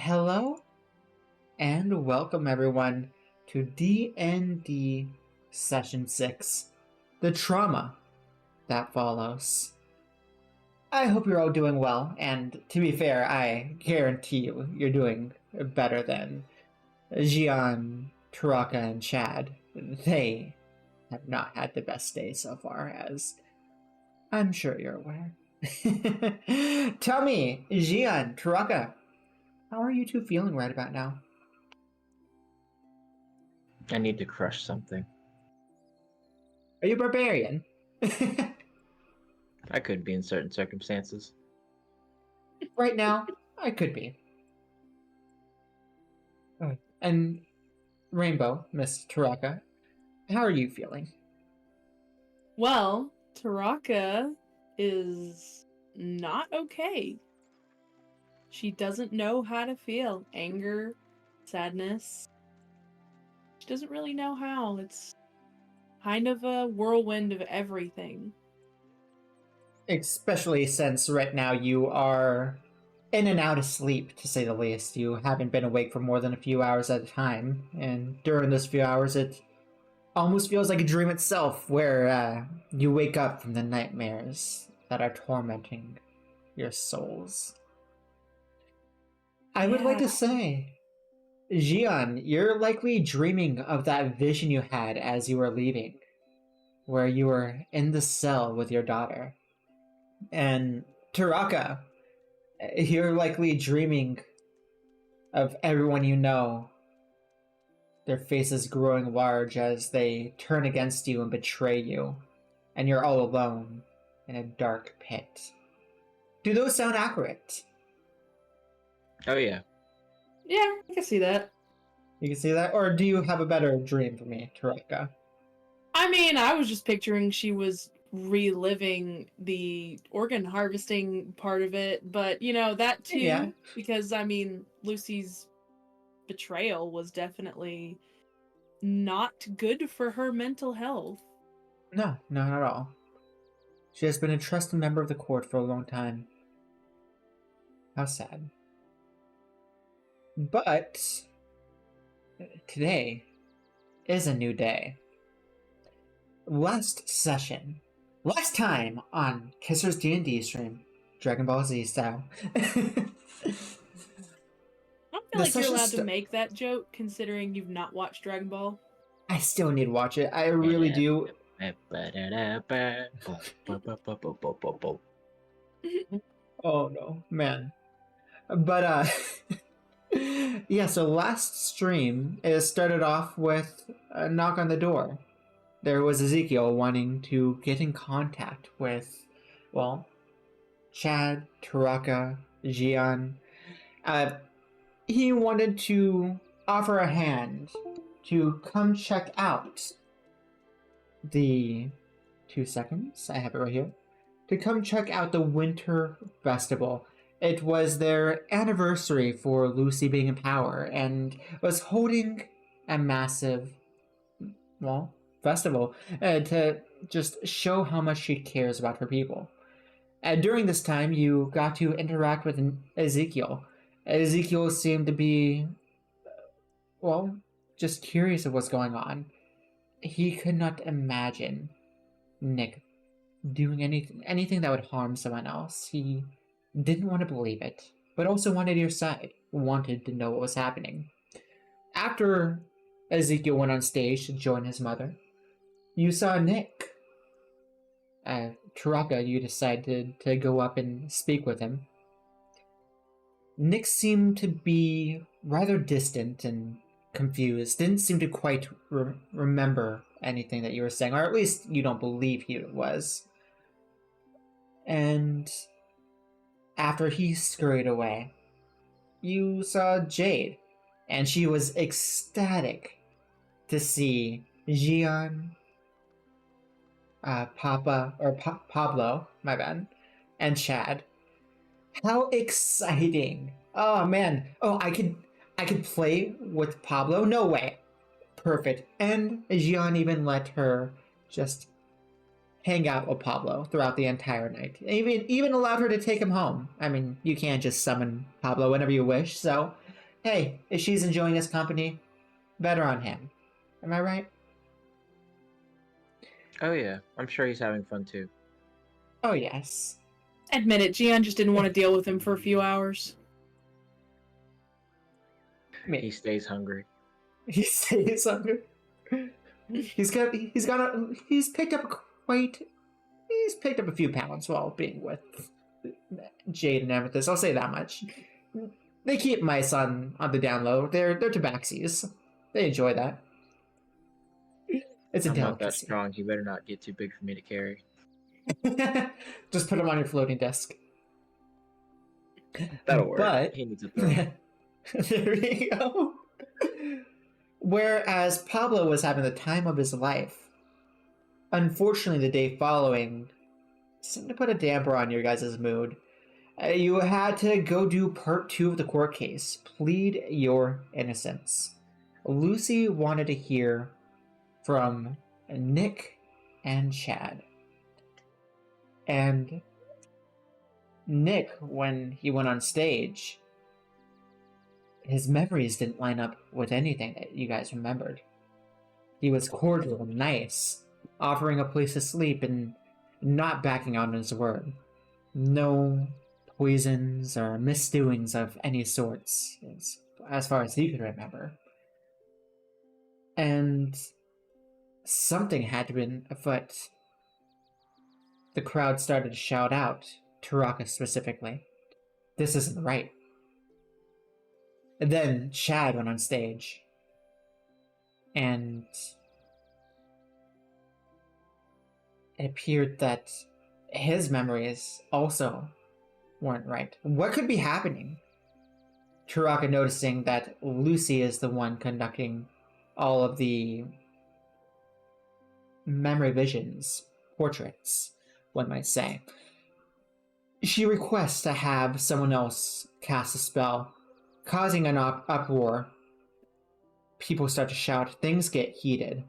Hello and welcome everyone to DnD Session 6, The Trauma That Follows. I hope you're all doing well, and to be fair, I guarantee you're doing better than Gian, Taraka, and Chad. They have not had the best day so far, as I'm sure you're aware. Tell me, Gian, Taraka, how are you two feeling right about now? I need to crush something. Are you a barbarian? I could be in certain circumstances. Right now, I could be. And Rainbow, Miss Taraka, how are you feeling? Well, Taraka is not okay. She doesn't know how to feel anger, sadness. She doesn't really know how. It's kind of a whirlwind of everything. Especially since right now you are in and out of sleep, to say the least. You haven't been awake for more than a few hours at a time, and during those few hours it almost feels like a dream itself, where you wake up from the nightmares that are tormenting your souls. I would like to say, Gian, you're likely dreaming of that vision you had as you were leaving, where you were in the cell with your daughter. And Taraka, you're likely dreaming of everyone you know, their faces growing large as they turn against you and betray you, and you're all alone in a dark pit. Do those sound accurate? Oh yeah. Yeah, I can see that. You can see that? Or do you have a better dream for me, Taraka? I mean, I was just picturing she was reliving the organ harvesting part of it, but that too, Yeah. because Lucy's betrayal was definitely not good for her mental health. No, not at all. She has been a trusted member of the court for a long time. How sad. But today is a new day. Last time on Kisser's D&D stream, Dragon Ball Z style. I don't feel like you're allowed to make that joke, considering you've not watched Dragon Ball. I still need to watch it. I really do. Oh no, man. But yeah, so last stream, it started off with a knock on the door. There was Ezekiel wanting to get in contact with, well, Chad, Taraka, Gian. He wanted to offer a hand to come check out the 2 seconds. I have it right here. To come check out the Winter Festival. It was their anniversary for Lucy being in power and was holding a massive, well, festival to just show how much she cares about her people. And during this time, you got to interact with Ezekiel. Ezekiel seemed to be, well, just curious of what's going on. He could not imagine Nick doing anything that would harm someone else. He didn't want to believe it, but also wanted your side, wanted to know what was happening. After Ezekiel went on stage to join his mother, you saw Nick. Taraka, you decided to go up and speak with him. Nick seemed to be rather distant and confused, didn't seem to quite remember anything that you were saying, or at least you don't believe he was. And after he scurried away, you saw Jade, and she was ecstatic to see Gian, Pablo, my bad, and Chad. How exciting! Oh man! Oh, I could play with Pablo? No way! Perfect. And Gian even let her just hang out with Pablo throughout the entire night. Even allowed her to take him home. I mean, you can't just summon Pablo whenever you wish, so hey, if she's enjoying his company, better on him. Am I right? Oh yeah, I'm sure he's having fun too. Oh, yes. Admit it, Gian just didn't want to deal with him for a few hours. He stays hungry. He stays under. He's picked up a few pounds while being with Jade and Amethyst. I'll say that much. They keep mice on the down low. They're tabaxis. They enjoy that. It's a I'm not that delicacy. strong. He better not get too big for me to carry. Just put him on your floating desk. That'll work. But He needs a throne. there you go. Whereas Pablo was having the time of his life, unfortunately, the day following seemed to put a damper on your guys' mood. You had to go do part 2 of the court case, plead your innocence. Lucy wanted to hear from Nick and Chad. And Nick, when he went on stage, his memories didn't line up with anything that you guys remembered. He was cordial and nice, offering a place to sleep and not backing out on his word. No poisons or misdoings of any sorts, as far as he could remember. And something had to been afoot. The crowd started to shout out, Taraka specifically, "This isn't right." And then Chad went on stage, and it appeared that his memories also weren't right. What could be happening? Taraka noticing that Lucy is the one conducting all of the memory visions, portraits, one might say. She requests to have someone else cast a spell, causing an uproar. People start to shout, things get heated.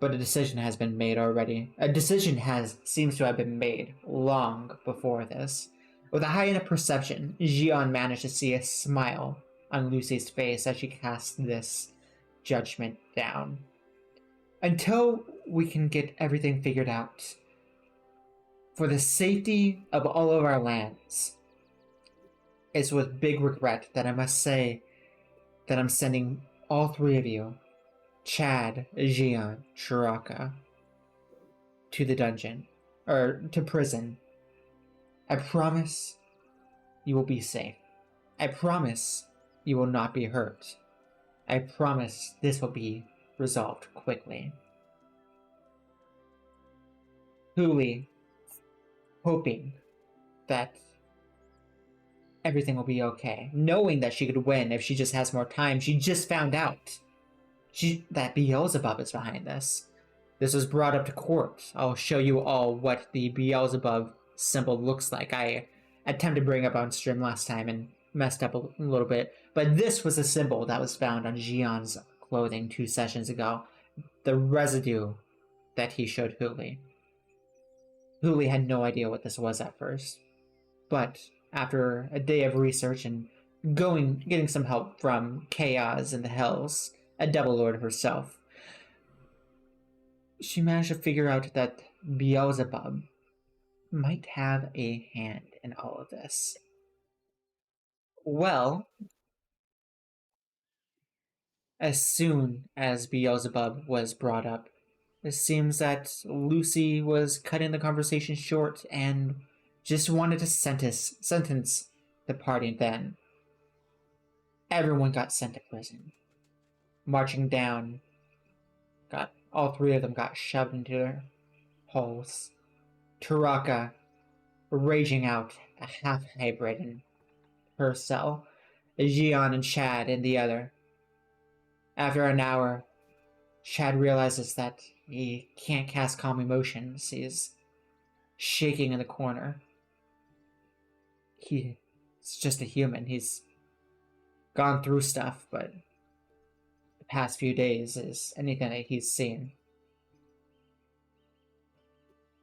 But a decision has been made already. A decision seems to have been made long before this. With a high enough perception, Gian managed to see a smile on Lucy's face as she cast this judgment down. Until we can get everything figured out, for the safety of all of our lands, it's with big regret that I must say that I'm sending all 3 of you, Chad, Gian, Taraka, to the dungeon, or to prison. I promise you will be safe. I promise you will not be hurt. I promise this will be resolved quickly. Huli, hoping that everything will be okay, knowing that she could win if she just has more time. She just found out that Beelzebub is behind this. This was brought up to court. I'll show you all what the Beelzebub symbol looks like. I attempted to bring up on stream last time and messed up a little bit, but this was a symbol that was found on Gian's clothing 2 sessions ago. The residue that he showed Huli. Huli had no idea what this was at first, but after a day of research and getting some help from Chaos in the Hells, a Devil Lord herself, she managed to figure out that Beelzebub might have a hand in all of this. Well, as soon as Beelzebub was brought up, it seems that Lucy was cutting the conversation short and just wanted to sentence the party then. Everyone got sent to prison. Marching down, all 3 of them got shoved into their holes. Taraka raging out, a half-hybrid in her cell, Gian and Chad in the other. After an hour, Chad realizes that he can't cast calm emotions. He's shaking in the corner. He's just a human. He's gone through stuff, but the past few days is anything that he's seen.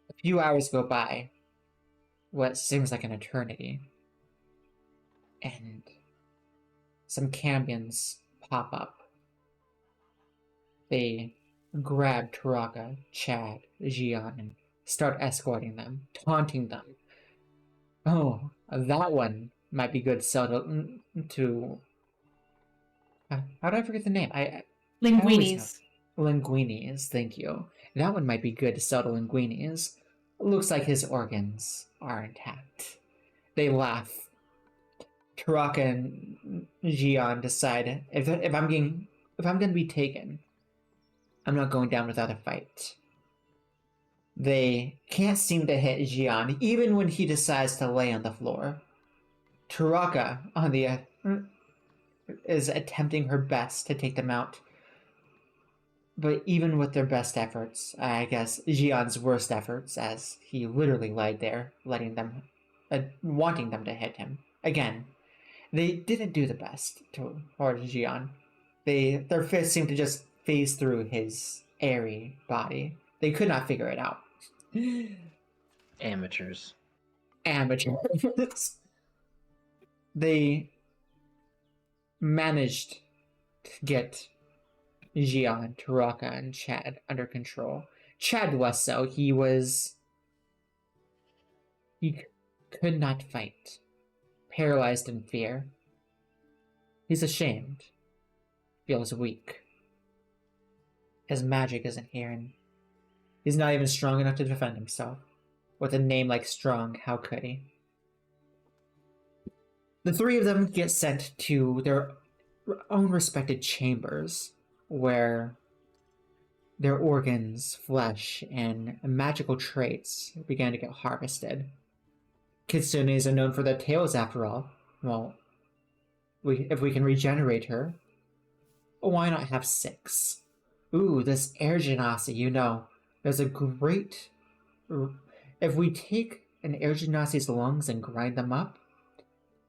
A few hours go by, what seems like an eternity, and some Cambions pop up. They grab Taraka, Chad, Xian, and start escorting them, taunting them. Oh, that one might be good to sell to how do I forget the name? I always know. Linguinis. Linguinis, thank you. That one might be good to sell to Linguinis. Looks like his organs are intact. They laugh. Taraka and Xian decide if I'm gonna be taken, I'm not going down without a fight. They can't seem to hit Xian, even when he decides to lay on the floor. Taraka, on the is attempting her best to take them out. But even with their best efforts, I guess Xian's worst efforts, as he literally lied there, wanting them to hit him. Again, they didn't do the best towards Xian. Their fists seemed to just phase through his airy body. They could not figure it out. Amateurs. They managed to get Xian, Taraka, and Chad under control. Chad less so. He could not fight. Paralyzed in fear. He's ashamed. Feels weak. His magic isn't here, and he's not even strong enough to defend himself. With a name like Strong, how could he? The three of them get sent to their own respected chambers, where their organs, flesh, and magical traits began to get harvested. Kitsunes are known for their tails, after all. Well, if we can regenerate her, why not have 6? Ooh, this air genasi, there's a great... If we take an air genasi's lungs and grind them up,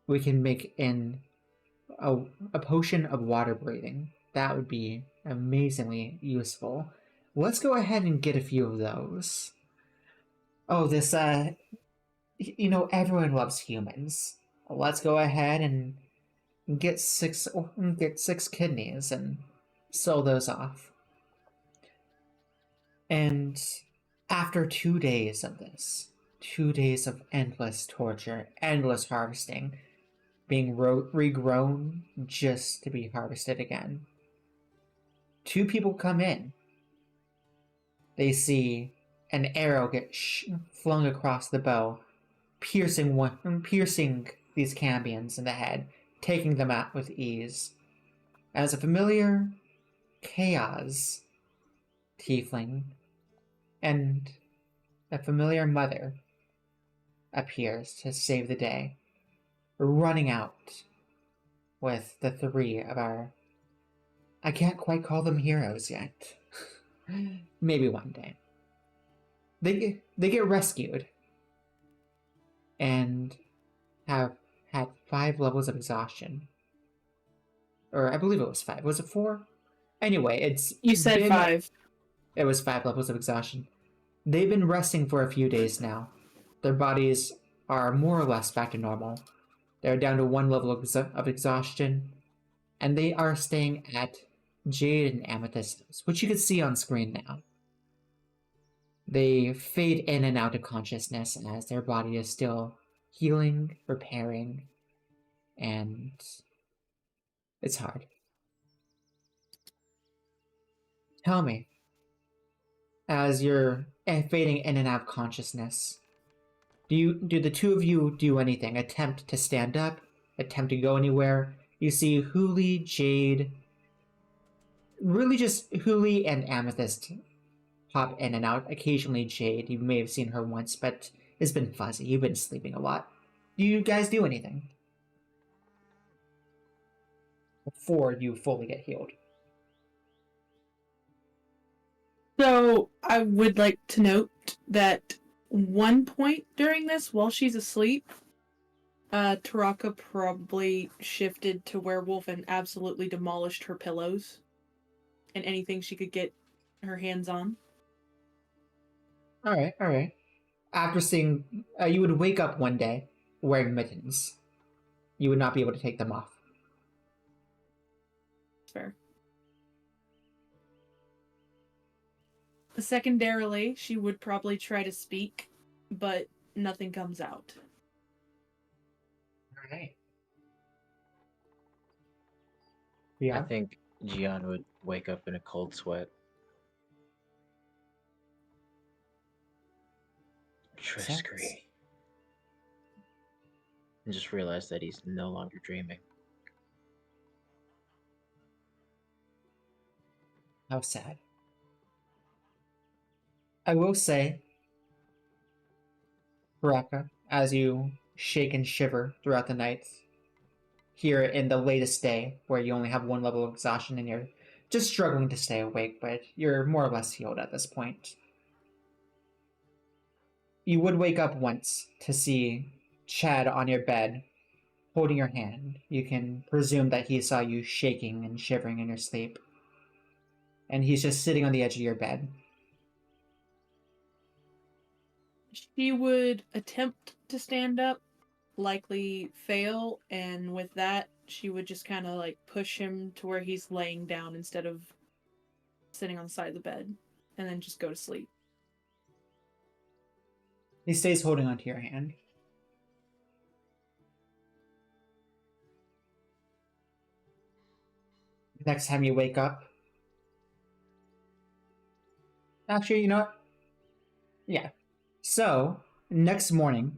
we can make a potion of water breathing. That would be amazingly useful. Let's go ahead and get a few of those. Oh, this, everyone loves humans. Let's go ahead and get 6 kidneys and sell those off. And after 2 days of this, 2 days of endless torture, endless harvesting, being regrown just to be harvested again, 2 people come in. They see an arrow get flung across the bow, piercing these Cambions in the head, taking them out with ease. As a familiar chaos tiefling and a familiar mother appears to save the day, running out with the 3 of our... I can't quite call them heroes yet. Maybe one day. They get rescued and have had 5 levels of exhaustion. Or I believe it was 5. Was it 4? Anyway, You said 5. It was 5 levels of exhaustion. They've been resting for a few days now. Their bodies are more or less back to normal. They're down to 1 level of exhaustion, and they are staying at Jade and Amethyst, which you can see on screen now. They fade in and out of consciousness as their body is still healing, repairing, and it's hard. Tell me, as you're fading in and out of consciousness, do the 2 of you do anything? Attempt to stand up? Attempt to go anywhere? You see Huli, Jade, really just Huli and Amethyst pop in and out. Occasionally Jade, you may have seen her once, but it's been fuzzy. You've been sleeping a lot. Do you guys do anything before you fully get healed? So I would like to note that one point during this, while she's asleep, Taraka probably shifted to werewolf and absolutely demolished her pillows and anything she could get her hands on. All right. After seeing, you would wake up one day wearing mittens. You would not be able to take them off. Fair. Secondarily, she would probably try to speak, but nothing comes out. Alright. I Yeah. think Gian would wake up in a cold sweat. Triskery. And just realize that he's no longer dreaming. How sad. I will say, Baraka, as you shake and shiver throughout the night, here in the latest day, where you only have one level of exhaustion and you're just struggling to stay awake, but you're more or less healed at this point. You would wake up once to see Chad on your bed, holding your hand. You can presume that he saw you shaking and shivering in your sleep. And he's just sitting on the edge of your bed. She would attempt to stand up, likely fail, and with that, she would just kind of like push him to where he's laying down instead of sitting on the side of the bed, and then just go to sleep. He stays holding onto your hand. Next time you wake up. Actually, you know what? Yeah. So, next morning,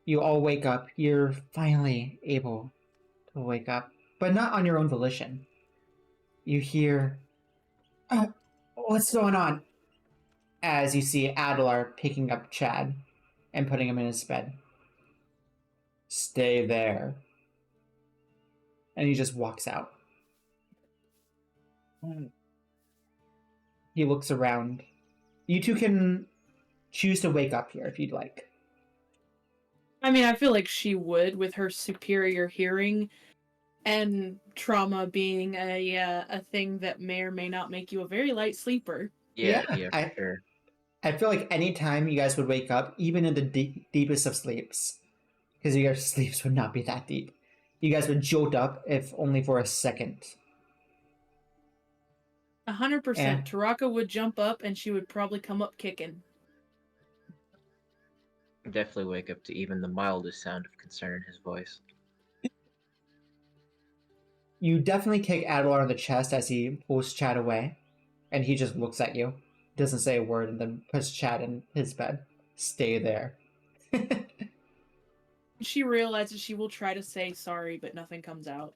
you all wake up. You're finally able to wake up, but not on your own volition. You hear, what's going on? As you see Adelar picking up Chad and putting him in his bed. Stay there. And he just walks out. He looks around. You two can choose to wake up here if you'd like. I mean, I feel like she would, with her superior hearing and trauma being a thing that may or may not make you a very light sleeper. Yeah, for sure. I feel like any time you guys would wake up, even in the deepest of sleeps, because your sleeps would not be that deep, you guys would jolt up, if only for a second. 100%. Taraka would jump up and she would probably come up kicking. Definitely wake up to even the mildest sound of concern in his voice. You definitely kick Adelar on the chest as he pulls Chad away, and he just looks at you, doesn't say a word, and then puts Chad in his bed. Stay there. She realizes she will try to say sorry, but nothing comes out.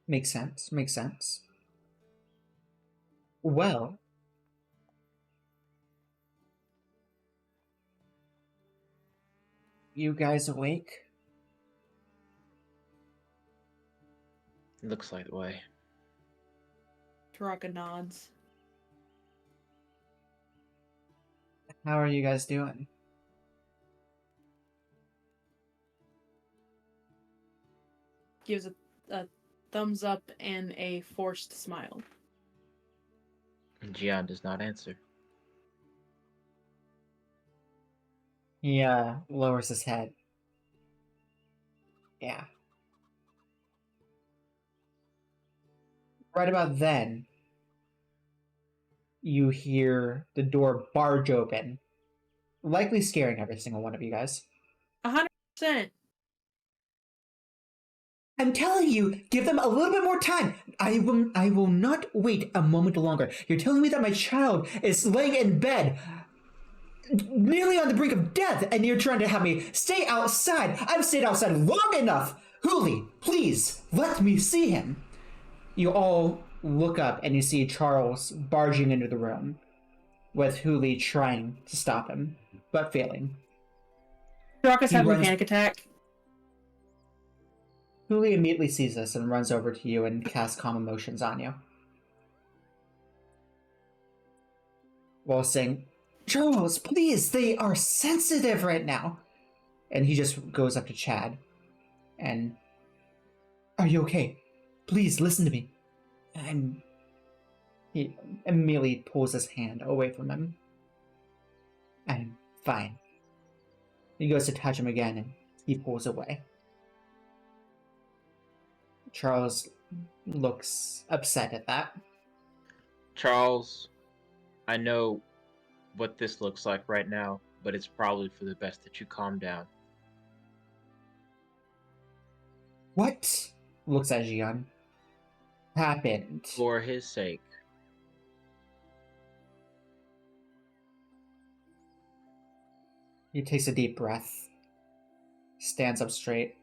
Makes sense. Makes sense. Well, you guys awake? Looks like the way. Taraka nods. How are you guys doing? Gives a thumbs up and a forced smile. Gian does not answer. He lowers his head. Yeah. Right about then, you hear the door barge open, likely scaring every single one of you guys. 100%. I'm telling you, give them a little bit more time. I will not wait a moment longer. You're telling me that my child is laying in bed, nearly on the brink of death, and you're trying to have me stay outside. I've stayed outside long enough. Hooli, please, let me see him. You all look up and you see Charles barging into the room, with Hooli trying to stop him, but failing. Taraka's having a panic attack. Hooli immediately sees this and runs over to you and casts Calm Emotions on you, while saying, Charles, please, they are sensitive right now. And he just goes up to Chad and, are you okay? Please, listen to me. And he immediately pulls his hand away from him. I'm fine. He goes to touch him again and he pulls away. Charles looks upset at that. Charles, I know what this looks like right now, but it's probably for the best that you calm down. What? Looks at Jian. Happened. For his sake. He takes a deep breath. Stands up straight.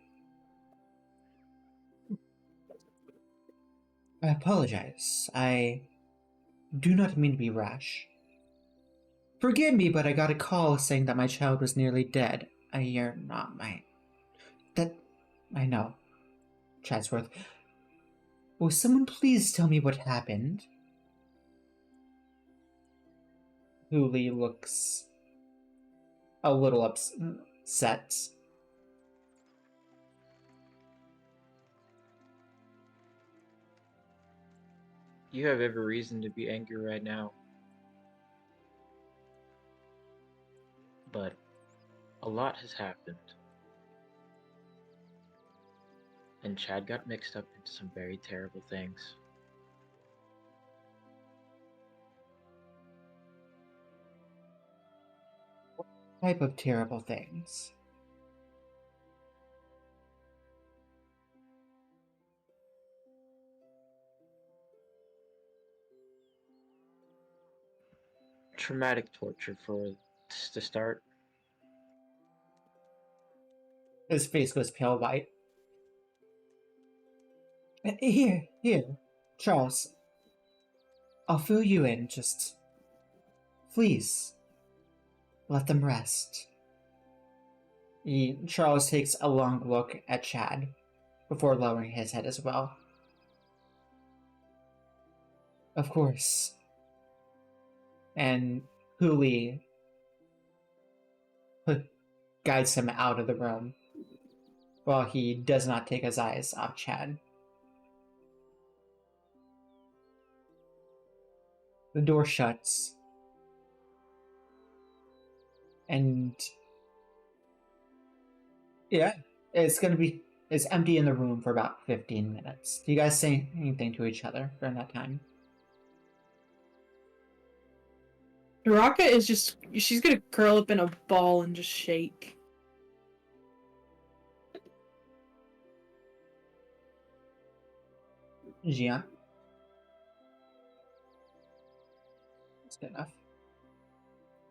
I apologize. I do not mean to be rash. Forgive me, but I got a call saying that my child was nearly dead. You're not my... That... I know. Chatsworth. Will someone please tell me what happened? Huli looks a little upset. You have every reason to be angry right now. But a lot has happened. And Chad got mixed up into some very terrible things. What type of terrible things? Traumatic torture to start. His face goes pale white. Here, Charles. I'll fill you in, just... Please. Let them rest. Charles takes a long look at Chad before lowering his head as well. Of course. And Huli guides him out of the room while he does not take his eyes off Chad. The door shuts. And yeah, it's empty in the room for about 15 minutes. Do you guys say anything to each other during that time? Taraka is she's gonna curl up in a ball and just shake. Jian? That's good enough.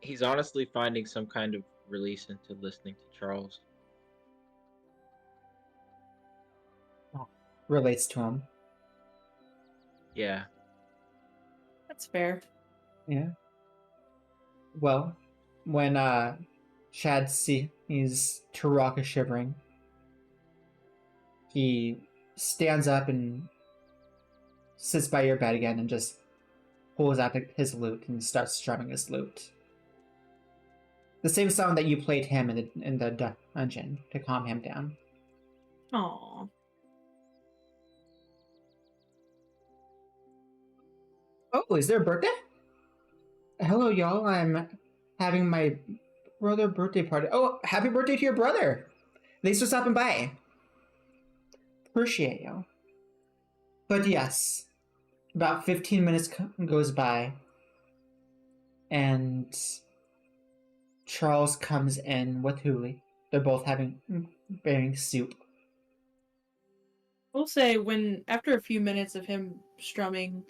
He's honestly finding some kind of release into listening to Charles. Relates to him. Yeah. That's fair. Yeah. Well, when Chad sees Taraka shivering, he stands up and sits by your bed again and just pulls out his lute and starts strumming his lute. The same song that you played him in the dungeon to calm him down. Aww. Oh, is there a birthday? Hello, y'all. I'm having my brother birthday party. Oh, happy birthday to your brother. Thanks for stopping by. Appreciate you. But yes, about 15 minutes goes by, and Charles comes in with Huli. They're both bearing soup. We'll say after a few minutes of him strumming,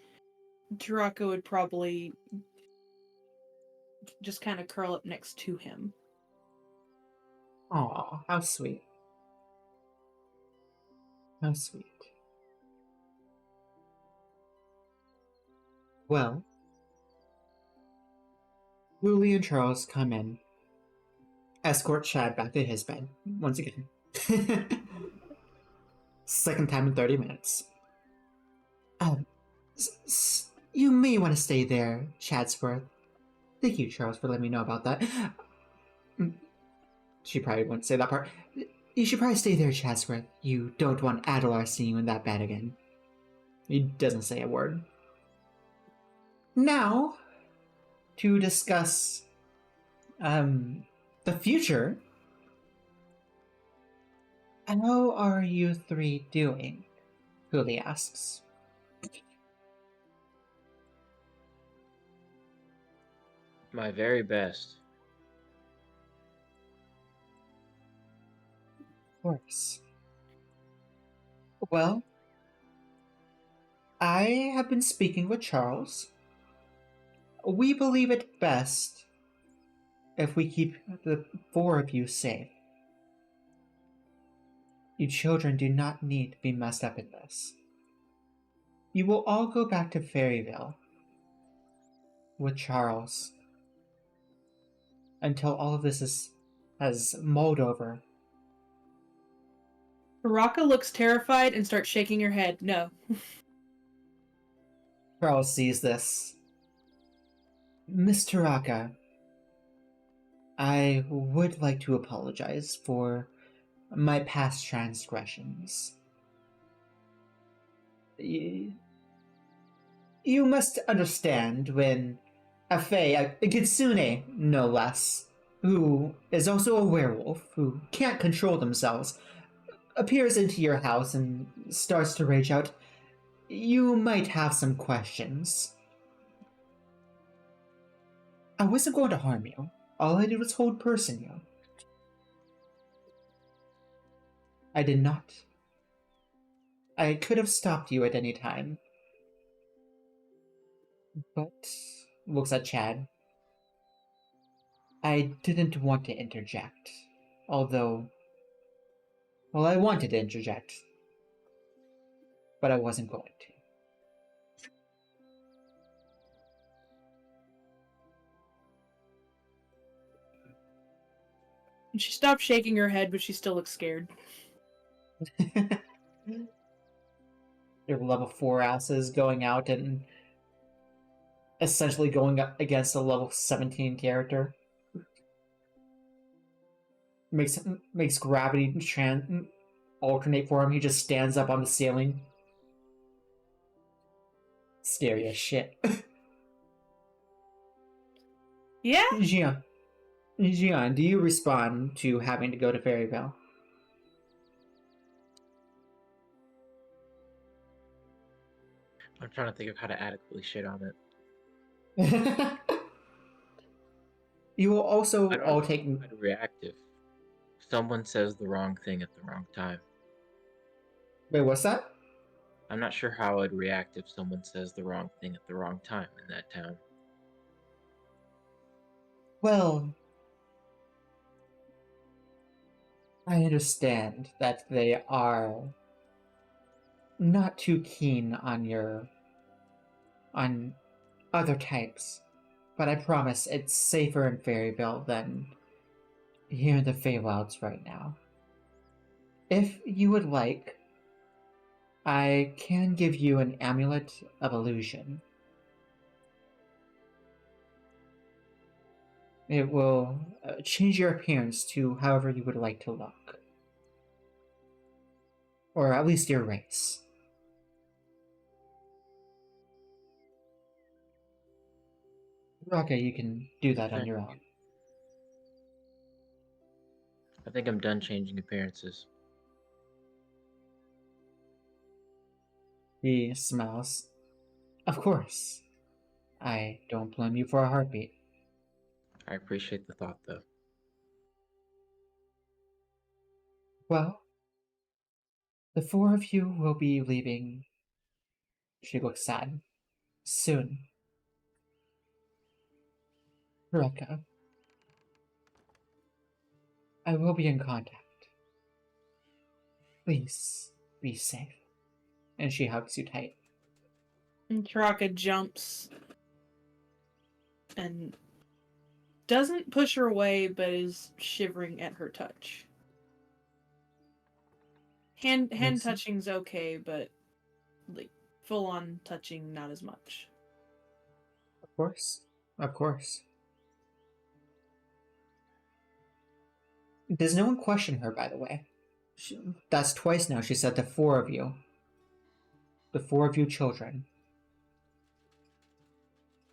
Taraka would probably just kind of curl up next to him. Aw, how sweet. How sweet. Well, Huli and Charles come in, escort Chad back to his bed, once again. Second time in 30 minutes. You may want to stay there, Chadsworth. Thank you, Charles, for letting me know about that. She probably wouldn't say that part. You should probably stay there, Chadsworth. You don't want Adelar seeing you in that bed again. He doesn't say a word. Now, to discuss the future. How are you three doing? Cooley asks. My very best. Of course. Well, I have been speaking with Charles. We believe it best if we keep the four of you safe. You children do not need to be messed up in this. You will all go back to Fairyville with Charles until all of this has mulled over. Taraka looks terrified and starts shaking her head. No. Charles sees this. Miss Taraka, I would like to apologize for my past transgressions. You must understand when a fae, a kitsune, no less, who is also a werewolf, who can't control themselves, appears into your house and starts to rage out, you might have some questions. I wasn't going to harm you. All I did was hold person you. I did not. I could have stopped you at any time. But, looks at Chad, I didn't want to interject. Although, well, I wanted to interject. But I wasn't going to. And she stopped shaking her head, but she still looks scared. Your level 4 asses going out and essentially going up against a level 17 character. Makes gravity alternate for him. He just stands up on the ceiling. Scary as shit. Yeah? Gian, do you respond to having to go to Fairyville? I'm trying to think of how to adequately shit on it. You will also I don't all know take. how to react if someone says the wrong thing at the wrong time. Wait, what's that? I'm not sure how I'd react if someone says the wrong thing at the wrong time in that town. Well, I understand that they are not too keen on other types, but I promise it's safer in Fairyville than here in the Feywilds right now. If you would like, I can give you an amulet of illusion. It will change your appearance to however you would like to look. Or at least your race. Raka, you can do that on your own. I think I'm done changing appearances. He smiles. Of course. I don't blame you for a heartbeat. I appreciate the thought, though. Well, the four of you will be leaving. She looks sad. Soon. Raka, I will be in contact. Please be safe. And she hugs you tight. And Taraka jumps and doesn't push her away, but is shivering at her touch. Hand touching's okay, but like full on touching, not as much. Of course. Of course. Does no one question her, by the way? That's twice now she said the four of you. The four of you children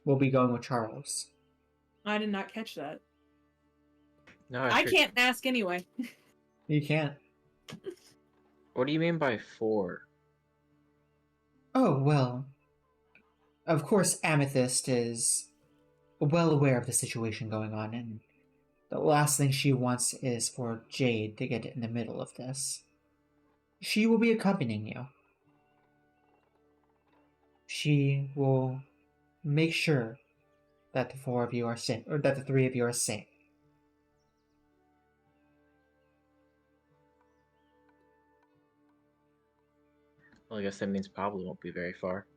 will be going with Charles. I did not catch that. No, I can't ask anyway. You can't. What do you mean by 4? Oh, well, of course, Amethyst is well aware of the situation going on, and the last thing she wants is for Jade to get in the middle of this. She will be accompanying you. She will make sure that the four of you are safe, or that the three of you are safe. Well, I guess that means Pablo won't be very far.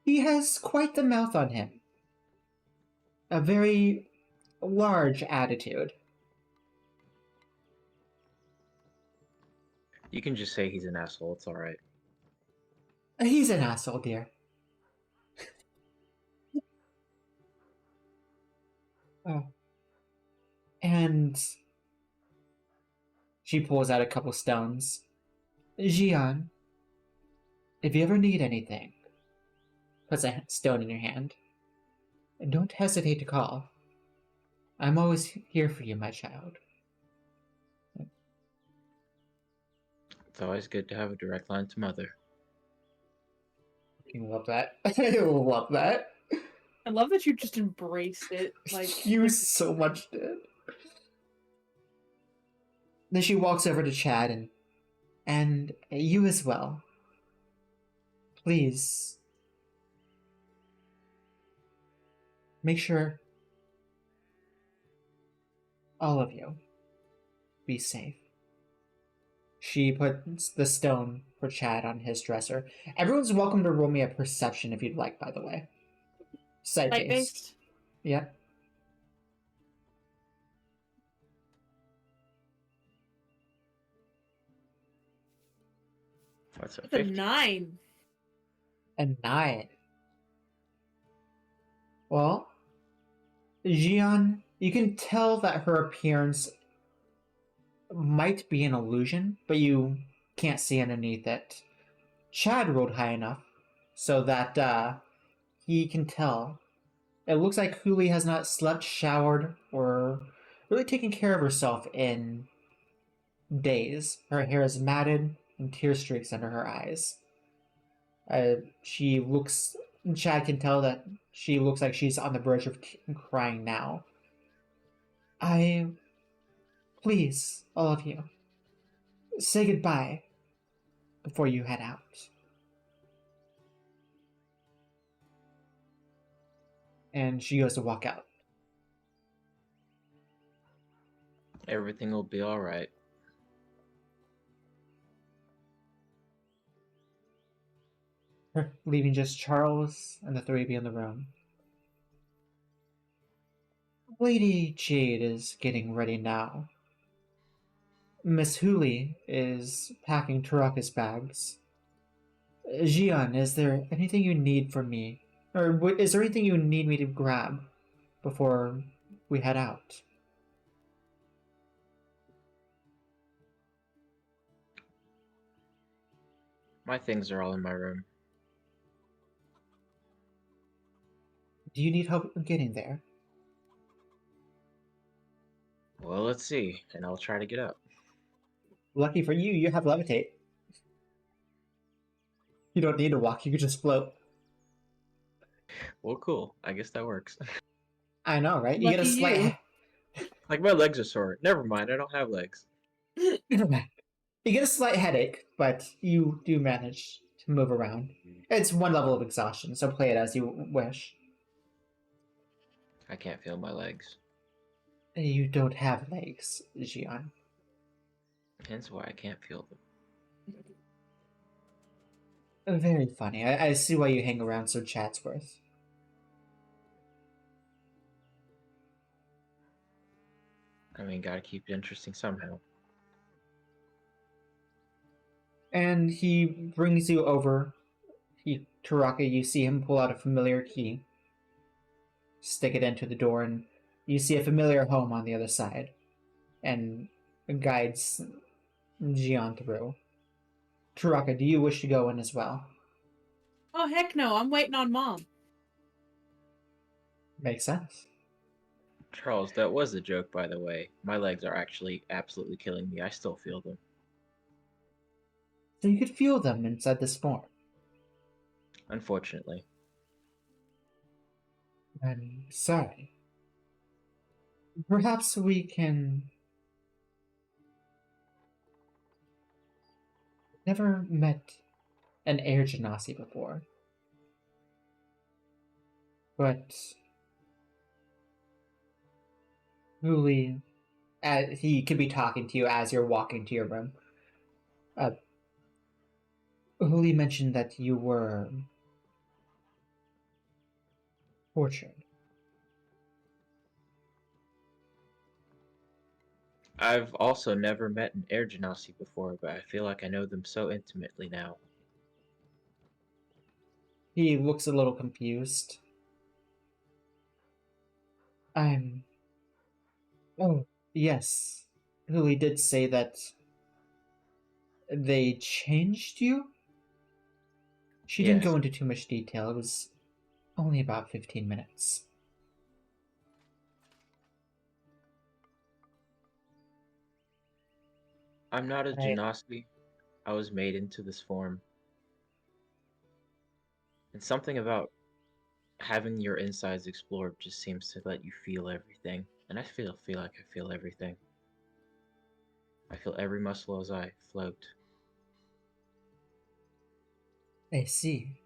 He has quite the mouth on him. A very large attitude. You can just say he's an asshole. It's all right. He's an asshole, dear. Oh. And she pulls out a couple stones. Jian, if you ever need anything, puts a stone in your hand. Don't hesitate to call. I'm always here for you, my child. It's always good to have a direct line to Mother. You love that. I love that. I love that you just embraced it. Like You so much did. Then she walks over to Chad and you as well. Please make sure all of you be safe. She puts the stone for Chad on his dresser. Everyone's welcome to roll me a perception if you'd like, by the way. Sight based. based. Yeah. What's a It's a 50? 9. A 9. Well, Jian, you can tell that her appearance might be an illusion, but you can't see underneath it. Chad rolled high enough so that he can tell. It looks like Huli has not slept, showered, or really taken care of herself in days. Her hair is matted and tear streaks under her eyes. She looks. Chad can tell that she looks like she's on the verge of crying now. Please, all of you, say goodbye before you head out. And she goes to walk out. Everything will be all right. Leaving just Charles and the three of you in the room. Lady Jade is getting ready now. Miss Huli is packing Taraka's bags. Jian, is there anything you need from me? Or is there anything you need me to grab before we head out? My things are all in my room. Do you need help getting there? Well, let's see, and I'll try to get up. Lucky for you, you have levitate. You don't need to walk, you can just float. Well, cool. I guess that works. I know, right? You get a Lucky slight. Like, my legs are sore. Never mind, I don't have legs. You get a slight headache, but you do manage to move around. It's one level of exhaustion, so play it as you wish. I can't feel my legs. You don't have legs, Jian. Hence why I can't feel them. Very funny. I see why you hang around Sir Chatsworth. I mean, gotta keep it interesting somehow. And he brings you over. Taraka, you see him pull out a familiar key, stick it into the door, and you see a familiar home on the other side, and guides Jian through. Taraka, do you wish to go in as well? Oh, heck no. I'm waiting on Mom. Makes sense. Charles, that was a joke, by the way. My legs are actually absolutely killing me. I still feel them. so you could feel them inside this form. Unfortunately. I'm sorry. Perhaps we can... Never met an air genasi before. But... Huli... he could be talking to you as you're walking to your room. Huli mentioned that you were... tortured. I've also never met an air genasi before, but I feel like I know them so intimately now. He looks a little confused. I'm... Oh, yes. Huli did say that they changed you? She didn't Yes. go into too much detail. It was only about 15 minutes. I'm not a genasi. I was made into this form. And something about having your insides explored just seems to let you feel everything. And I feel like I feel everything. I feel every muscle as I float. I see.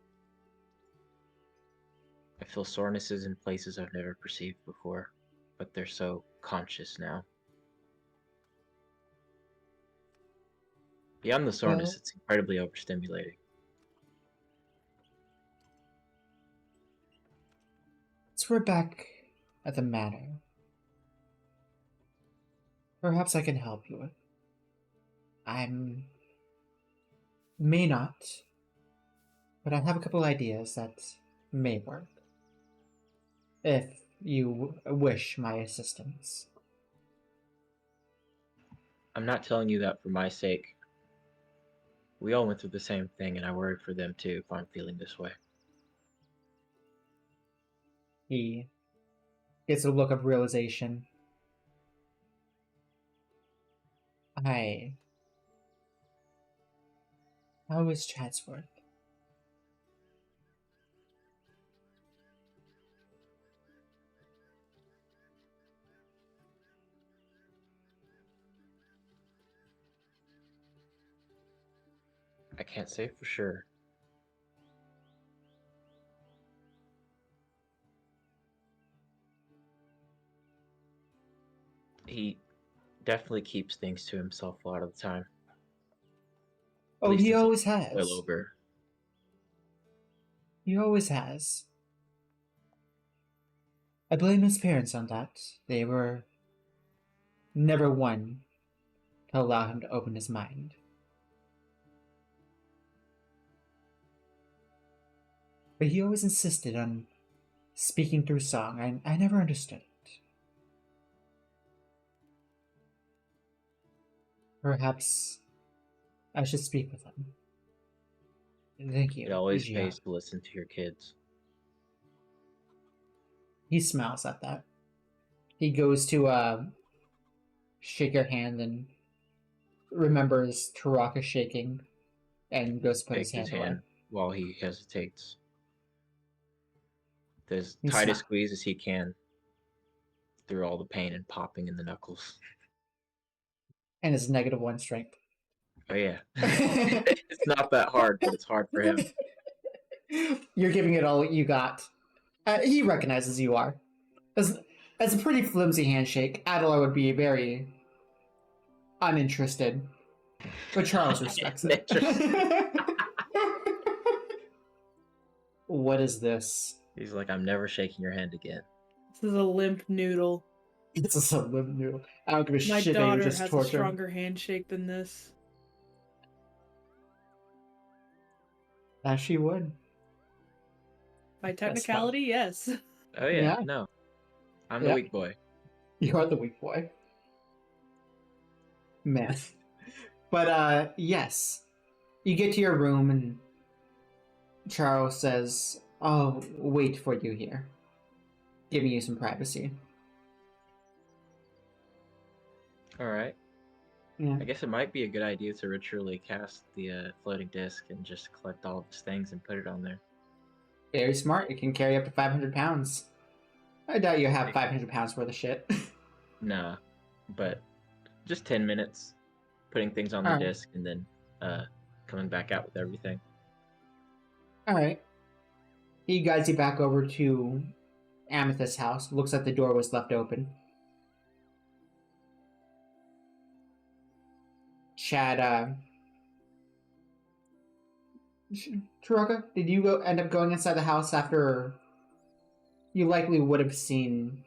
I feel sorenesses in places I've never perceived before, but they're so conscious now. Beyond the soreness, it's incredibly overstimulating. Since we're back at the manor, perhaps I can help you. May not, but I have a couple ideas that may work. If you wish my assistance. I'm not telling you that for my sake. We all went through the same thing, and I worry for them too if I'm feeling this way. He gets a look of realization. How is Chatsworth? I can't say for sure. He definitely keeps things to himself a lot of the time. Oh, he always has. Boil over. He always has. I blame his parents on that. They were never one to allow him to open his mind. But he always insisted on speaking through song. I never understood it. Perhaps I should speak with him. Thank you. It always Ujia. pays to listen to your kids. He smiles at that. He goes to shake your hand and remembers Taraka shaking and goes to put his hand away. While he hesitates. As He tight a smiles. squeeze as he can through all the pain and popping in the knuckles. And his -1 strength. Oh yeah. It's not that hard, but it's hard for him. You're giving it all you got. He recognizes you are. As a pretty flimsy handshake, Adela would be very uninterested. But Charles respects it. What is this? He's like, I'm never shaking your hand again. This is a limp noodle. It's a limp noodle. I don't give a My shit that daughter you're just has torturing. a stronger handshake than this. As she would. By technicality, yes. Oh yeah, Yeah. no. I'm the weak boy. You are the weak boy. Man. But yes. You get to your room and Charles says, I'll wait for you here. Giving you some privacy. Alright. Yeah. I guess it might be a good idea to ritually cast the floating disc and just collect all of his things and put it on there. Very smart. It can carry up to 500 pounds. I doubt you have 500 pounds worth of shit. Nah, but just 10 minutes putting things on the Alright. disc and then coming back out with everything. Alright. He guides you back over to Amethyst's house. Looks like the door was left open. Chad, Taraka, did you end up going inside the house after you likely would have seen?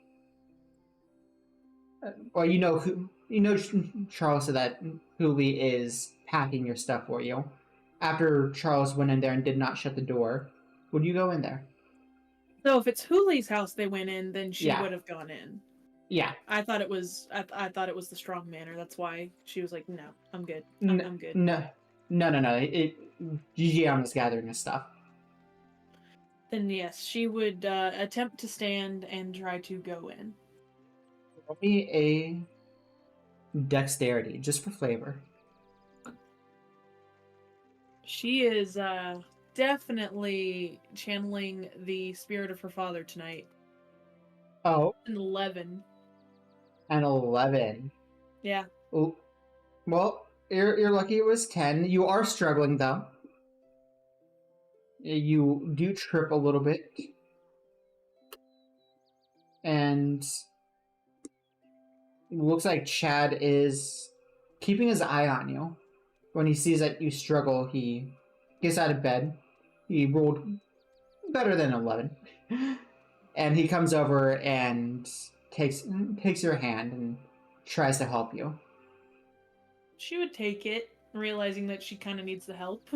Well, Charles said that Hooli is packing your stuff for you. After Charles went in there and did not shut the door, would you go in there? So if it's Hooley's house they went in, then she Yeah. would have gone in. Yeah. I thought it was I thought it was the strong manner. That's why she was like, "No, I'm good. N- I'm good." No. GGM was gathering his stuff. Then yes, she would attempt to stand and try to go in. Roll me a dexterity, just for flavor. She is definitely channeling the spirit of her father tonight. Oh, An 11. an 11. Yeah. Oh, well, you're lucky it was 10. You are struggling, though. You do trip a little bit. And it looks like Chad is keeping his eye on you. When he sees that you struggle, he gets out of bed. He rolled better than 11. And he comes over and takes your hand and tries to help you. She would take it, realizing that she kind of needs the help.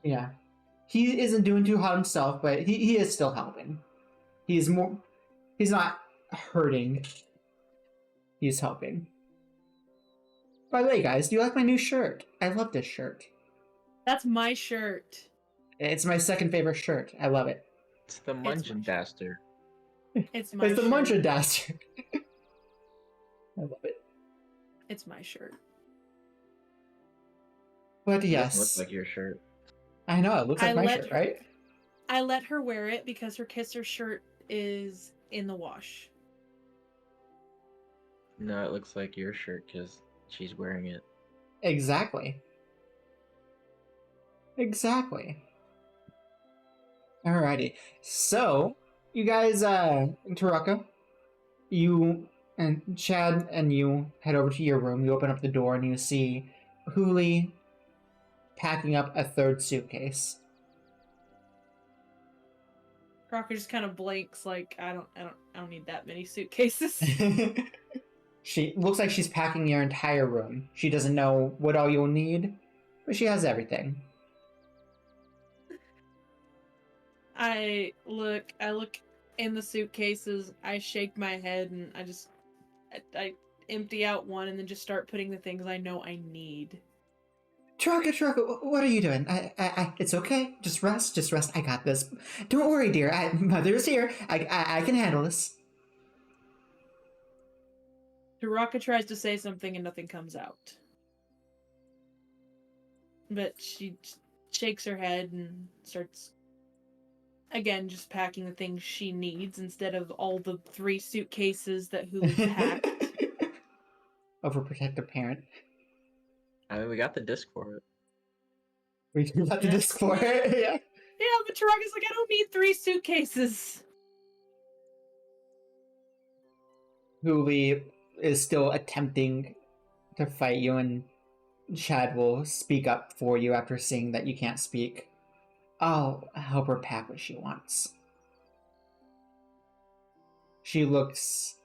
Yeah. He isn't doing too hot himself, but he is still helping. He's not hurting. He's helping. By the way, guys, do you like my new shirt? I love this shirt. That's my shirt. It's my second favorite shirt. I love it. It's the Mungendaster. It's my It's the shirt. Mungendaster. I love it. It's my shirt. But It doesn't yes. look like your shirt. I know, it looks like my shirt, her, right? I let her wear it because her kisser shirt is in the wash. No, it looks like your shirt because she's wearing it. Exactly. Alrighty. So, you guys, Taraka, you and Chad and you head over to your room. You open up the door and you see Hooli packing up a third suitcase. Crocker just kind of blinks, like I don't need that many suitcases. She looks like she's packing your entire room. She doesn't know what all you'll need, but she has everything. I look in the suitcases. I shake my head and I empty out one and then just start putting the things I know I need. Taraka, what are you doing? It's okay. Just rest. I got this. Don't worry, dear. Mother's here. I can handle this. Taraka tries to say something and nothing comes out. But she shakes her head and starts, again, just packing the things she needs instead of all the 3 suitcases that Hulu packed. Overprotective parent. I mean, we got the disc for it. We got the disc for it. Yeah. Yeah, but Taraka's like, I don't need 3 suitcases. Hooli is still attempting to fight you, and Chad will speak up for you after seeing that you can't speak. I'll help her pack what she wants. She looks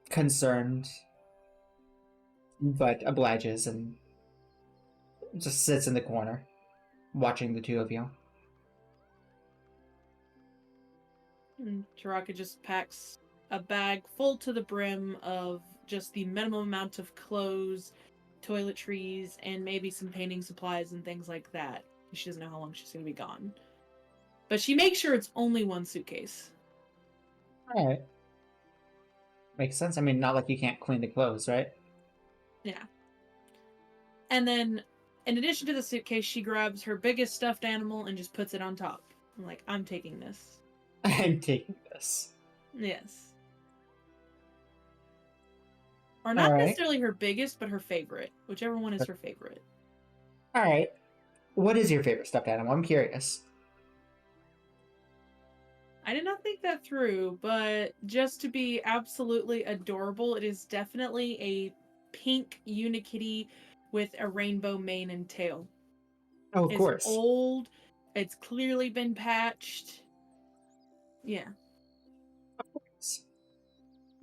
concerned, but obliges and just sits in the corner, watching the two of you. And Taraka just packs a bag full to the brim of just the minimum amount of clothes, toiletries, and maybe some painting supplies and things like that. She doesn't know how long she's going to be gone. But she makes sure it's only 1 suitcase. Alright. Makes sense. I mean, not like you can't clean the clothes, right? Yeah. And then, in addition to the suitcase, she grabs her biggest stuffed animal and just puts it on top. I'm like, I'm taking this. I'm taking this. Yes. Or not All right. necessarily her biggest, but her favorite. Whichever one is her favorite. All right. What is your favorite stuffed animal? I'm curious. I did not think that through, but just to be absolutely adorable, it is definitely a pink Unikitty with a rainbow mane and tail. Oh, of It's course. old. It's clearly been patched. Yeah. It's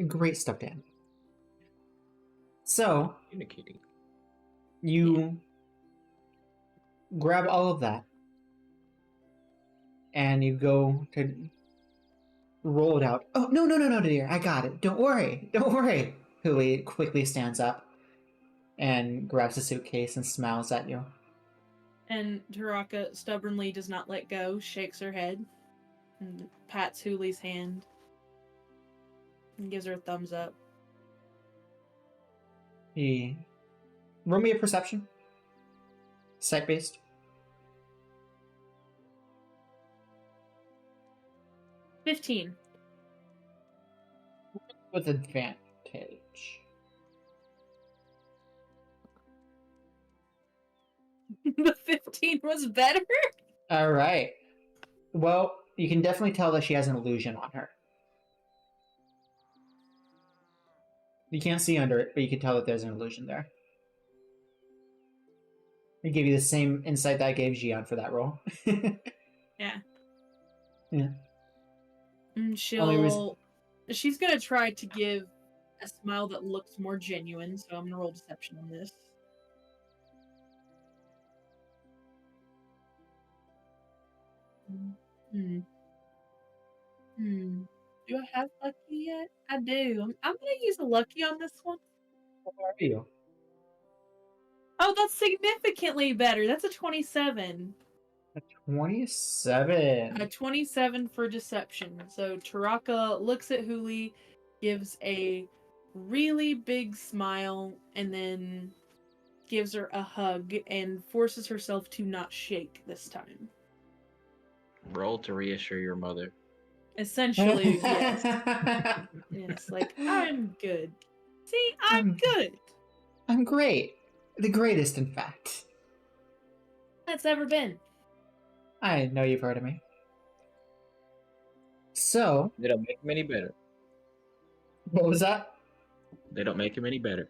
a great stuffed animal. So, Communicating. you grab all of that and you go to roll it out. Oh, no, dear. I got it. Don't worry. Huli quickly stands up and grabs the suitcase and smiles at you. And Taraka stubbornly does not let go, shakes her head, and pats Huli's hand, and gives her a thumbs up. He roll me a perception. Sight based. $15. With advantage. The 15 was better? Alright. Well, you can definitely tell that she has an illusion on her. You can't see under it, but you can tell that there's an illusion there. I give you the same insight that I gave Gian for that roll. Yeah. Yeah. And she's gonna try to give a smile that looks more genuine, so I'm gonna roll deception on this. Do I have lucky yet? I do. I'm gonna use a lucky on this one. What are you? Oh, that's significantly better. That's a 27. A 27. A 27 for deception. So Taraka looks at Huli, gives a really big smile, and then gives her a hug and forces herself to not shake this time. Roll to reassure your mother. Essentially, yes. Yes, like, I'm good. See, I'm good. I'm great. The greatest, in fact. That's ever been. I know you've heard of me. So, They don't make him any better. what was that? They don't make him any better.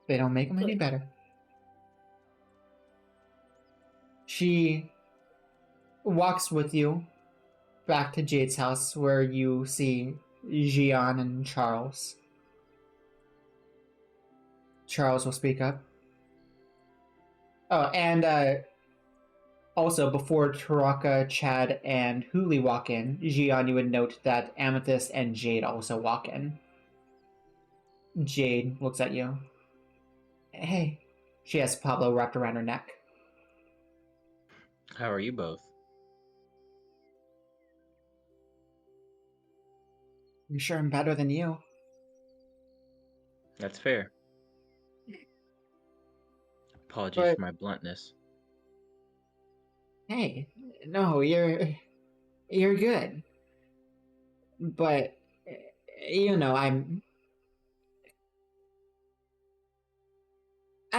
They don't make them any better. She walks with you back to Jade's house where you see Gian and Charles. Charles will speak up. Oh, and also before Taraka, Chad, and Huli walk in, Gian, you would note that Amethyst and Jade also walk in. Jade looks at you. Hey. She has Pablo wrapped around her neck. How are you both? I'm sure I'm better than you. That's fair. Apologies But- for my bluntness. Hey, no, you're good. But you know, I'm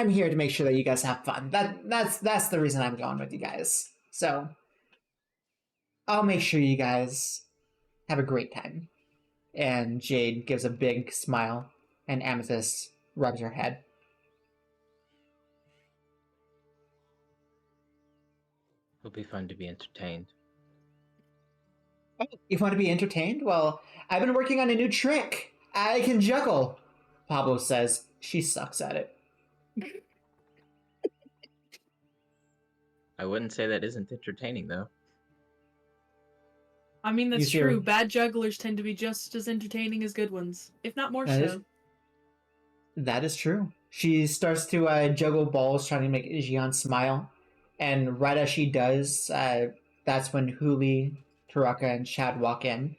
here to make sure that you guys have fun. That's the reason I'm going with you guys. So I'll make sure you guys have a great time. And Jade gives a big smile, and Amethyst rubs her head. It'll be fun to be entertained. Oh, you want to be entertained? Well, I've been working on a new trick. I can juggle. Pablo says she sucks at it. I wouldn't say that isn't entertaining, though. I mean, that's You sure? true. Bad jugglers tend to be just as entertaining as good ones, if not more That so. That is true. She starts to juggle balls, trying to make Gian smile. And right as she does, that's when Huli, Taraka, and Chad walk in.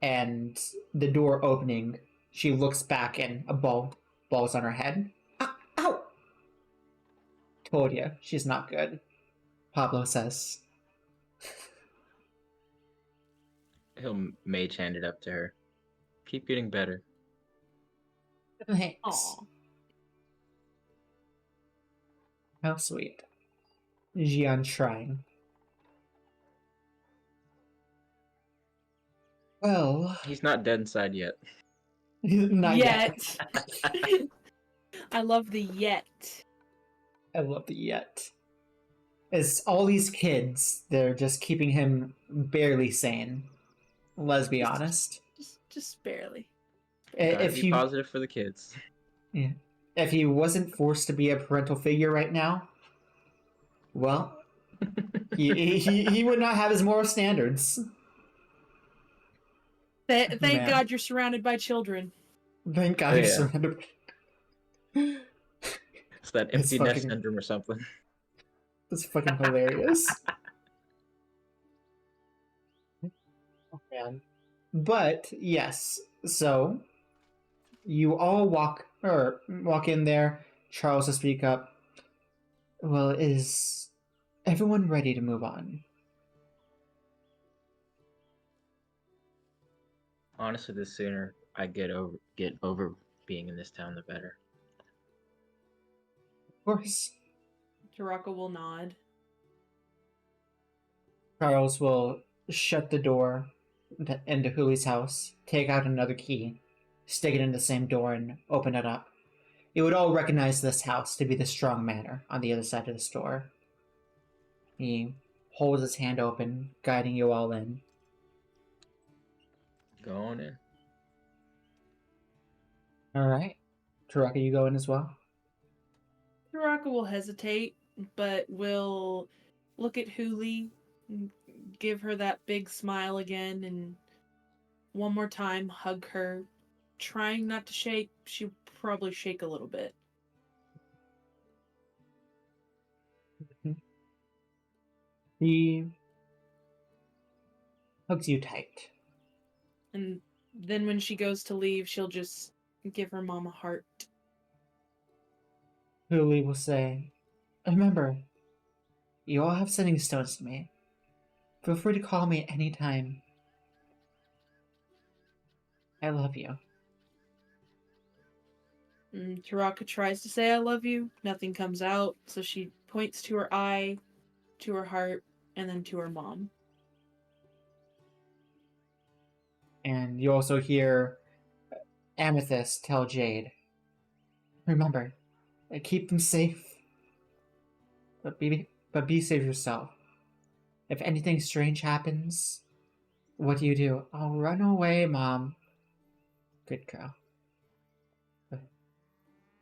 And the door opening, she looks back and a ball's on her head. Ow! Told you, she's not good, Pablo says. He'll mage hand it up to her. Keep getting better. Thanks. Aw. How sweet. Jian trying. Well, He's not dead inside yet. not yet. I love the yet. I love the yet. It's all these kids, they're just keeping him barely sane. Let's be honest. Just barely. Gotta If be he positive for the kids. if he wasn't forced to be a parental figure right now, well, he would not have his moral standards. Thank Man. God you're surrounded by children. Thank God Oh, he's yeah. surrounded. It's that It's empty nest fucking- syndrome or something. That's fucking hilarious. Oh, man. But yes, so you all walk in there. Charles to speak up. Well, is everyone ready to move on? Honestly, the sooner I get over being in this town, the better. Of course. Taraka will nod. Charles will shut the door into Huli's house, take out another key, stick it in the same door, and open it up. You would all recognize this house to be the strong manor on the other side of the store. He holds his hand open, guiding you all in. Go on in. Alright. Taraka, you go in as well? Taraka will hesitate, but will look at Huli, give her that big smile again, and one more time hug her. Trying not to shake, she'll probably shake a little bit. He hugs you tight. And then when she goes to leave, she'll just give her mom a heart. Huli will say, remember, you all have sending stones to me. Feel free to call me anytime. I love you. And Taraka tries to say I love you. Nothing comes out, so she points to her eye, to her heart, and then to her mom. And you also hear Amethyst tell Jade, remember, keep them safe. But be safe yourself. If anything strange happens, what do? I'll run away, Mom. Good girl.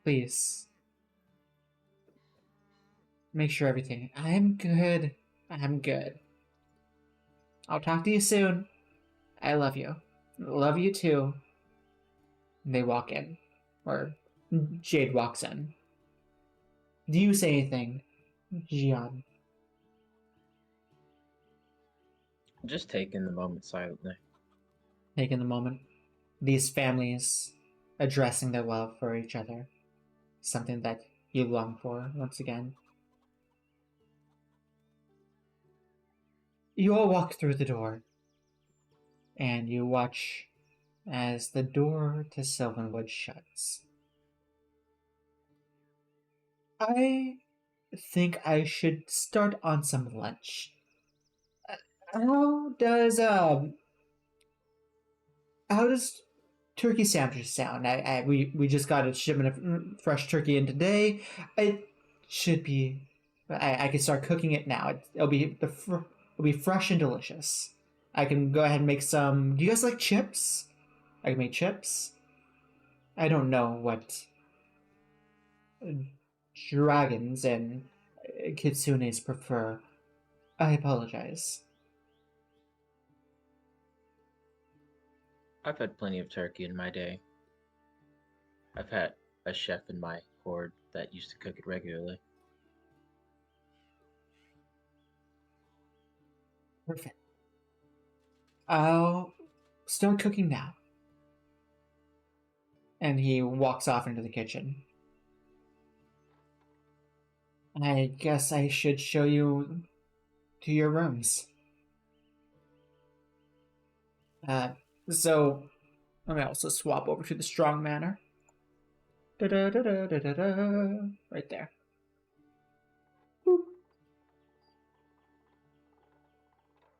Please. Make sure everything. I'm good. I'm good. I'll talk to you soon. I love you. Love you too. They walk in. Or Jade walks in. Do you say anything, Jian? Just take in the moment silently. Taking the moment. These families addressing their love for each other. Something that you long for once again. You all walk through the door. And you watch as the door to Sylvanwood shuts. I think I should start on some lunch. How does turkey sandwiches sound? We just got a shipment of fresh turkey in today. It should be. I can start cooking it now. It'll be fresh and delicious. I can go ahead and make some. Do you guys like chips? I can make chips. I don't know what dragons and kitsunes prefer. I apologize. I've had plenty of turkey in my day. I've had a chef in my horde that used to cook it regularly. Perfect. I'll start cooking now. And he walks off into the kitchen. I guess I should show you to your rooms. Uh, so let me also swap over to the strong manner. Da-da-da-da-da-da-da. Right there. Boop.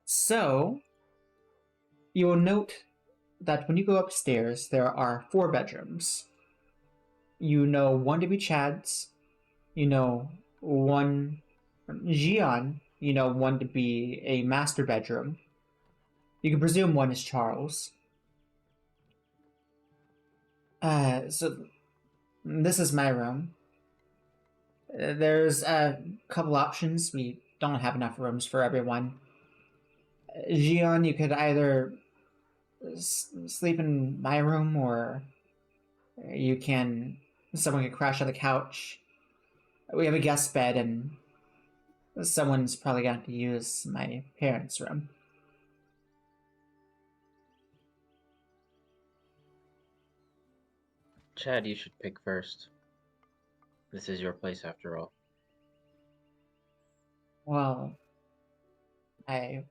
So you will note that when you go upstairs, there are 4 bedrooms. You know one to be Chad's. You know one Gian. You know one to be a master bedroom. You can presume one is Charles. So this is my room. There's a couple options. We don't have enough rooms for everyone. Gian, you could either sleep in my room, or you can. Someone could crash on the couch. We have a guest bed, and someone's probably going to have to use my parents' room. Chad, you should pick first. This is your place after all. Well, I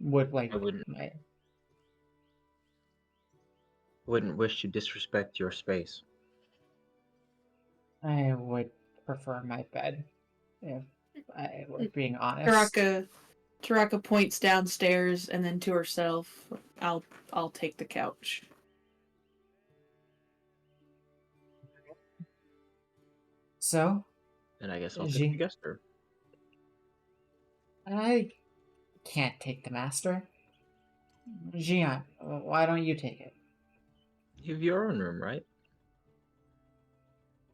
would like I my. wouldn't wish to disrespect your space. I would prefer my bed, if I were being honest. Taraka points downstairs and then to herself. I'll take the couch. So, And I guess I'll take the guest room. I can't take the master. Gian, why don't you take it? You have your own room, right?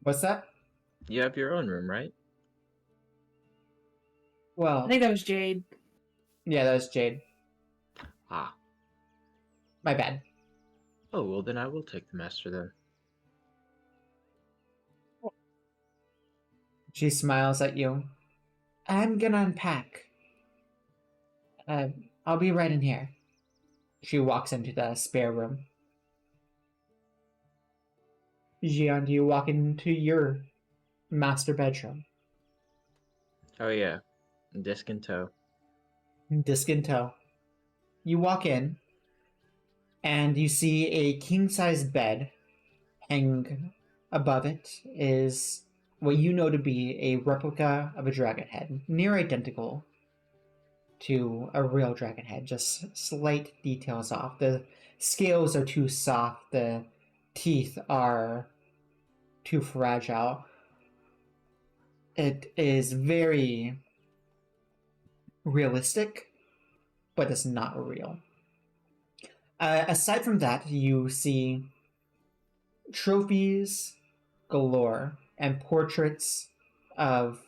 What's that? You have your own room, right? Well, I think that was Jade. yeah, that was Jade. Ah. My bad. Oh, well then I will take the master then. She smiles at you. I'm gonna unpack. I'll be right in here. She walks into the spare room. Gian, do you walk into your master bedroom? Oh yeah. Disc in tow. Disc in tow. You walk in, and you see a king-sized bed. Hanging above it is what you know to be a replica of a dragon head, near identical to a real dragon head, just slight details off. The scales are too soft, the teeth are too fragile. It is very realistic, but it's not real. Aside from that, you see trophies galore and portraits of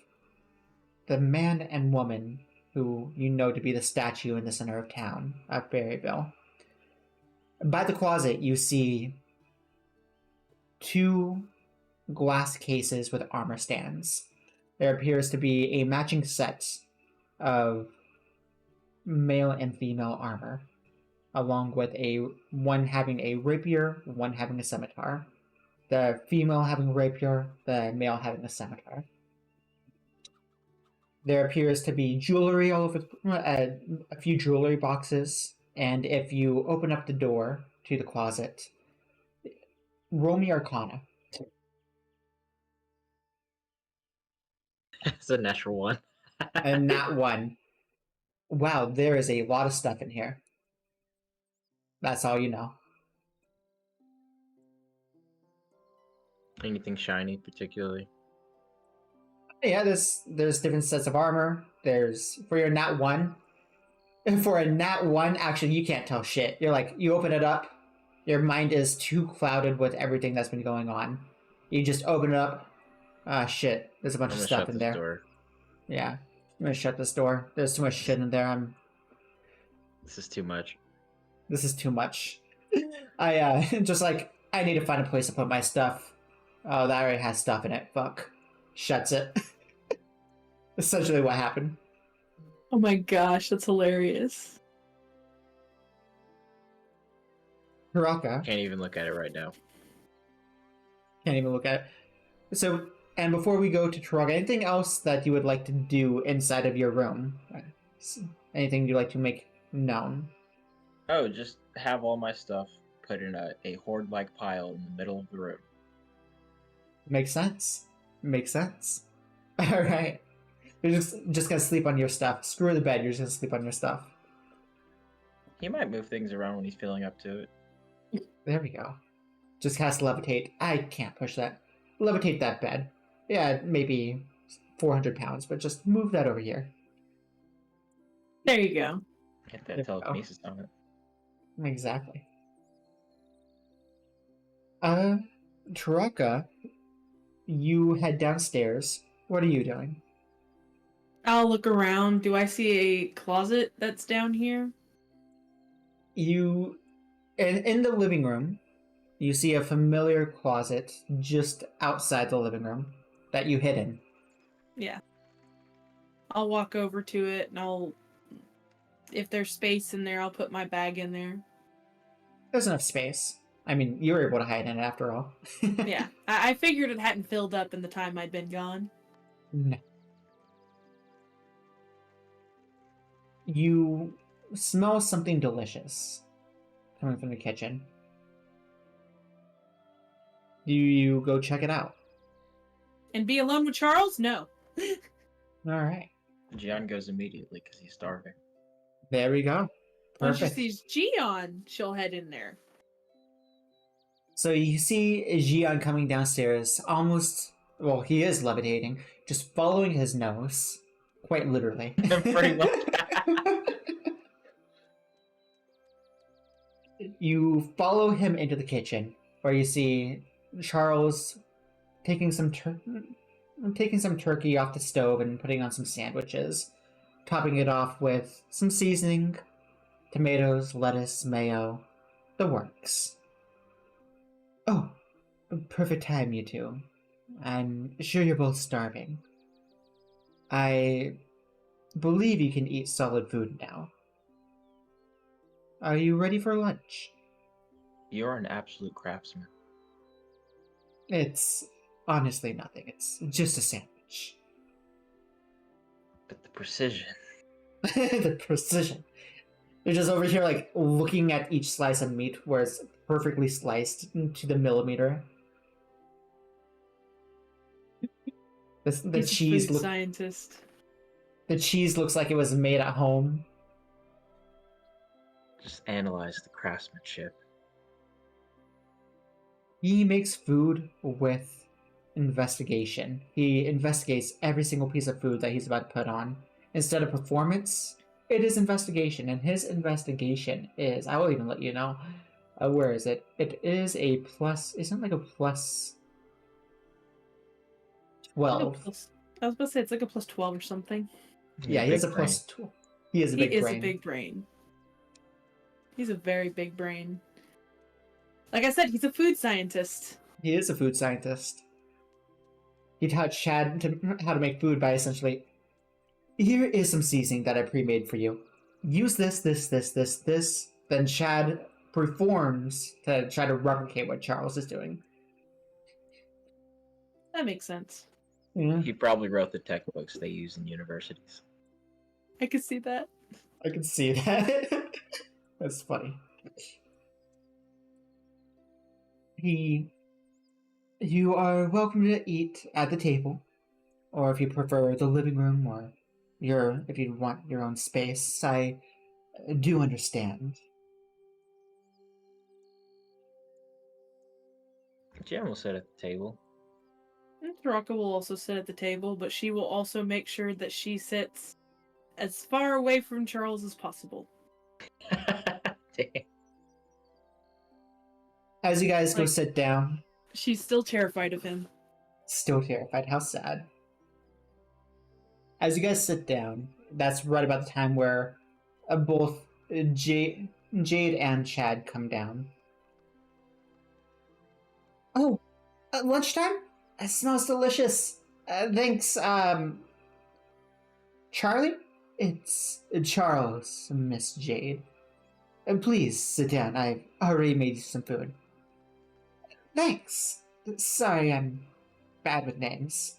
the man and woman who you know to be the statue in the center of town of Berryville. By the closet, you see 2 glass cases with armor stands. There appears to be a matching set of male and female armor, along with one having a rapier, one having a scimitar. The female having a rapier, the male having a scimitar. There appears to be jewelry all over, a few jewelry boxes, and if you open up the door to the closet, roll me Arcana. It's a natural one. And not one. Wow, there is a lot of stuff in here. That's all you know. Anything shiny particularly? Yeah, there's different sets of armor. There's for your nat 1. And for a nat 1, actually you can't tell shit. You're like, you open it up, your mind is too clouded with everything that's been going on. You just open it up. Ah, shit. There's a bunch of stuff in there. Door. Yeah. I'm gonna shut this door. There's too much shit in there. This is too much. This is too much. I just like, I need to find a place to put my stuff. Oh, that already has stuff in it. Fuck. Shuts it. Essentially what happened. Oh my gosh, that's hilarious. Hiraka. Can't even look at it right now. Can't even look at it. So And before we go to Trog, anything else that you would like to do inside of your room? Anything you'd like to make known? Oh, just have all my stuff put in a horde-like pile in the middle of the room. Makes sense. Makes sense. All right. You're just gonna sleep on your stuff. Screw the bed. You're just gonna sleep on your stuff. He might move things around when he's feeling up to it. There we go. Just cast levitate. I can't push that. Levitate that bed. Yeah, maybe 400 pounds, but just move that over here. There you go. Get There we that go. telekinesis on it. Exactly. Taraka, you head downstairs. What are you doing? I'll look around. Do I see a closet that's down here? You, in the living room, you see a familiar closet just outside the living room that you hid in. Yeah. I'll walk over to it and if there's space in there, I'll put my bag in there. There's enough space. I mean, you were able to hide in it after all. Yeah. I figured it hadn't filled up in the time I'd been gone. No. You smell something delicious coming from the kitchen. Do you go check it out? And be alone with Charles? No. All right. Gian goes immediately because he's starving. There we go. When she Perfect. sees Gion, she'll head in there. So you see Jian coming downstairs, almost, well, he is levitating, just following his nose, quite literally. Pretty much. You follow him into the kitchen, where you see Charles taking some turkey off the stove and putting on some sandwiches, topping it off with some seasoning, tomatoes, lettuce, mayo, the works. Oh, perfect time, you two. I'm sure you're both starving. I believe you can eat solid food now. Are you ready for lunch? You're an absolute craftsman. It's honestly nothing. It's just a sandwich. But the precision. The precision. They're just over here, like, looking at each slice of meat where it's perfectly sliced to the millimeter. The He's cheese a food scientist. The cheese looks like it was made at home. Just analyze the craftsmanship. He makes food with investigation. He investigates every single piece of food that he's about to put on. Instead of performance, it is investigation, and his investigation is, I will even let you know, where is it? It is a plus, isn't it like a plus 12? I was about to say it's like a plus 12 or something. Yeah, he has a plus 12. He has a big brain. He is a big brain. He's a very big brain. Like I said, he's a food scientist. He is a food scientist. He taught Chad how to make food by essentially, here is some seasoning that I pre-made for you. Use this. Then Chad performs to try to replicate what Charles is doing. That makes sense. Yeah, He probably wrote the textbooks they use in universities. I could see that. I can see that. That's funny. You are welcome to eat at the table, or if you prefer the living room, or if you want your own space. I do understand. Gian will sit at the table. And Taraka will also sit at the table, but she will also make sure that she sits as far away from Charles as possible. Damn. As you guys go Like- sit down, She's still terrified of him. still terrified. How sad. As you guys sit down, that's right about the time where both Jade and Chad come down. Oh, lunchtime? It smells delicious. Thanks, Charlie? It's Charles, Miss Jade. Please sit down. I've already made you some food. Thanks. Sorry, I'm bad with names.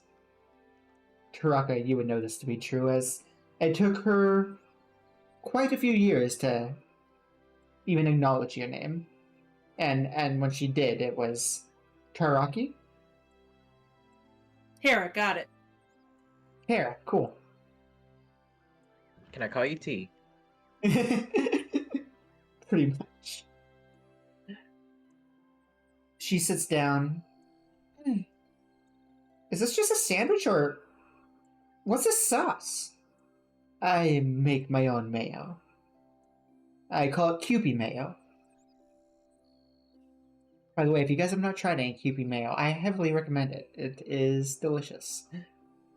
Taraka, you would know this to be true, as it took her quite a few years to even acknowledge your name. And when she did, it was Taraki? Hera, got it. Hera, cool. Can I call you T? Pretty much. She sits down. Is this just a sandwich or what's this sauce? I make my own mayo. I call it Kewpie mayo. By the way, if you guys have not tried any Kewpie mayo, I heavily recommend it. It is delicious.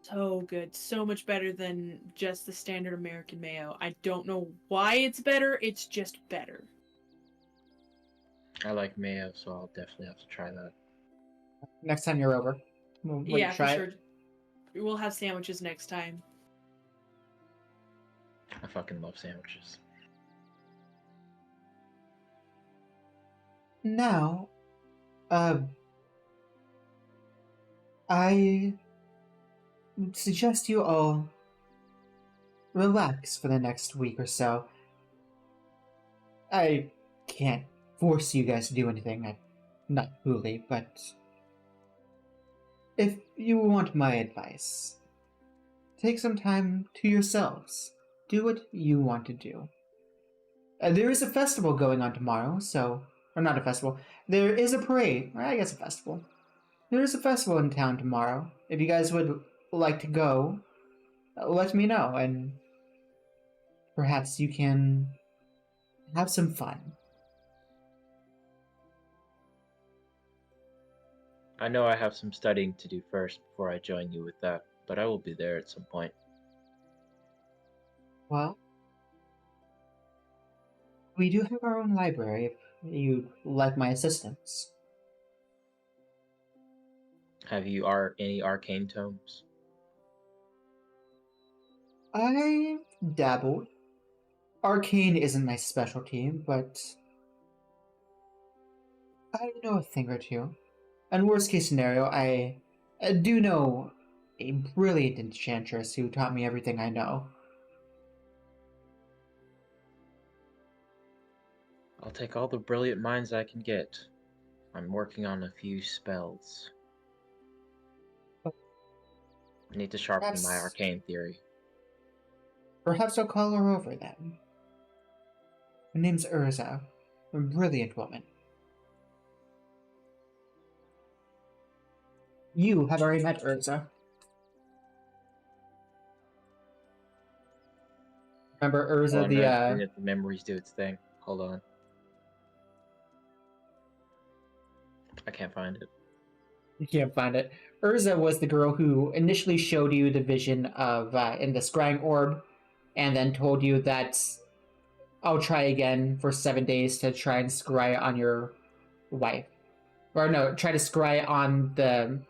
So good. So much better than just the standard American mayo. I don't know why it's better, it's just better. I like mayo, so I'll definitely have to try that. Next time you're over, we'll Yeah, for try sure. it. We'll have sandwiches next time. I fucking love sandwiches. Now, I would suggest you all relax for the next week or so. I can't force you guys to do anything, not fully, but if you want my advice, take some time to yourselves. Do what you want to do. There is a festival going on tomorrow, so... Or not a festival. There is a parade. Or I guess a festival. There is a festival in town tomorrow. If you guys would like to go, let me know, and perhaps you can have some fun. I know I have some studying to do first before I join you with that, but I will be there at some point. Well, we do have our own library if you'd like my assistance. Have you any arcane tomes? I dabbled. Arcane isn't my specialty, but I know a thing or two. And worst case scenario, I do know a brilliant enchantress who taught me everything I know. I'll take all the brilliant minds I can get. I'm working on a few spells. I need to sharpen my arcane theory. Perhaps I'll call her over then. Her name's Urza, a brilliant woman. You have already met Urza. Remember Urza, I'm gonna let the memories do its thing. Hold on. I can't find it. You can't find it. Urza was the girl who initially showed you the vision of in the scrying orb, and then told you that I'll try again for 7 days to try and scry on your wife. Or no, try to scry on the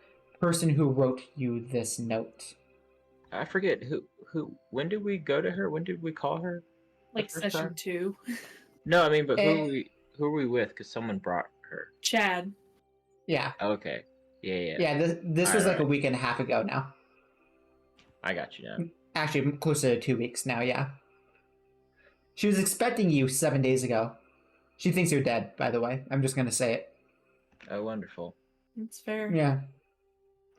person who wrote you this note. I forget who. When did we go to her? When did we call her? Like first session time? 2. No, I mean, but Eh. who are we with? Because someone brought her. Chad. Yeah. Okay. Yeah. Yeah, this was like a Alright. week and a half ago now. I got you now. Actually, closer to 2 weeks now, yeah. She was expecting you 7 days ago. She thinks you're dead, by the way. I'm just gonna say it. Oh, wonderful. That's fair. Yeah.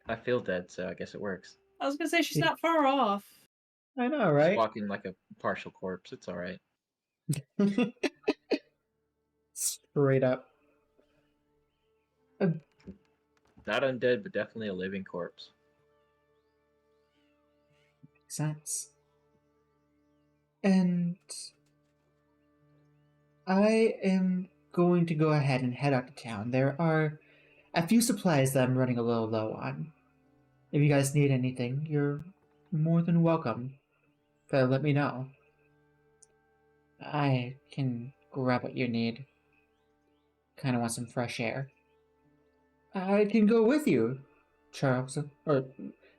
I feel dead, so I guess it works. I was gonna say she's not far off. I know, Just right? walking like a partial corpse. It's alright. Straight up. Not undead, but definitely a living corpse. Makes sense. And I am going to go ahead and head out to town. There are a few supplies that I'm running a little low on. If you guys need anything, you're more than welcome to let me know. I can grab what you need. Kind of want some fresh air. I can go with you, Charles. Or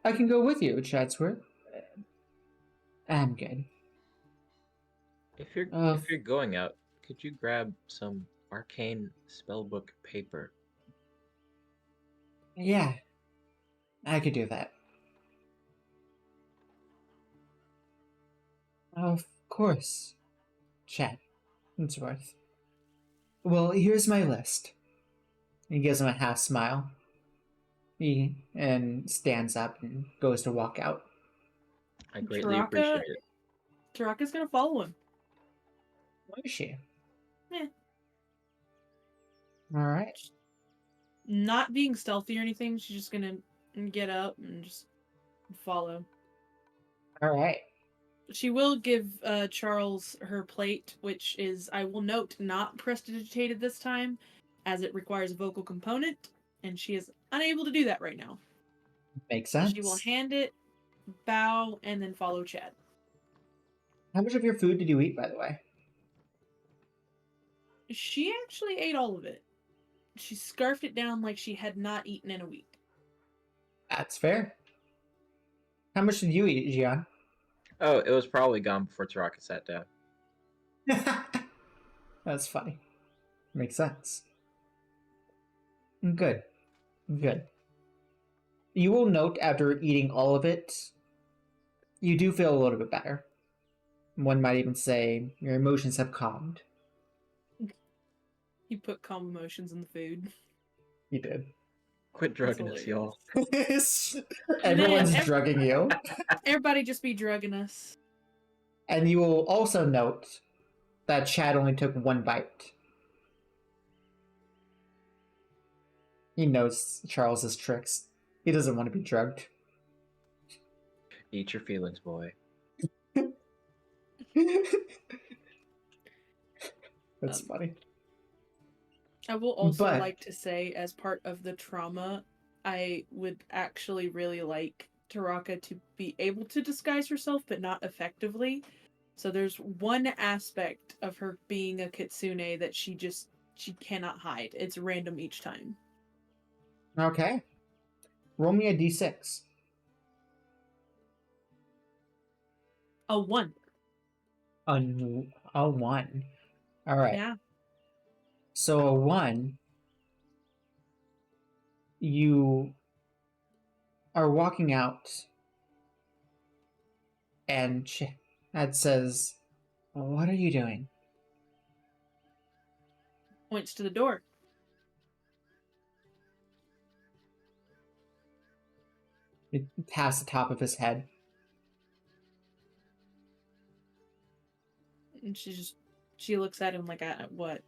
I can go with you, Chadsworth. I'm good. If you're going out, could you grab some arcane spellbook paper? Yeah. I could do that. Of course, Chad. It's worth. Well, here's my list. He gives him a half smile. He and stands up and goes to walk out. I greatly appreciate it. Taraka's gonna follow him. Where is she? Eh. All right. Not being stealthy or anything, she's just gonna get up and just follow. All right. She will give Charles her plate, which is, I will note, not prestidigitated this time, as it requires a vocal component, and she is unable to do that right now. Makes sense. She will hand it, bow, and then follow Chad. How much of your food did you eat, by the way? She actually ate all of it. She scarfed it down like she had not eaten in a week. That's fair. How much did you eat, Gian? Oh, it was probably gone before Taraka sat down. That's funny. Makes sense. Good. Good. You will note after eating all of it, you do feel a little bit better. One might even say your emotions have calmed. You put calm emotions in the food. You did. Quit drugging us, y'all. Everyone's Man, drugging you. Everybody just be drugging us. And you will also note that Chad only took one bite. He knows Charles's tricks. He doesn't want to be drugged. Eat your feelings, boy. That's funny. I will also But- like to say, as part of the trauma, I would actually really like Taraka to be able to disguise herself, but not effectively. So there's one aspect of her being a kitsune that she cannot hide. It's random each time. Okay. Roll me a d6. A 1. A 1. All right. Yeah. So a 1, you are walking out, and Chad says, "What are you doing?" Points to the door. It taps the top of his head. And she looks at him like, what?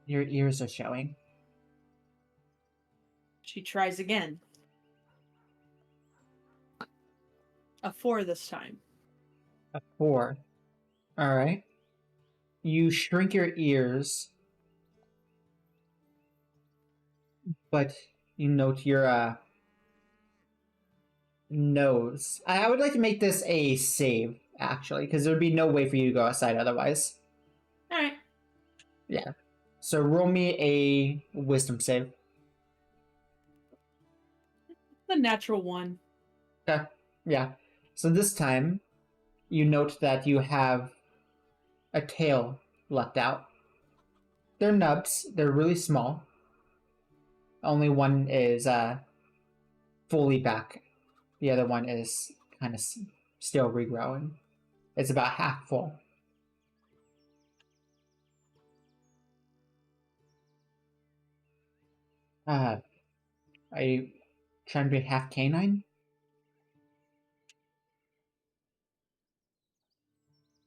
Your ears are showing. She tries again. A 4 this time. A 4. All right. You shrink your ears, but you note your nose. I would like to make this a save, actually, because there would be no way for you to go outside otherwise. Alright. Yeah. So roll me a wisdom save. The natural 1. Okay. Yeah. So this time, you note that you have a tail left out. They're nubs. They're really small. Only one is fully back. The other one is kind of still regrowing. It's about half full. Are you trying to be half canine?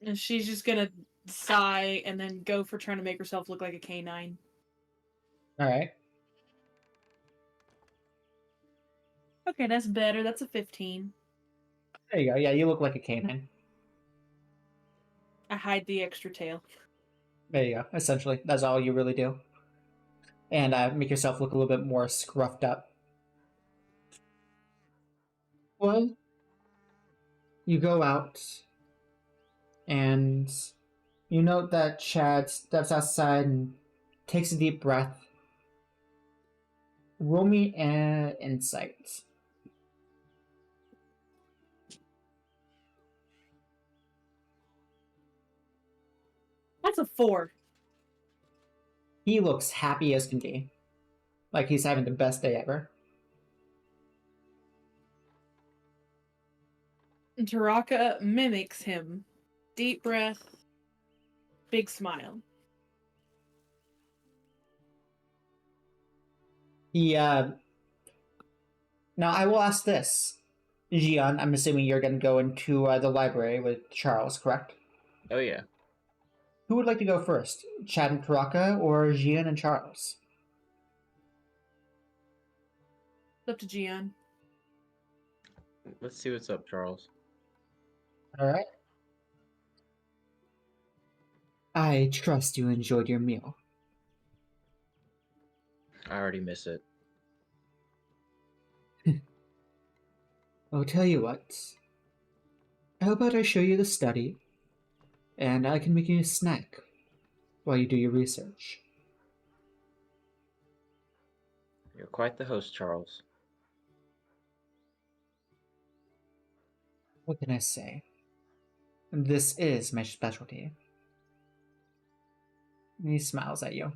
And she's just gonna sigh and then go for trying to make herself look like a canine. All right. Okay, that's better. That's a 15. There you go. Yeah, you look like a canine. I hide the extra tail. There you go. Essentially, that's all you really do. And make yourself look a little bit more scruffed up. Well, you go out, and you note that Chad steps outside and takes a deep breath. Roll me an insight. That's a 4. He looks happy as can be. Like he's having the best day ever. Taraka mimics him. Deep breath, big smile. He, now I will ask this. Gian, I'm assuming you're going to go into the library with Charles, correct? Oh yeah. Who would like to go first? Chad and Taraka or Gian and Charles? It's up to Gian. Let's see what's up, Charles. Alright. I trust you enjoyed your meal. I already miss it. I'll tell you what. How about I show you the study, and I can make you a snack while you do your research. You're quite the host, Charles. What can I say? This is my specialty. And he smiles at you.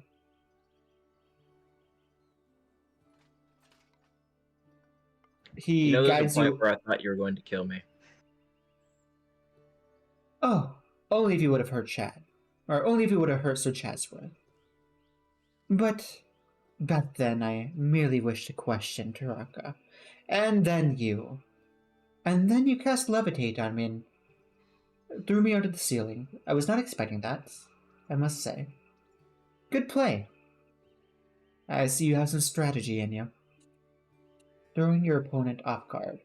He There's a guides point you. where I thought you were going to kill me. Oh, only if you would have heard Chad. Or only if you would have heard Sir Chadsworth. But back then I merely wished to question Taraka. And then you. And then you cast Levitate on me and threw me out of the ceiling. I was not expecting that, I must say. Good play. I see you have some strategy in you. Throwing your opponent off guard.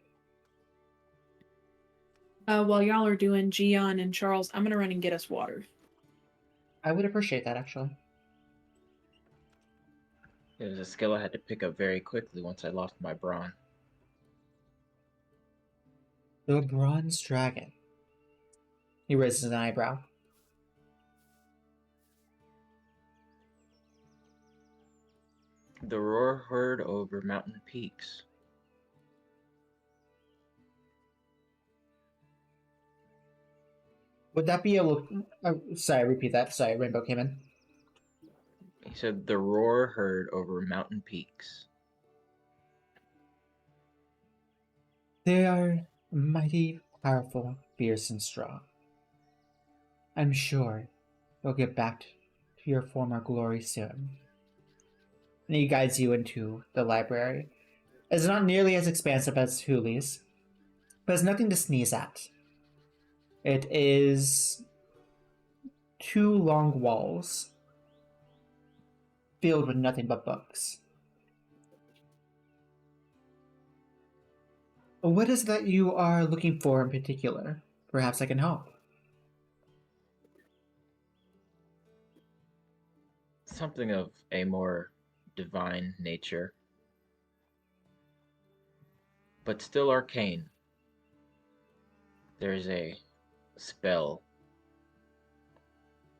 While y'all are doing Gian and Charles, I'm gonna run and get us water. I would appreciate that, actually. It was a skill I had to pick up very quickly once I lost my brawn. The Bronze Dragon. He raises an eyebrow. The roar heard over mountain peaks. Would that be a look? Sorry, repeat that. Sorry, Rainbow came in. He said the roar heard over mountain peaks. They are mighty, powerful, fierce, and strong. I'm sure you'll get back to your former glory soon. And he guides you into the library. It's not nearly as expansive as Hooley's, but it's nothing to sneeze at. It is 2 long walls filled with nothing but books. What is that you are looking for in particular? Perhaps I can help. Something of a more divine nature, but still arcane. There's a spell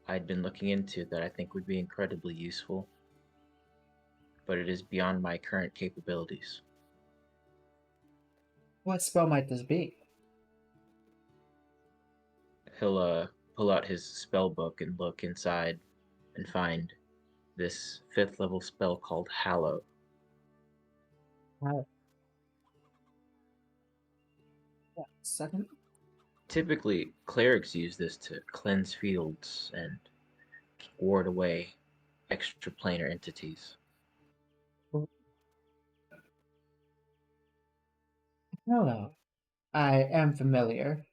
I'd been looking into that I think would be incredibly useful, but it is beyond my current capabilities. What spell might this be? He'll pull out his spell book and look inside and find this 5th level spell called Hallow. Second? Typically, clerics use this to cleanse fields and ward away extraplanar entities. Hello. I am familiar.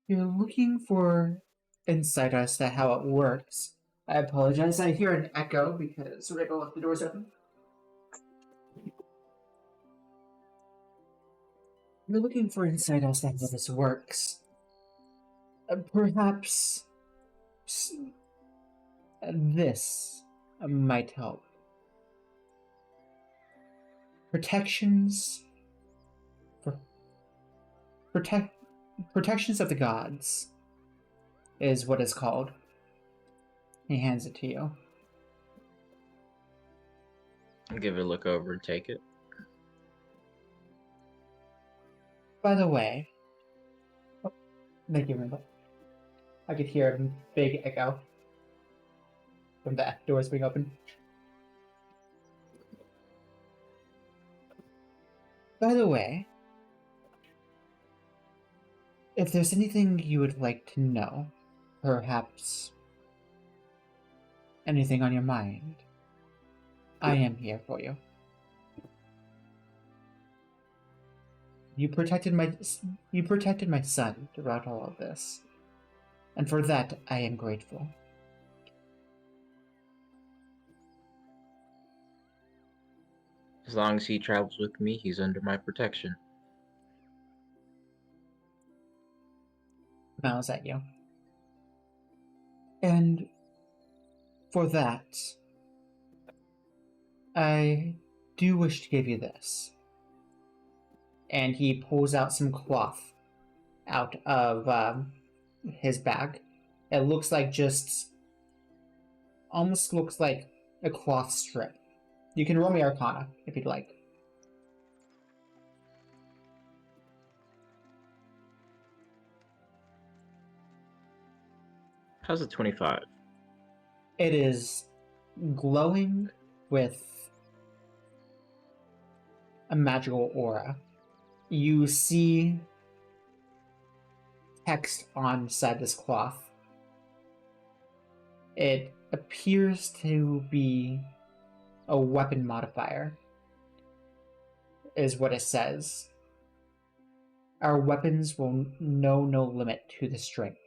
You're looking for insight as to how it works. I apologize. I hear an echo because Rainbow left the doors open. You're looking for insight as to how this works. Perhaps this might help. Protections for protections of the gods is what it's called. He hands it to you. I'll give it a look over and take it. By the way, oh, thank you, Rainbow. I could hear a big echo from the doors being open. By the way, if there's anything you would like to know, perhaps anything on your mind, I am here for you. You protected my son throughout all of this, and for that I am grateful. As long as he travels with me, he's under my protection. Smiles at you. And for that, I do wish to give you this. And he pulls out some cloth out of his bag. It looks like almost looks like a cloth strip. You can roll me Arcana if you'd like. How's a 25? It is glowing with a magical aura. You see text on side this cloth. It appears to be a weapon modifier, is what it says. Our weapons will know no limit to the strength.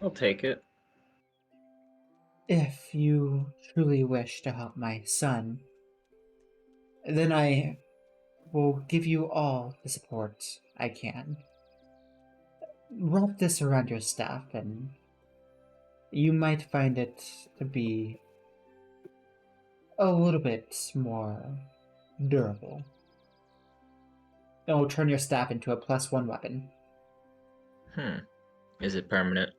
I'll take it. If you truly wish to help my son, then I will give you all the support I can. Wrap this around your staff, and you might find it to be a little bit more durable. It will turn your staff into a +1 weapon. Is it permanent?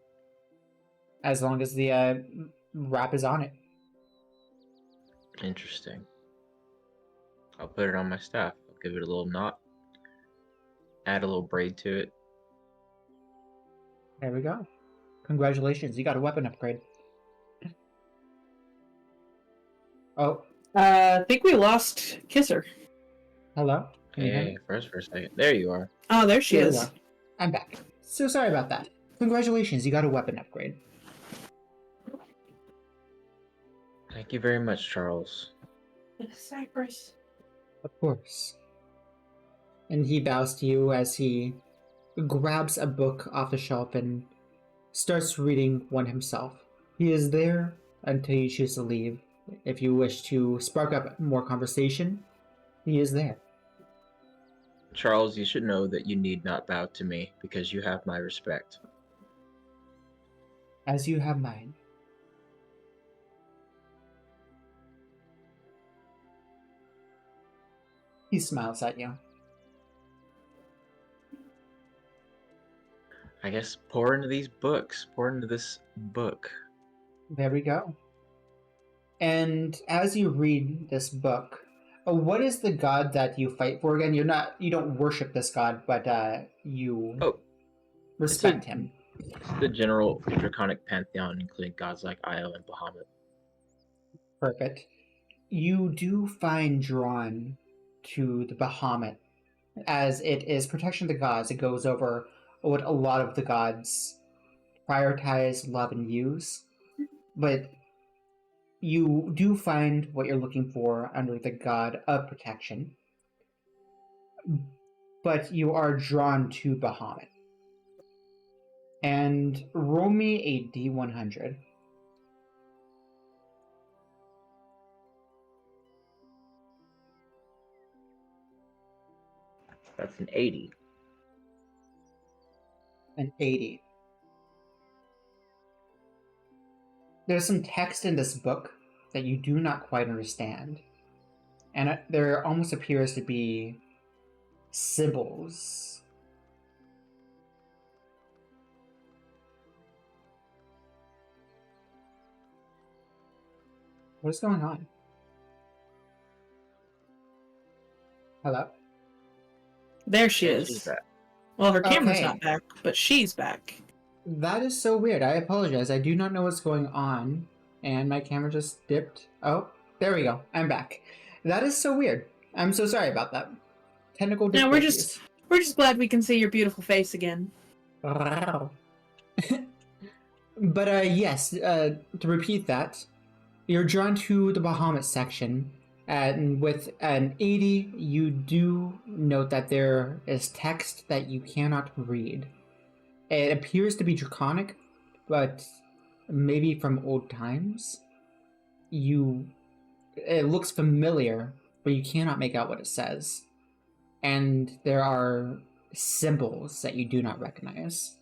As long as the wrap is on it. Interesting. I'll put it on my staff. I'll give it a little knot. Add a little braid to it. There we go. Congratulations, you got a weapon upgrade. Oh, I think we lost Kisser. hello? Can you hear me? Hey, for a second. There you are. Oh, there she There we is. go. I'm back. So sorry about that. Congratulations, you got a weapon upgrade. Thank you very much, Charles. Cypress. Of course. And he bows to you as he grabs a book off the shelf and starts reading one himself. He is there until you choose to leave. If you wish to spark up more conversation, he is there. Charles, you should know that you need not bow to me because you have my respect. As you have mine. He smiles at you. I guess pour into these books. Pour into this book. There we go. And as you read this book, what is the god that you fight for again? You don't worship this god, but you respect him. It's the general draconic pantheon, including gods like Io and Bahamut. Perfect. You do find drawn to the Bahamut, as it is protection of the gods. It goes over what a lot of the gods prioritize, love, and use. But you do find what you're looking for under the god of protection. But you are drawn to Bahamut. And roll me a D100. That's an 80. An 80. There's some text in this book that you do not quite understand. And there almost appears to be symbols. What is going on? Hello? There she Yeah, she's is. back. Well, her camera's Okay. not back, but she's back. That is so weird. I apologize. I do not know what's going on. And my camera just dipped. Oh, There we go. I'm back. That is so weird. I'm so sorry about that. Technical No, difficulties. we're just glad we can see your beautiful face again. Wow. But yes, to repeat that, you're drawn to the Bahamut section, and with an 80, you do note that there is text that you cannot read. It appears to be draconic, but maybe from old times. It looks familiar, but you cannot make out what it says. And there are symbols that you do not recognize.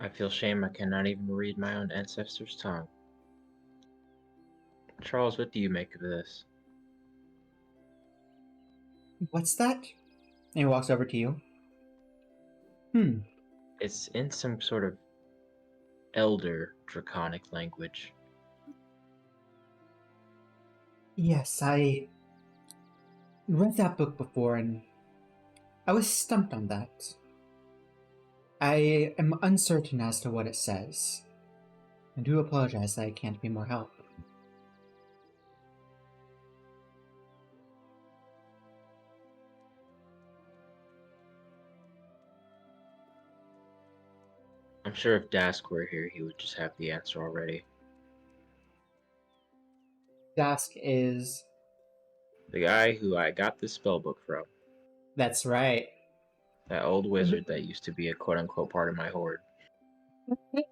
I feel shame I cannot even read my own ancestors' tongue. Charles, what do you make of this? What's that? And he walks over to you. It's in some sort of elder draconic language. Yes, I read that book before and I was stumped on that. I am uncertain as to what it says. I do apologize that I can't be more help. I'm sure if Dask were here, he would just have the answer already. Dask is... The guy who I got this spellbook from. That's right. That old wizard that used to be a quote-unquote part of my horde. The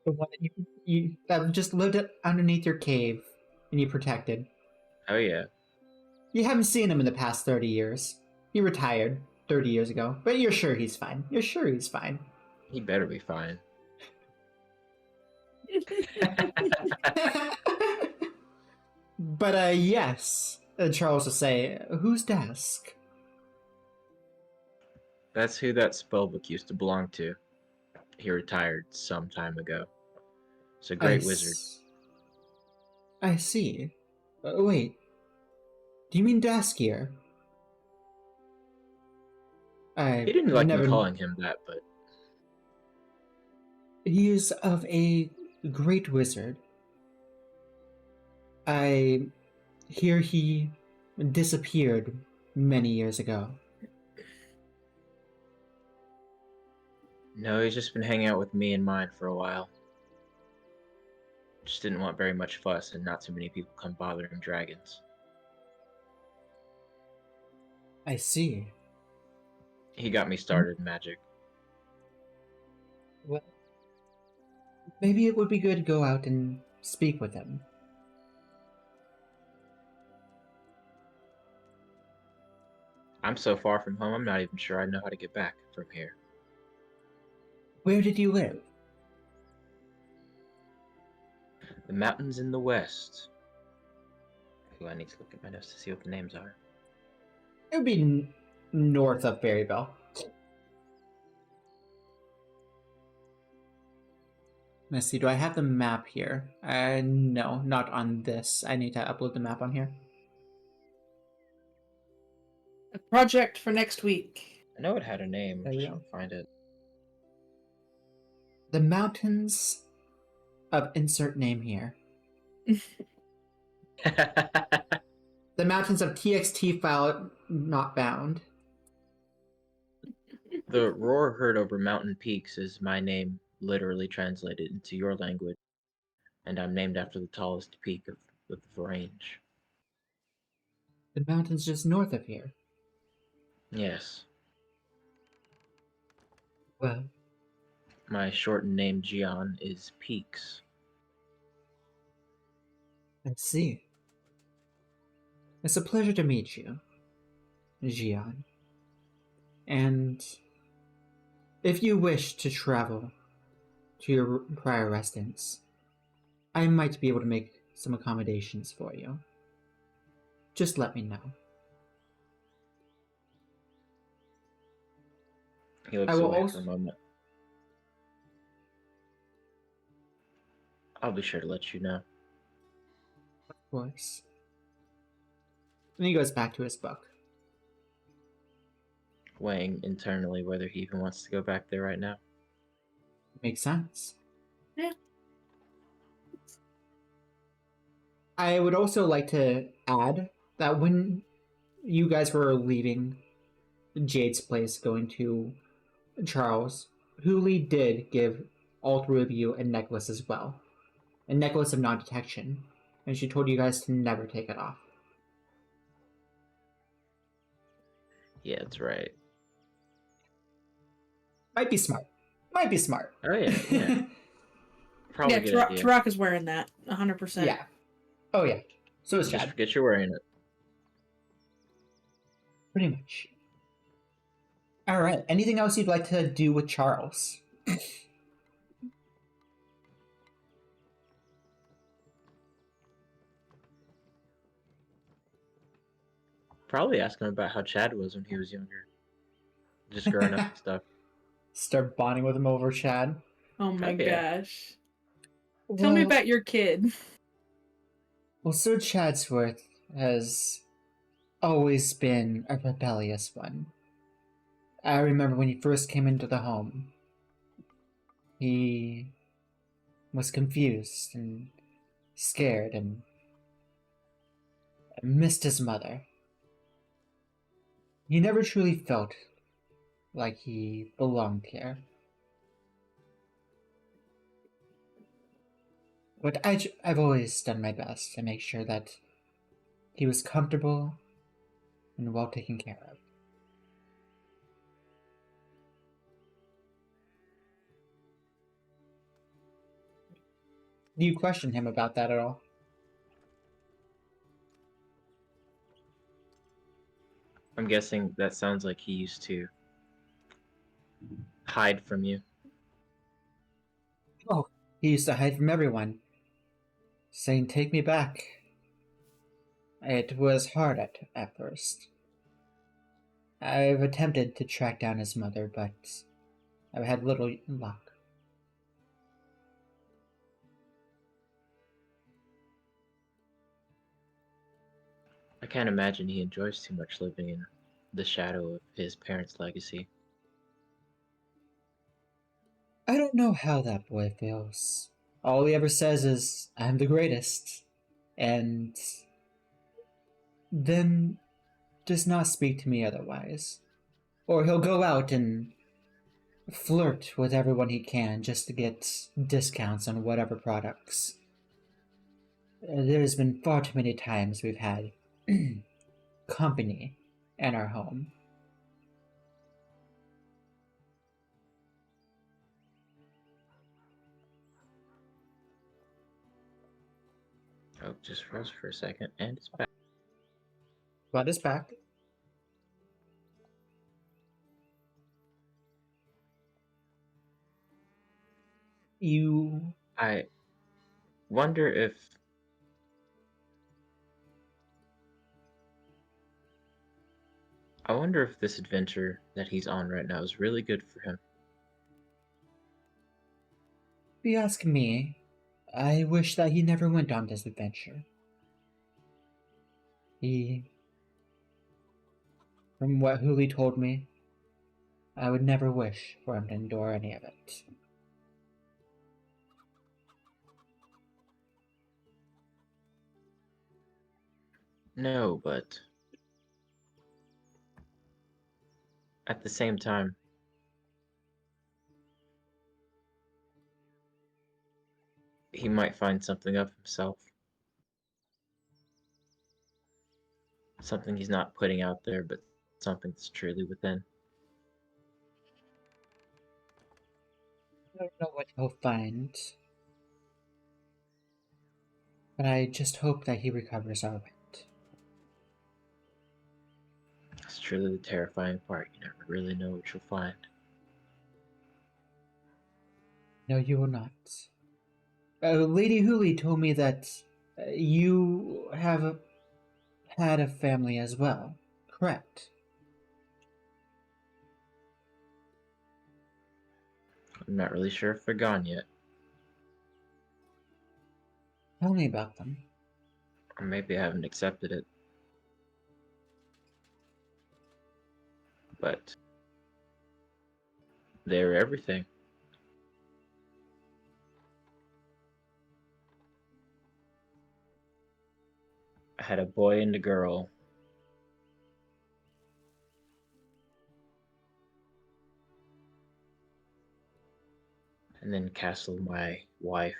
one that you that just lived underneath your cave and you protected. Oh yeah. You haven't seen him in the past 30 years. He retired 30 years ago, but you're sure he's fine. You're sure he's fine. He better be fine. But yes, Charles will say, who's Dask? That's who that spellbook used to belong to. He retired some time ago. He's a great wizard. I see. Wait. Do you mean Daskier? He didn't like me calling him that, but... He is of a great wizard. I hear he disappeared many years ago. No, he's just been hanging out with me and mine for a while. Just didn't want very much fuss and not too many people come bothering dragons. I see. He got me started in magic. Well, maybe it would be good to go out and speak with him. I'm so far from home, I'm not even sure I know how to get back from here. Where did you live? The mountains in the west. Ooh, I need to look at my notes to see what the names are. It would be north of Berryville. Let's see, do I have the map here? No, not on this. I need to upload the map on here. A project for next week. I know it had a name, There I we just go. can't find it. The mountains of insert name here. The mountains of TXT file not bound. The roar heard over mountain peaks is my name literally translated into your language, and I'm named after the tallest peak of the range. The mountains just north of here. Yes. Well, My shortened name, Gian, is Peaks. I see. It's a pleasure to meet you, Gian. And if you wish to travel to your prior residence, I might be able to make some accommodations for you. Just let me know. He looks I will away also... for a moment. I'll be sure to let you know. Of course. And he goes back to his book. Weighing internally whether he even wants to go back there right now. Makes sense. Yeah. I would also like to add that when you guys were leaving Jade's place going to Charles, Huli did give all three of you a necklace as well. A necklace of non-detection. And she told you guys to never take it off. Yeah, that's right. Might be smart. Might be smart. Oh yeah, yeah. Probably Yeah, a good idea. Taraka's wearing that 100%. Yeah. Oh yeah. So is Just Chad. forget you're wearing it. Pretty much. Alright. Anything else you'd like to do with Charles? Probably ask him about how Chad was when he was younger. Just growing up and stuff. Start bonding with him over Chad. Oh my Oh, yeah. gosh. Tell me about your kid. Well, Sir Chadsworth has always been a rebellious one. I remember when he first came into the home, he was confused and scared and missed his mother. He never truly felt like he belonged here. But I've always done my best to make sure that he was comfortable and well taken care of. Do you question him about that at all? I'm guessing that sounds like he used to hide from you. Oh, he used to hide from everyone, saying, "Take me back." It was hard at first. I've attempted to track down his mother, but I've had little luck. I can't imagine he enjoys too much living in the shadow of his parents' legacy. I don't know how that boy feels. All he ever says is, "I'm the greatest," and then does not speak to me otherwise. Or he'll go out and flirt with everyone he can just to get discounts on whatever products. There's been far too many times we've had company in our home. Oh, just froze for a second, and it's back. Blood is back. You I wonder if this adventure that he's on right now is really good for him. If you ask me, I wish that he never went on this adventure. From what Huli told me, I would never wish for him to endure any of it. No, but at the same time, he might find something of himself. Something he's not putting out there, but something that's truly within. I don't know what he'll find, but I just hope that he recovers all right. It's truly the terrifying part. You never really know what you'll find. No, you will not. Lady Huli told me that you have had a family as well, correct? I'm not really sure if they're gone yet. Tell me about them. Or maybe I haven't accepted it. But they're everything. I had a boy and a girl. And then castled my wife.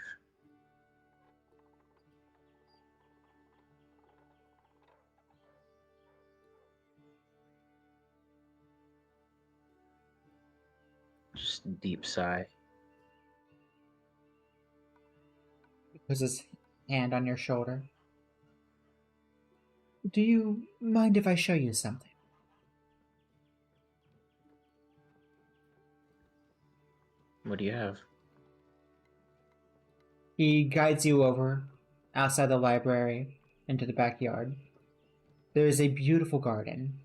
Just a deep sigh. He puts his hand on your shoulder. Do you mind if I show you something? What do you have? He guides you over outside the library into the backyard. There is a beautiful garden.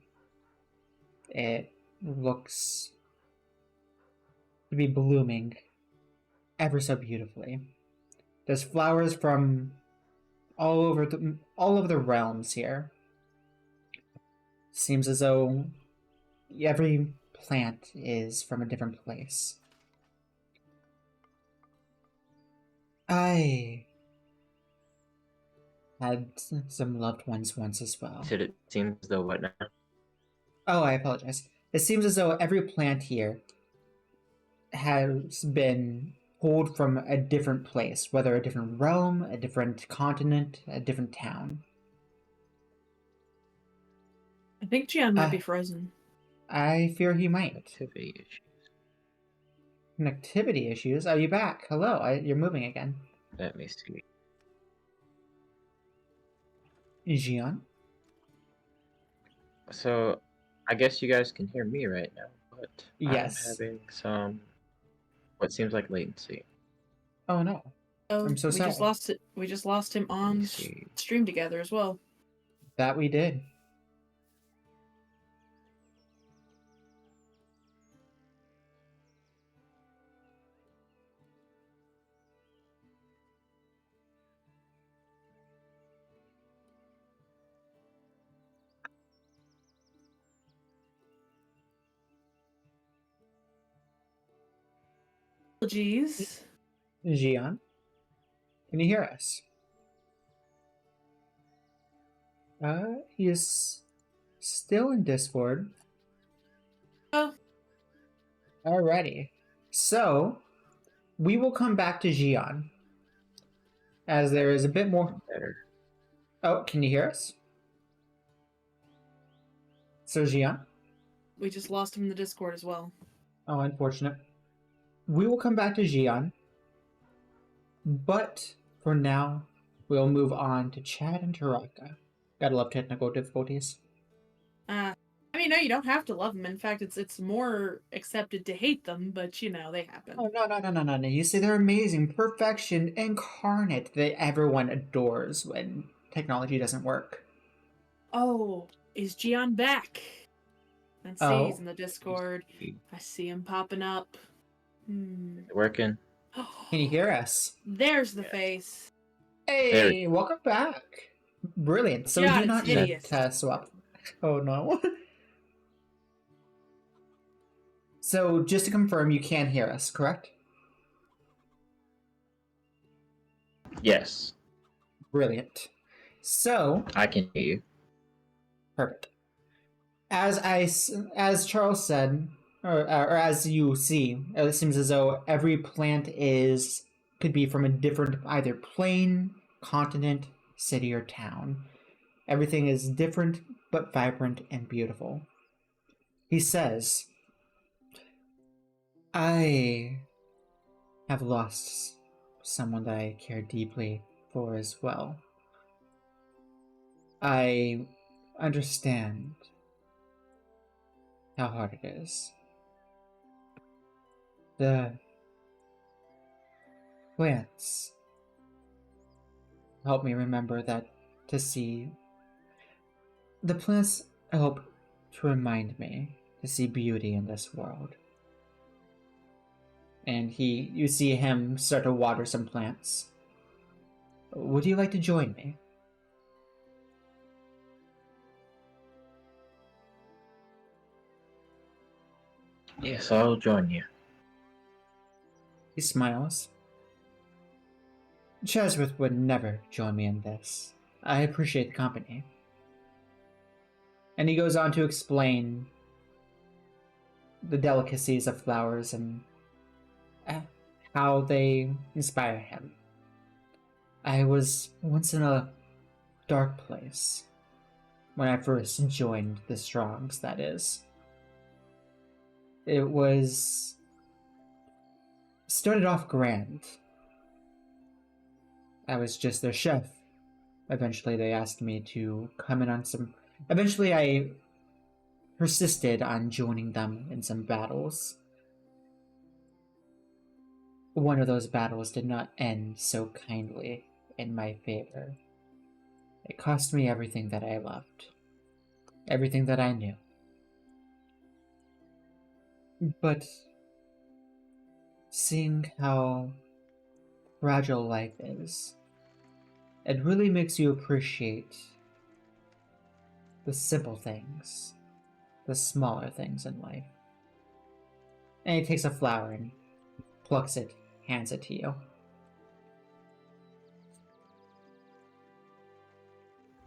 It looks to be blooming ever so beautifully. There's flowers from all over the realms here. Seems as though every plant is from a different place. I had some loved ones once as well. So it seems as though what now? Oh, I apologize. It seems as though every plant here has been pulled from a different place, whether a different realm, a different continent, a different town. I think Gian might be frozen. I fear he might. Activity issues. Connectivity issues? Are you back? Hello, you're moving again. Let me see. Gian? So, I guess you guys can hear me right now, but Yes. I'm having some what seems like latency. Oh no. Oh, I'm so we sorry. just lost it. We just lost him on see. stream together as well. That we did. Apologies. Gian? Can you hear us? He is still in Discord. Oh. Alrighty. So, we will come back to Gian. As there is a bit more... Better. Oh, can you hear us? So, Gian? We just lost him in the Discord as well. Oh, unfortunate. We will come back to Gian. But, for now, we'll move on to Chad and Taraka. Gotta love technical difficulties. I mean, no, you don't have to love them. In fact, it's more accepted to hate them, but you know, they happen. Oh, no. You see, they're amazing. Perfection incarnate that everyone adores when technology doesn't work. Oh, is Gian back? Let's see, he's in the Discord. I see him popping up. Working. Can you hear us? There's the face. Hey, welcome back. Brilliant. So Gian, we do not it's need to swap. Oh, no. So, just to confirm, you can hear us, correct? Yes. Brilliant. So, I can hear you. perfect. As Charles said, or as you see, it seems as though every plant could be from a different either plane, continent, city, or town. Everything is different but vibrant and beautiful. He says, I have lost someone that I care deeply for as well. I understand how hard it is. The plants help me remember that to see. The plants help to remind me to see beauty in this world. And you see him start to water some plants. Would you like to join me? Yes, I'll join you. He smiles. Chesworth would never join me in this. I appreciate the company. And he goes on to explain the delicacies of flowers and how they inspire him. I was once in a dark place when I first joined the Strongs, that is. It was started off grand. I was just their chef. Eventually they asked me to come in on some... Eventually I persisted on joining them in some battles. One of those battles did not end so kindly in my favor. It cost me everything that I loved. Everything that I knew. But seeing how fragile life is, it really makes you appreciate the simple things, the smaller things in life. And he takes a flower and plucks it, hands it to you.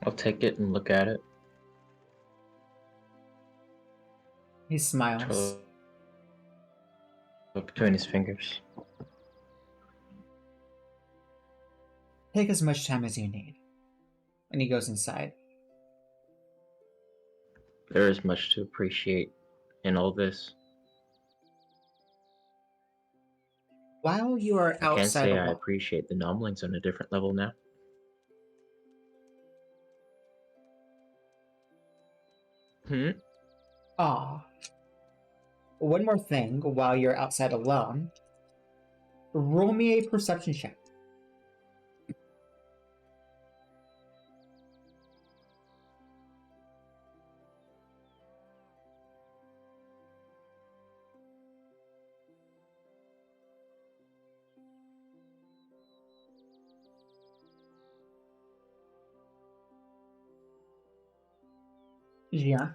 I'll take it and look at it. He smiles. Look between his fingers. Take as much time as you need. And he goes inside. There is much to appreciate in all this. While you are I can outside say I alone, appreciate the nomlings on a different level now. one more thing while you're outside alone. Roll me a perception check. Yeah.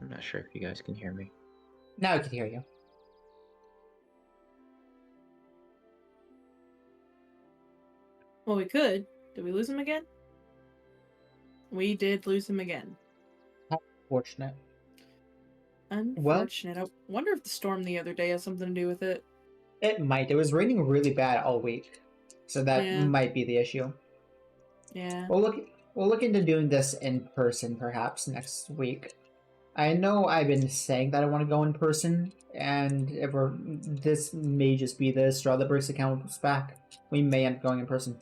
I'm not sure if you guys can hear me. Now I can hear you. Well, we could. Did we lose him again? We did lose him again. Fortunate. Unfortunate. I wonder if the storm the other day has something to do with it. It might. It was raining really bad all week, so that Yeah. might be the issue. Yeah. We'll look into doing this in person perhaps next week. I know I've been saying that I want to go in person, and this may just be the straw that breaks the camel's back. We may end up going in person.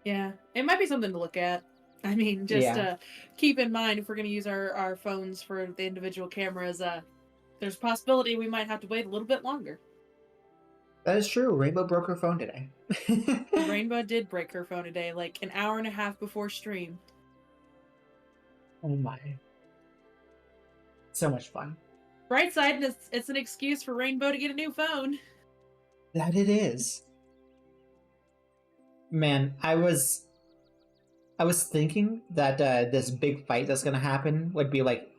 Yeah. It might be something to look at. I mean, just Yeah. keep in mind if we're going to use our phones for the individual cameras, there's a possibility we might have to wait a little bit longer. That is true. Rainbow broke her phone today. Rainbow did break her phone today, like an hour and a half before stream. Oh my. So much fun. Bright side, it's an excuse for Rainbow to get a new phone. That it is. Man, I was thinking that this big fight that's gonna happen would be like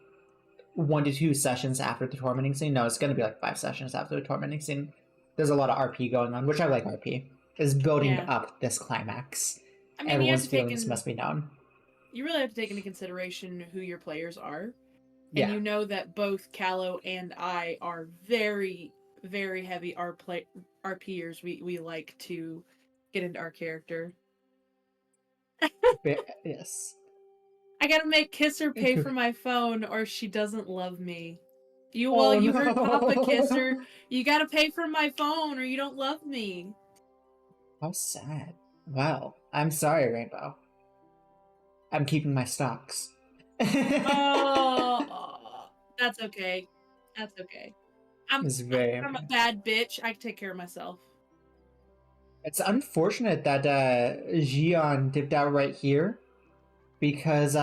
1 to 2 sessions after the tormenting scene. No, it's gonna be like 5 sessions after the tormenting scene. There's a lot of RP going on, which I like RP. Is building Yeah. up this climax. I mean, Everyone's feelings must be known. You really have to take into consideration who your players are. Yeah. And you know that both Callow and I are very, very heavy RPers. We like to get into our character. Yes. I gotta make Kisser pay for my phone or she doesn't love me. You heard Papa Kisser. You gotta pay for my phone or you don't love me. How sad. Wow. I'm sorry, Rainbow. I'm keeping my stocks. Oh, that's okay. That's okay. I'm a bad bitch. I can take care of myself. It's unfortunate that Xion dipped out right here, because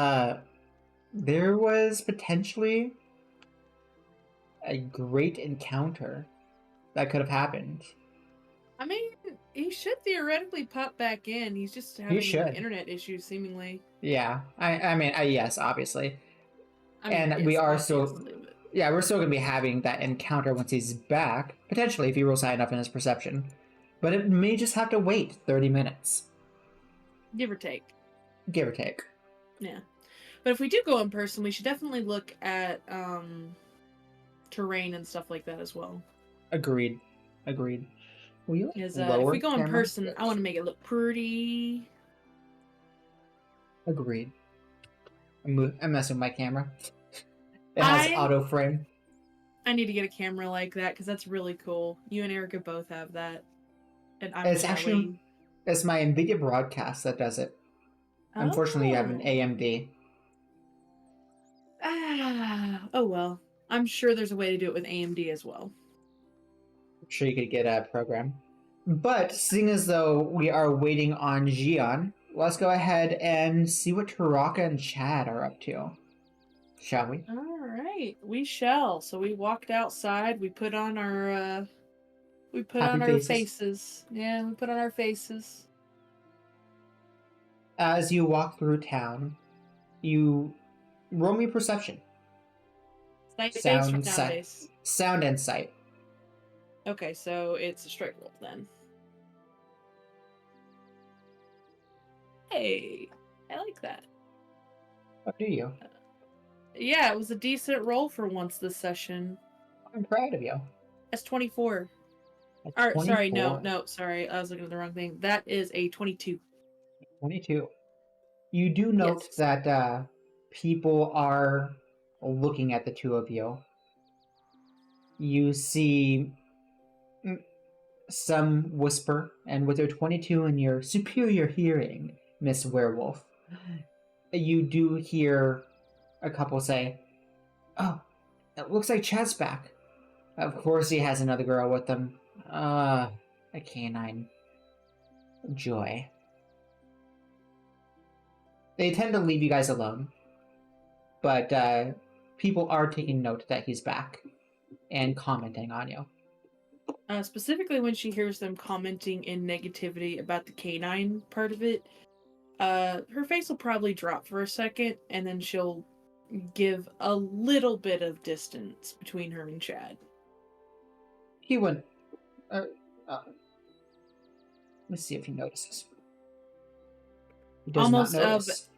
there was potentially a great encounter that could have happened. I mean, he should theoretically pop back in. He's just having internet issues, seemingly. Yeah, I mean, yes, obviously. Yes, we are obviously, still... Yeah, we're still going to be having that encounter once he's back, potentially if he rolls high enough in his perception. But it may just have to wait 30 minutes. Give or take. Give or take. Yeah. But if we do go in person, we should definitely look at terrain and stuff like that as well. Agreed. Will you Because if lower we go in camera? person, I want to make it look pretty. Agreed. I'm messing with my camera. It has auto frame. I need to get a camera like that because that's really cool. You and Erica both have that. And I'm It's jelly. actually it's my NVIDIA broadcast that does it. Unfortunately, you have an AMD. Oh well. I'm sure there's a way to do it with AMD as well. I'm sure you could get a program. But seeing as though we are waiting on Xion, let's go ahead and see what Taraka and Chad are up to. Shall we? All right, we shall. So we walked outside. We put on our Happy faces. Yeah, we put on our faces. As you walk through town, you roll me perception. Sound base. Sound and sight. Okay, so it's a straight roll then. Hey, I like that. How do you? Yeah, it was a decent roll for once this session. I'm proud of you. That's 24. That's Sorry, 24. no, sorry. I was looking at the wrong thing. That is a 22. 22. You do note Yes. that people are looking at the two of you. You see some whisper, and with your 22 and your superior hearing, Miss Werewolf, you do hear a couple say, "Oh, it looks like Chad's back. Of course he has another girl with him. A canine. Joy." They tend to leave you guys alone, but people are taking note that he's back and commenting on you. Specifically when she hears them commenting in negativity about the canine part of it, her face will probably drop for a second, and then she'll give a little bit of distance between her and Chad. He wouldn't. Let's see if he notices. He does not notice.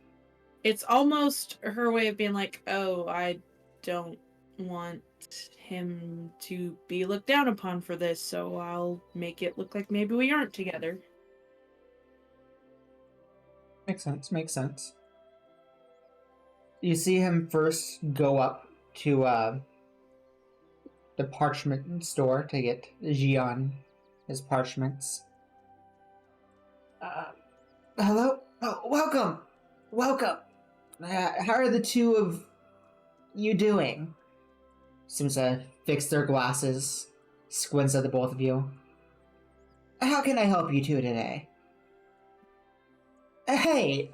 It's almost her way of being like, oh, I don't want him to be looked down upon for this, so I'll make it look like maybe we aren't together. Makes sense. You see him first go up to the parchment store to get Xion his parchments. Hello? Oh, welcome! How are the two of you doing? Seems to fix their glasses, squints at the both of you. How can I help you two today? Hey,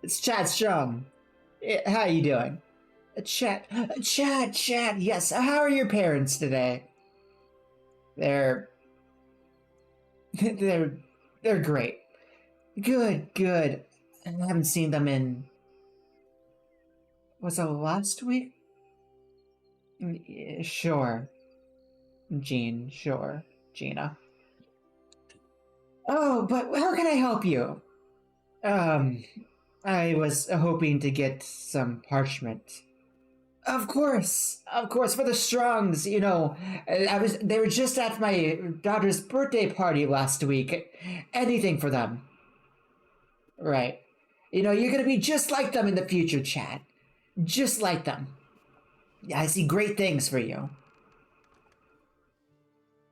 it's Chad Strum. How you doing? Chad, yes, how are your parents today? They're great. Good. I haven't seen them in... Was it last week? Sure. Gina. Oh, but how can I help you? I was hoping to get some parchment. Of course, for the Strongs, you know, they were just at my daughter's birthday party last week. Anything for them. Right. You know, you're gonna be just like them in the future, Chad. Just like them. I see great things for you.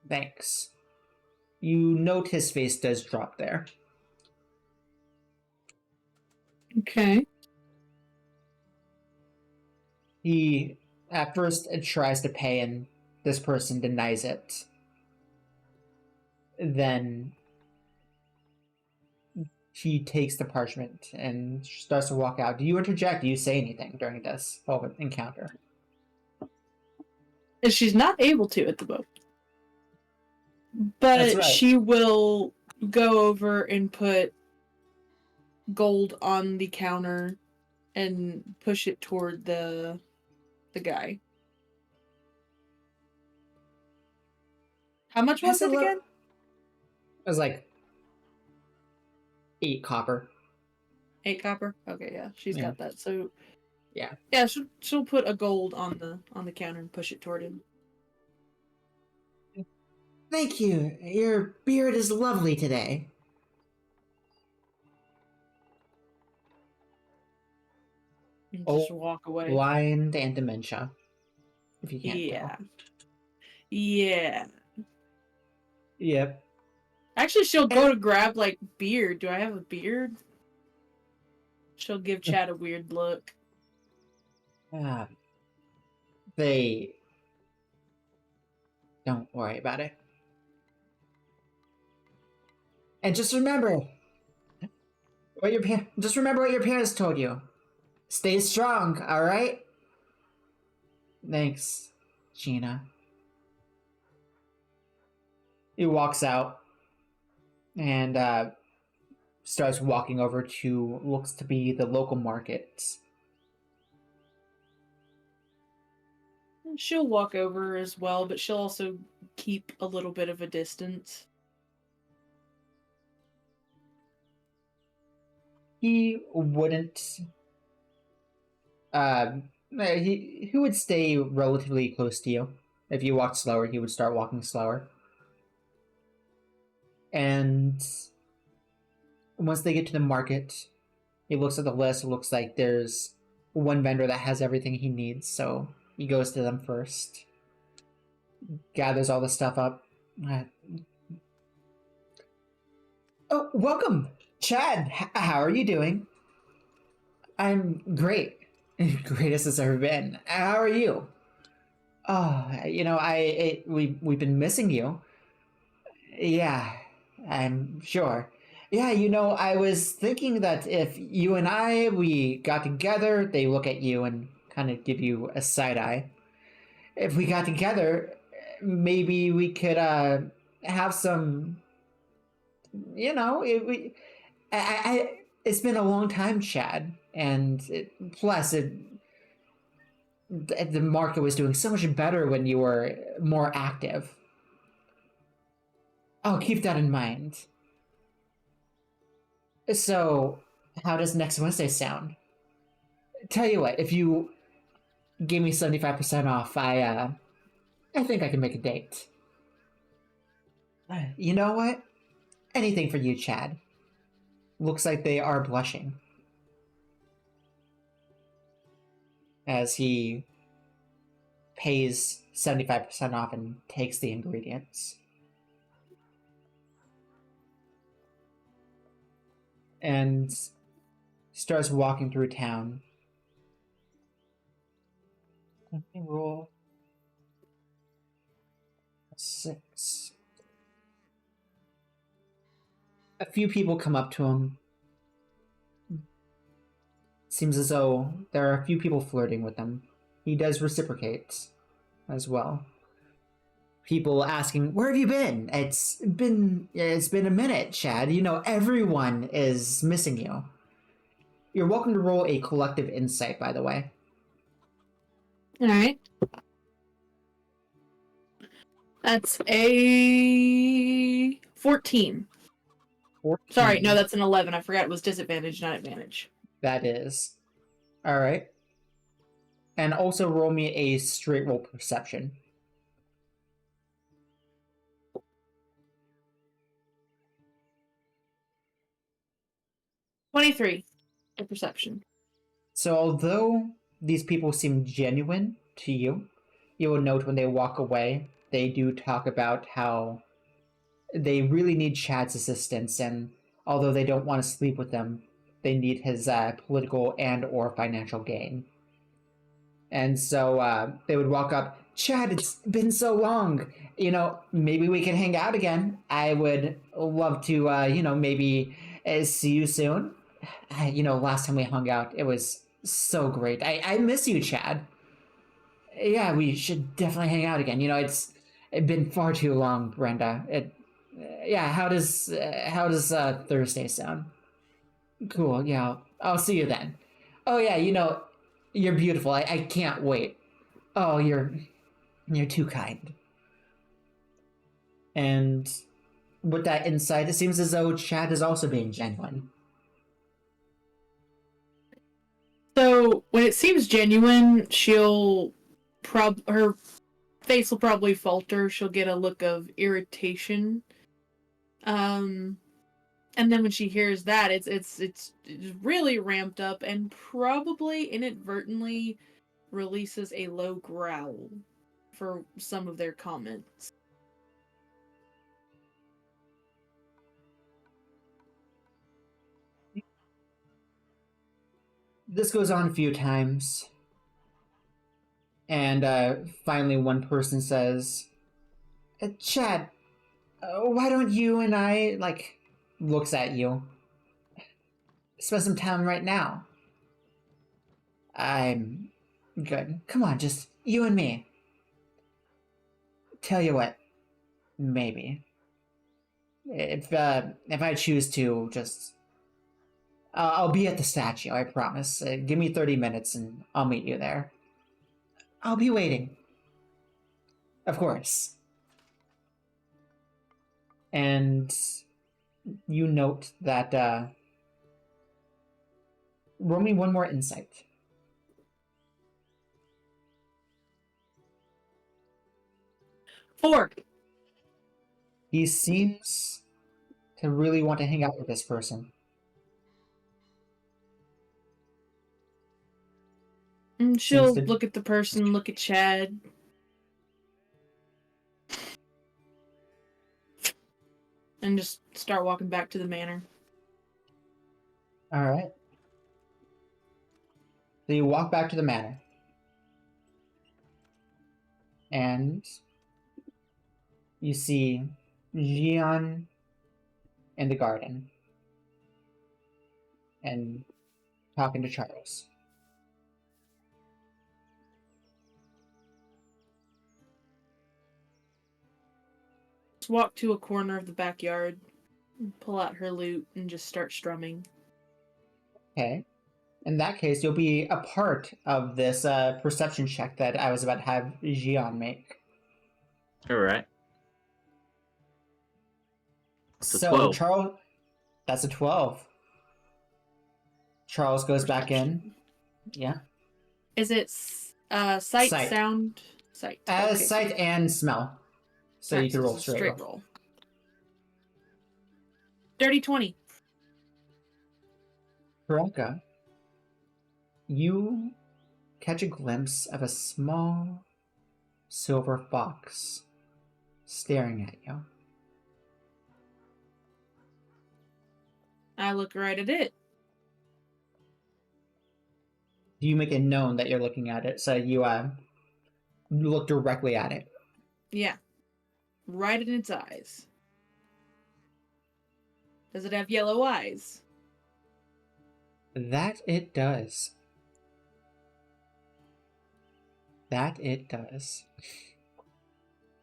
Thanks. You note his face does drop there. Okay. He, at first, tries to pay, and this person denies it. Then he takes the parchment and starts to walk out. Do you interject? Do you say anything during this whole encounter? She's not able to at the moment. But right. She will go over and put gold on the counter and push it toward the guy. How much was it again? It was like 8 copper. 8 copper. Okay, yeah, she's Yeah. got that. So Yeah. yeah, she'll put a gold on the counter and push it toward him. Thank you. Your beard is lovely today. And Oh, just walk away. blind and dementia. If you can't Yeah. tell. Yeah. Yep. Actually, she'll go to grab like beard. Do I have a beard? She'll give Chad a weird look. They don't worry about it. And just remember what your parents told you. Stay strong, all right? Thanks, Gina. He walks out and starts walking over to looks to be the local market. She'll walk over as well, but she'll also keep a little bit of a distance. He wouldn't. He would stay relatively close to you. If you walked slower, he would start walking slower. And once they get to the market, he looks at the list. It looks like there's one vendor that has everything he needs, so he goes to them first. Gathers all the stuff up. Oh, welcome, Chad. How are you doing? I'm great. Greatest it's ever been. How are you? Oh, we've been missing you. Yeah, I'm sure. Yeah, I was thinking that if you and we got together, they look at you and kind of give you a side eye. If we got together, maybe we could have some. It's been a long time, Chad, and the market was doing so much better when you were more active. I'll keep that in mind. So, how does next Wednesday sound? Tell you what, if you give me 75% off, I think I can make a date. You know what? Anything for you, Chad. Looks like they are blushing. As he pays 75% off and takes the ingredients. And starts walking through town. Let me roll 6. A few people come up to him. Seems as though there are a few people flirting with him. He does reciprocate as well. People asking, "Where have you been? It's been a minute, Chad. Everyone is missing you." You're welcome to roll a collective insight, by the way. All right. That's a 14. 14. Sorry, no, that's an 11. I forgot it was disadvantage, not advantage. That is. All right. And also roll me a straight roll perception. $23 for perception. So although these people seem genuine to you, you will note when they walk away, they do talk about how they really need Chad's assistance, and although they don't want to sleep with him, they need his political and or financial gain. And so they would walk up, "Chad, it's been so long. Maybe we can hang out again. I would love to, maybe see you soon. Last time we hung out, it was so great. I miss you, Chad. Yeah, we should definitely hang out again. It's been far too long, Brenda. How does Thursday sound? Cool. Yeah, I'll see you then. Oh yeah, you're beautiful. I can't wait. Oh, you're too kind." And with that insight, it seems as though Chad is also being genuine. So when it seems genuine, her face will probably falter. She'll get a look of irritation. And then when she hears that, it's really ramped up and probably inadvertently releases a low growl for some of their comments. This goes on a few times. And finally one person says, Chad, why don't you and I, looks at you, spend some time right now? I'm good. Come on, just you and me. Tell you what, maybe. If I choose to, just... I'll be at the statue, I promise. Give me 30 minutes and I'll meet you there. I'll be waiting. Of course. And you note that, roll me one more insight. Four. He seems to really want to hang out with this person. And she'll look at the person, look at Chad. And just start walking back to the manor. Alright. So you walk back to the manor. And you see Gian in the garden. And talking to Charles. Walk to a corner of the backyard, pull out her lute, and just start strumming. Okay. In that case, you'll be a part of this perception check that I was about to have Gian make. Alright. So, 12. Charles... That's a 12. Charles goes back in. Yeah. Is it sight, sound, sight? Okay. Sight and smell. So you can roll straight roll. Dirty 20. Veronica, you catch a glimpse of a small silver fox staring at you. I look right at it. You make it known that you're looking at it, so you look directly at it. Yeah. Right in its eyes. Does it have yellow eyes? That it does. That it does.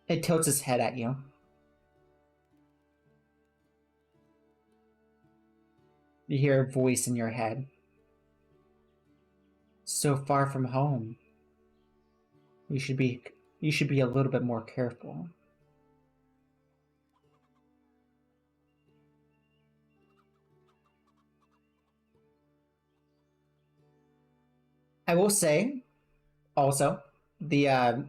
It tilts its head at you. You hear a voice in your head. So far from home. You should be a little bit more careful. I will say, also, the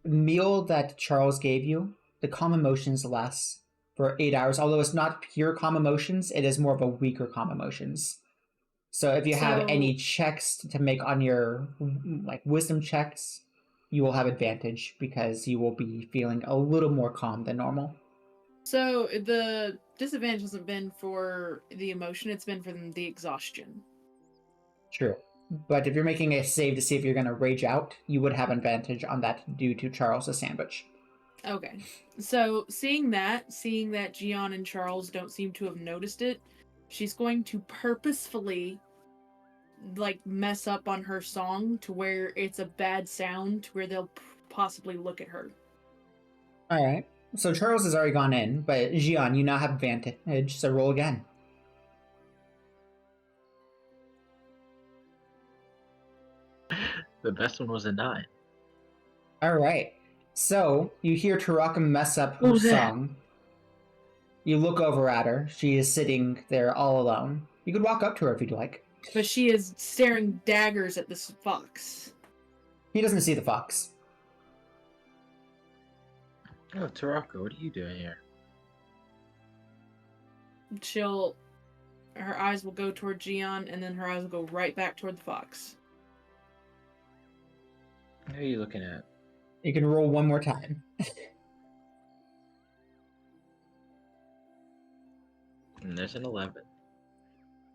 meal that Charles gave you, the calm emotions lasts for 8 hours. Although it's not pure calm emotions, it is more of a weaker calm emotions. So if you have any checks to make on your wisdom checks, you will have advantage because you will be feeling a little more calm than normal. So the disadvantage hasn't been for the emotion, it's been for the exhaustion. True. But if you're making a save to see if you're going to rage out, you would have advantage on that due to Charles' sandwich. Okay. So seeing that Gian and Charles don't seem to have noticed it, she's going to purposefully mess up on her song to where it's a bad sound to where they'll possibly look at her. Alright. So Charles has already gone in, but Gian, you now have advantage, so roll again. The best one was a 9. Alright. So, you hear Taraka mess up her song. You look over at her. She is sitting there all alone. You could walk up to her if you'd like. But she is staring daggers at this fox. He doesn't see the fox. Oh, Taraka, what are you doing here? Her eyes will go toward Gian, and then her eyes will go right back toward the fox. What are you looking at? You can roll one more time. And there's an 11.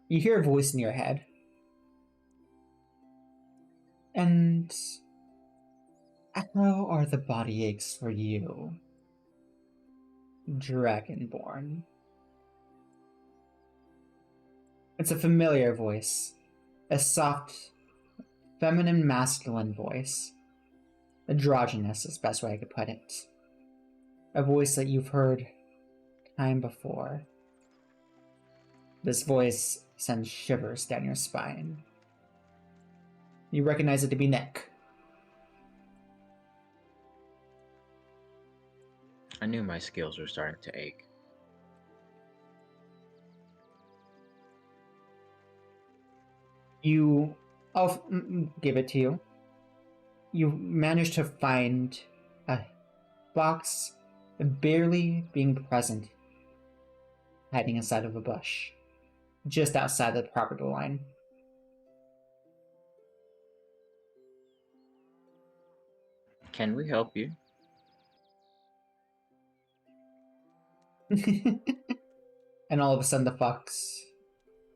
You hear a voice in your head. And how are the body aches for you, Dragonborn? It's a familiar voice. A soft, feminine, masculine voice. Androgynous is the best way I could put it. A voice that you've heard time before. This voice sends shivers down your spine. You recognize it to be Nick. I knew my skills were starting to ache. I'll give it to you. You managed to find a fox barely being present, hiding inside of a bush, just outside the property line. Can we help you? And all of a sudden the fox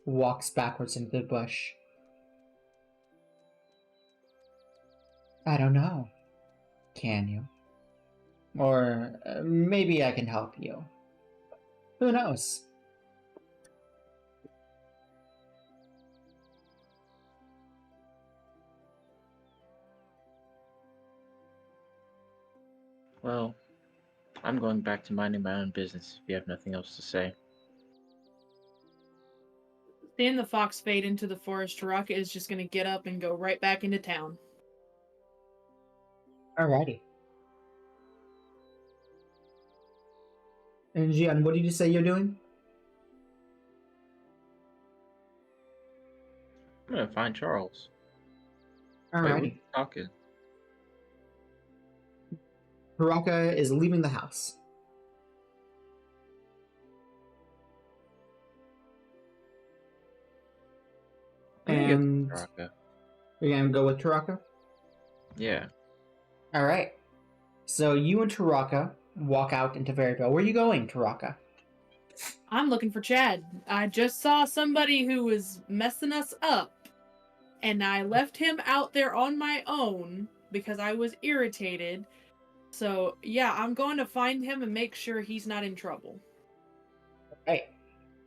walks backwards into the bush. I don't know. Can you? Or maybe I can help you. Who knows? Well, I'm going back to minding my own business if you have nothing else to say. Seeing the fox fade into the forest, Taraka is just going to get up and go right back into town. Alrighty. And Gian, what did you say you're doing? I'm gonna find Charles. Wait, Alrighty. we're talking. Taraka is leaving the house. I'm gonna get And Taraka. you're gonna go with Taraka? Yeah. Alright. So you and Taraka walk out into Fairyville. Where are you going, Taraka? I'm looking for Chad. I just saw somebody who was messing us up, and I left him out there on my own because I was irritated. So, yeah, I'm going to find him and make sure he's not in trouble. Right.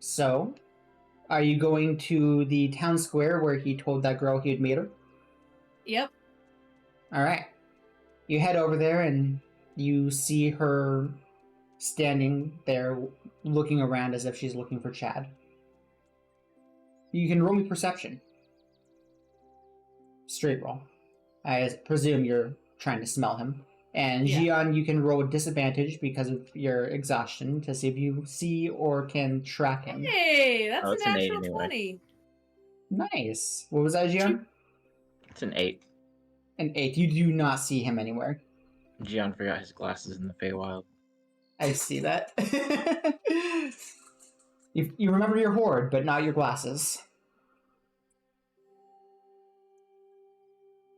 So, are you going to the town square where he told that girl he'd meet her? Yep. Alright. You head over there and you see her standing there looking around as if she's looking for Chad. You can roll me perception. Straight roll. I presume you're trying to smell him. And Yeah. Gian, you can roll a disadvantage because of your exhaustion to see if you see or can track him. Hey, that's Oh, a it's an 8 natural anyway. 20. Nice. What was that, Gian? It's an 8. An 8. You do not see him anywhere. Gian forgot his glasses in the Feywild. I see that. you remember your horde, but not your glasses.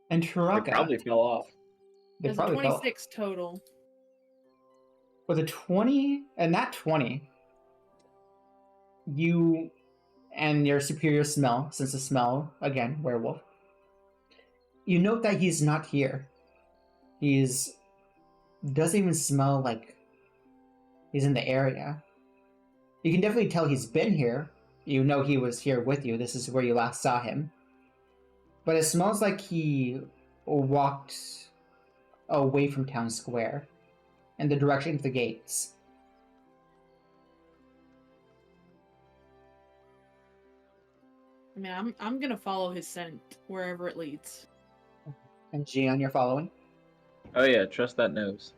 And They Taraka. probably fell off. They There's a probably fell. 26 total. With a 20, and that 20, you and your superior smell, since the smell, again, werewolf, you note that he's not here. Doesn't even smell like he's in the area. You can definitely tell he's been here. You know he was here with you. This is where you last saw him. But it smells like he walked away from town square in the direction of the gates. I mean, I'm gonna follow his scent wherever it leads. And Gian, you're following. Oh yeah, trust that nose.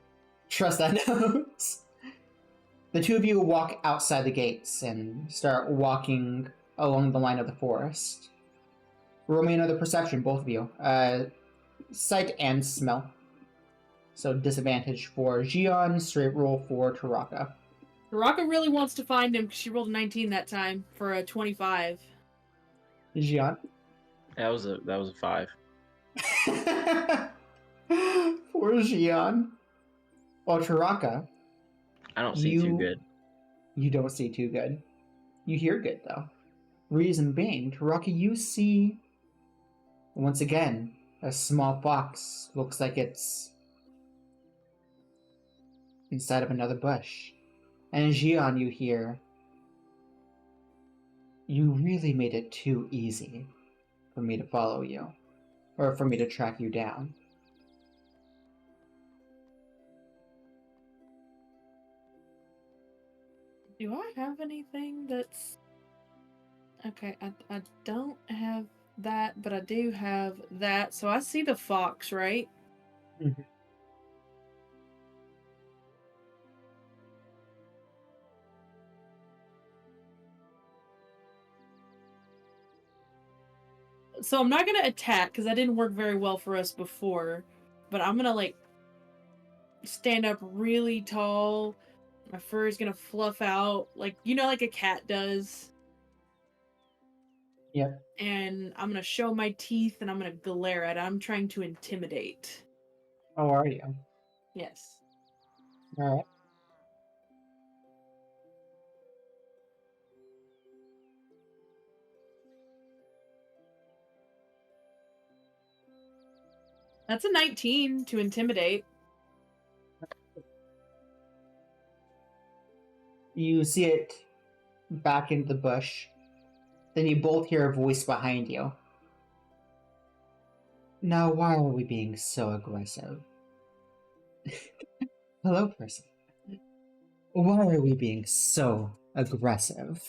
Trust that nose. The two of you walk outside the gates and start walking along the line of the forest. Roll me another perception, both of you. Sight and smell. So disadvantage for Gion, straight roll for Taraka. Taraka really wants to find him because she rolled a 19 that time for a 25. Gion. That was a 5. For Gion. Well, Taraka, I don't see too good. you don't see too good. You hear good, though. Reason being, Taraka, you see, once again, a small fox. Looks like it's inside of another bush. And Gion, you hear, you really made it too easy for me to follow you, or for me to track you down. Do I have anything that's... Okay, I don't have that, but I do have that. So I see the fox, right? Mm-hmm. So I'm not gonna attack because that didn't work very well for us before, but I'm gonna like stand up really tall. My fur is gonna fluff out like like a cat does. Yep. And I'm gonna show my teeth and I'm gonna glare at it. I'm trying to intimidate. How are you? Yes. Alright. That's a 19 to intimidate. You see it back into the bush. Then you both hear a voice behind you. Now, why are we being so aggressive? Hello, person. Why are we being so aggressive?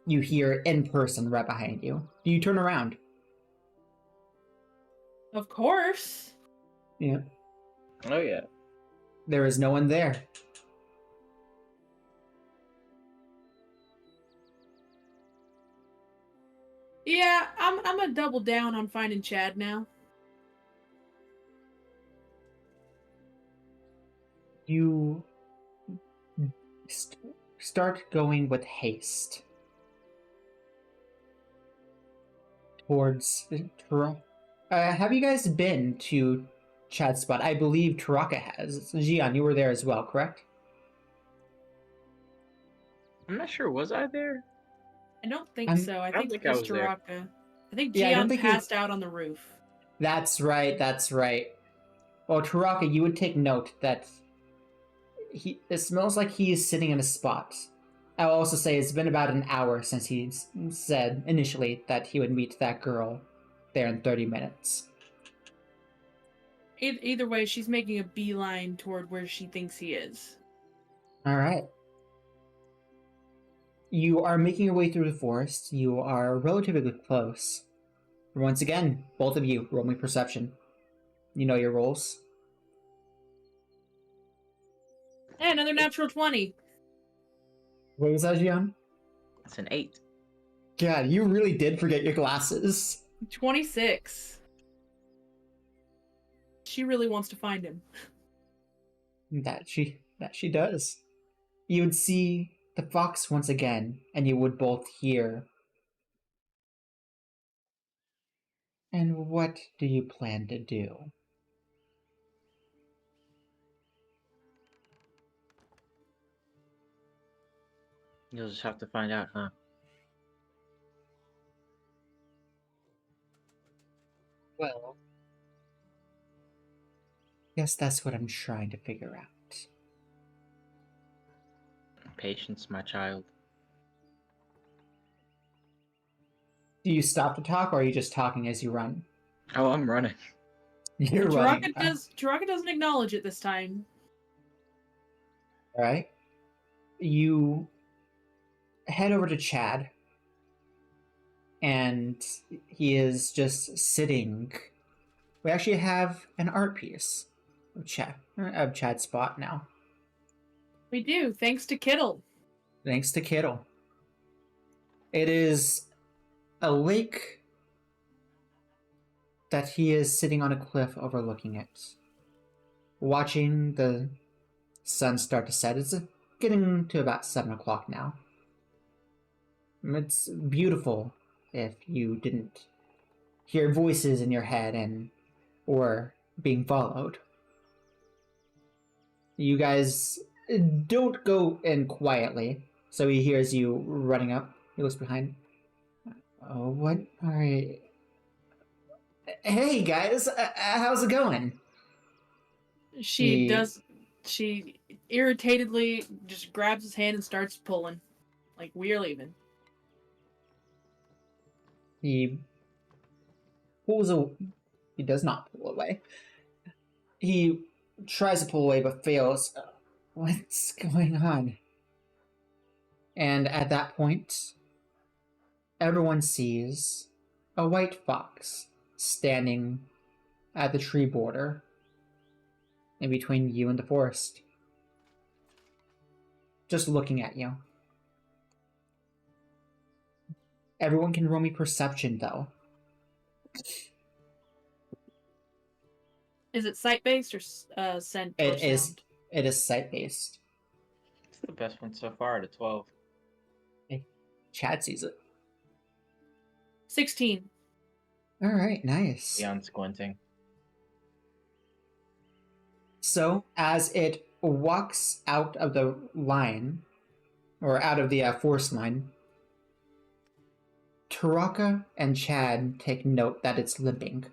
You hear in person right behind you. Do you turn around? Of course. Yeah. Oh yeah. There is no one there. Yeah, I'm gonna double down on finding Chad now. You start going with haste towards Taraka. Have you guys been to Chad's spot? I believe Taraka has. Gian, you were there as well, correct? I'm not sure. Was I there? I don't think so. I don't think think it I was was there. Taraka. I think Yeah, I don't Gian think you- passed out on the roof. That's right, that's right. Well, Taraka, you would take note that it smells like he is sitting in a spot. I'll also say it's been about an hour since he said initially that he would meet that girl there in 30 minutes. Either way, she's making a beeline toward where she thinks he is. All right. You are making your way through the forest. You are relatively close. Once again, both of you, roll me perception. You know your rolls. Hey, another natural 20. What was that, Gian? It's an 8. God, you really did forget your glasses. 26. She really wants to find him. That she does. You would see the fox once again, and you would both hear. And what do you plan to do? You'll just have to find out, huh? Well, yes, that's what I'm trying to figure out. Patience, my child. Do you stop to talk, or are you just talking as you run? Oh, I'm running. You're running. Taraka doesn't acknowledge it this time. All right. You head over to Chad, and he is just sitting. We actually have an art piece of Chad's spot now, We do, thanks to Kittle. thanks to Kittle. It is a lake that he is sitting on a cliff overlooking it, watching the sun start to set. It's getting to about 7 o'clock now. It's beautiful if you didn't hear voices in your head and or being followed. You guys don't go in quietly, so he hears you running up. He looks behind. Oh, what are you... Hey guys, how's it going? She irritatedly just grabs his hand and starts pulling. Like, we're leaving. He pulls away. He does not pull away. He tries to pull away but fails. What's going on? And at that point, everyone sees a white fox standing at the tree border in between you and the forest. Just looking at you. Everyone can roll me perception, though. Is it sight-based or scent or It is. sound? It is sight-based. It's the best one so far out of 12. Chad sees it. 16. All right, nice. Beyond squinting. So, as it walks out of the line, or out of the forest line, Taraka and Chad take note that it's limping.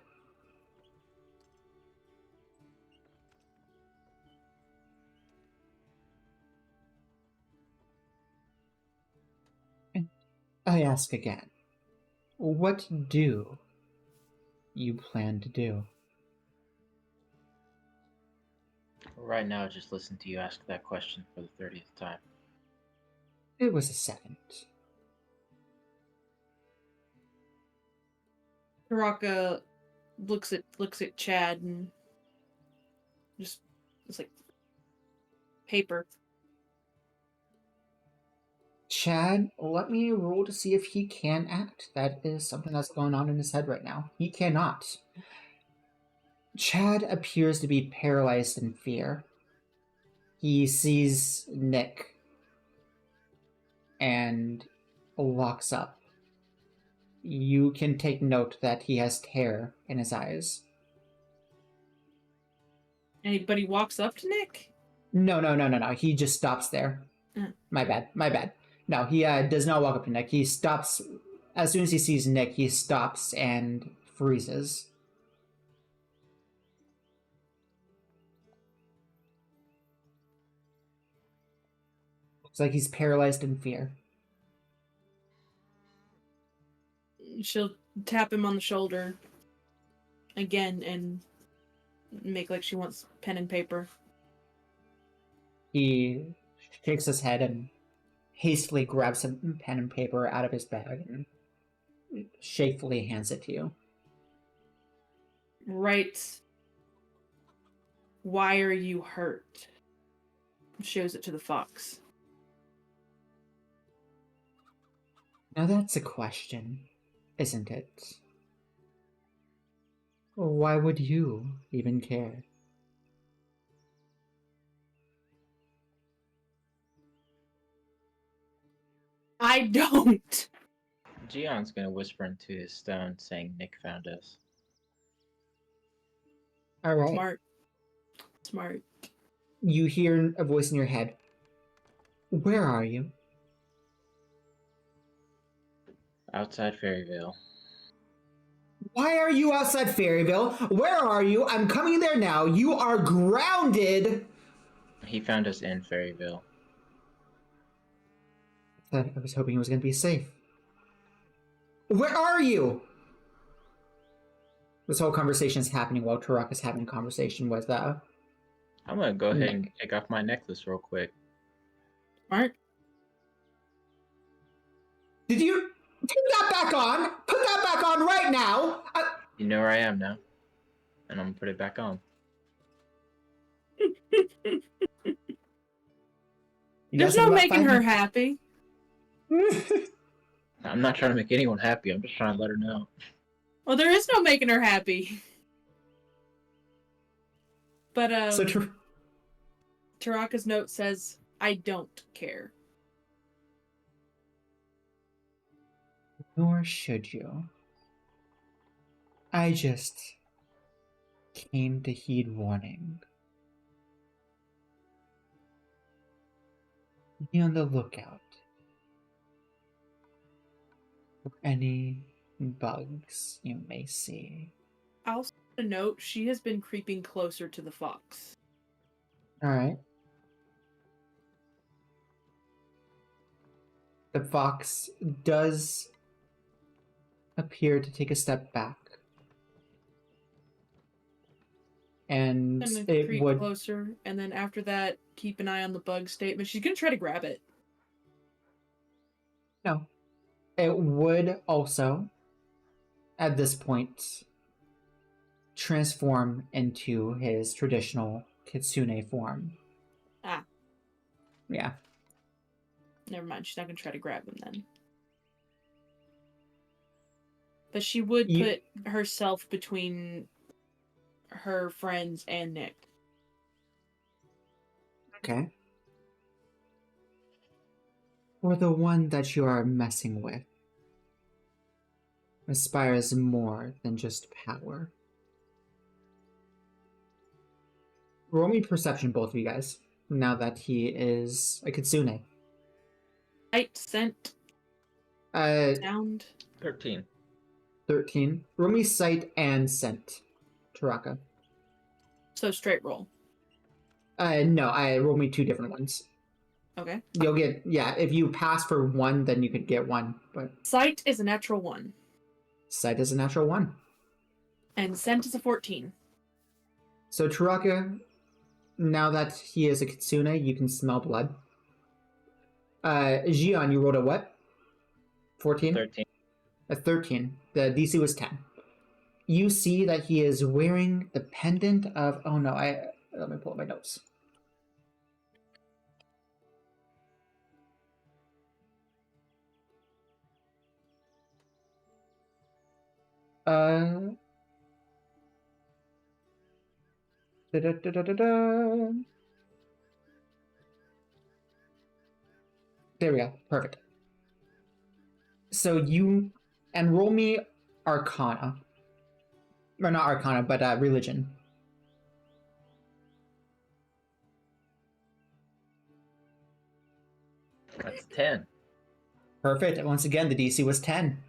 I ask again, what do you plan to do? Right now, just listen to you ask that question for the 30th time. It was a second. Taraka looks at Chad and just it's like paper. Chad, let me roll to see if he can act. That is something that's going on in his head right now. He cannot. Chad appears to be paralyzed in fear. He sees Nick and locks up. You can take note that he has terror in his eyes. Anybody walks up to Nick? No. He just stops there. My bad. No, he does not walk up to Nick. He stops. As soon as he sees Nick, he stops and freezes. Looks like he's paralyzed in fear. She'll tap him on the shoulder again and make like she wants pen and paper. He shakes his head and hastily grabs some pen and paper out of his bag and shakily hands it to you. Writes, "Why are you hurt?" Shows it to the fox. Now that's a question, isn't it? Why would you even care? I don't. Gion's gonna whisper into his stone, saying Nick found us. All right. Smart. You hear a voice in your head. Where are you? Outside Fairyvale. Why are you outside Fairyville? Where are you? I'm coming there now. You are grounded. He found us in Fairyville. I was hoping he was going to be safe. Where are you? This whole conversation is happening while Turok is having a conversation with I'm gonna go ahead Nick. and take off my necklace real quick. Smart. Did you put that back on? Put that back on right now. You know where I am now. And I'm gonna put it back on. There's no making her happy. I'm not trying to make anyone happy, I'm just trying to let her know. Well, there is no making her happy. But, So Taraka's note says, I don't care. nor should you. I just came to heed warning. Be on the lookout for any bugs you may see. I also want to note she has been creeping closer to the fox. Alright. The fox does appear to take a step back. And And it creep would. closer, and then after that, keep an eye on the bug statement. She's gonna try to grab it. No. It would also, at this point, transform into his traditional kitsune form. Ah. Yeah. Never mind, she's not gonna try to grab him then. But she would put herself between her friends and Nick. Okay. Or the one that you are messing with aspires more than just power. Roll me perception, both of you guys, now that he is a kitsune. Sight, scent, sound. 13. 13. Roll me sight and scent, Taraka. So straight roll. No, I roll me two different ones. Okay. You'll get, yeah, if you pass for one, then you could get one, but Sight is a natural 1. sight is a natural 1. And scent is a 14. So Taraka, now that he is a kitsune, you can smell blood. Xion, you rolled a what? 14? 13. A 13. The DC was 10. You see that he is wearing the pendant of... Oh no, let me pull up my notes. Da-da-da-da-da-da. There we go. Perfect. So you... And roll me Arcana. Or not Arcana, but Religion. That's 10. Perfect. Once again, the DC was 10.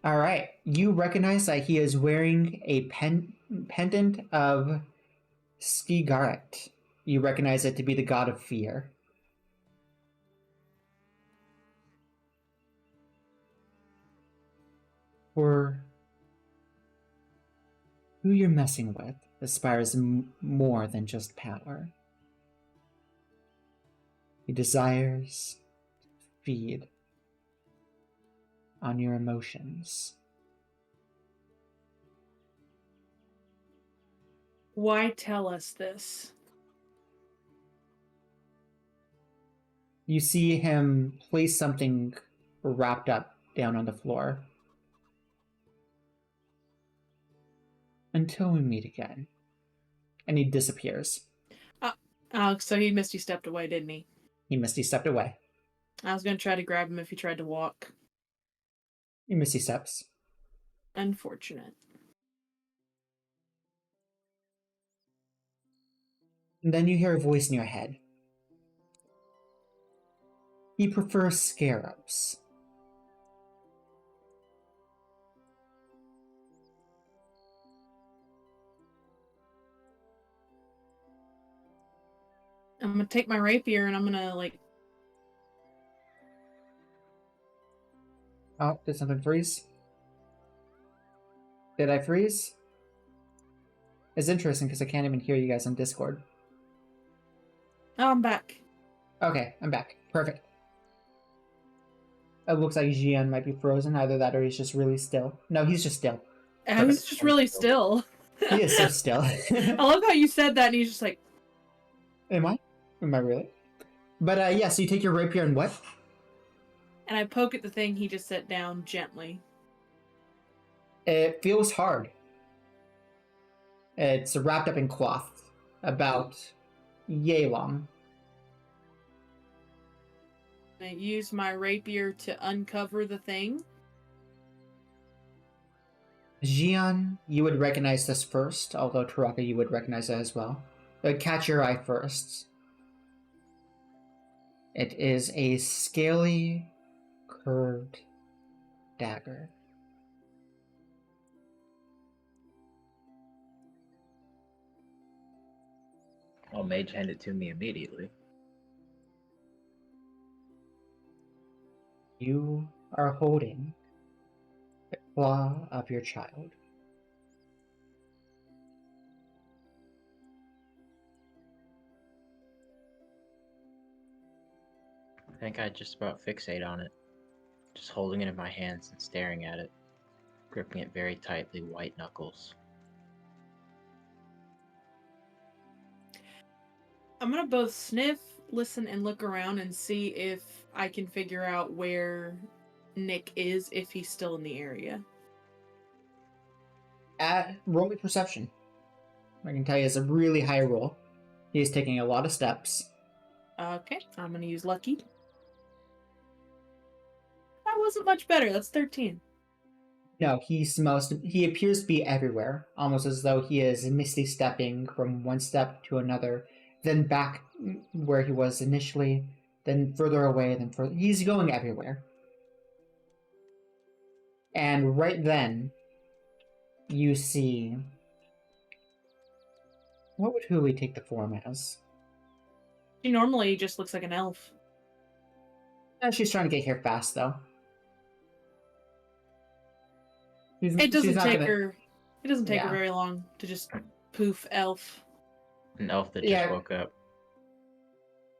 All right. You recognize that he is wearing a pendant of Skigaret. You recognize it to be the god of fear. For who you're messing with aspires more than just power. He desires to feed on your emotions. Why tell us this? You see him place something wrapped up down on the floor. Until we meet again. And he disappears. Oh, so he misty stepped away, didn't he? He misty stepped away. I was gonna try to grab him if he tried to walk. He misty steps. Unfortunate. And then you hear a voice in your head. He prefers scarabs. I'm gonna take my rapier and I'm gonna, like... Oh, did something freeze? Did I freeze? It's interesting because I can't even hear you guys on Discord. Oh, I'm back. Okay, I'm back. Perfect. It looks like Jian might be frozen. Either that or he's just really still. No, he's just still. I was just really still. He is so still. I love how you said that and he's just like... Am I? Am I really? But yeah, so you take your rapier and what? And I poke at the thing he just set down gently. It feels hard. It's wrapped up in cloth, about yay long. I use my rapier to uncover the thing. Xian, you would recognize this first, although Taraka, you would recognize it as well. It would catch your eye first. It is a scaly, curved dagger. I'll mage hand it to me immediately. You are holding the claw of your child. I think I'd just about fixate on it. Just holding it in my hands and staring at it. Gripping it very tightly, white knuckles. I'm gonna both sniff, listen, and look around and see if I can figure out where Nick is, if he's still in the area. Roll me perception. I can tell you it's a really high roll. He's taking a lot of steps. Okay, I'm gonna use lucky. That wasn't much better. That's 13. No, he appears to be everywhere, almost as though he is misty stepping from one step to another, then back where he was initially, then further away, then further. He's going everywhere. And right then, you see. What would Huli take the form as? She normally just looks like an elf. She's trying to get here fast, though. It doesn't take gonna... her. It doesn't take her very long to just poof elf. An elf that just woke up.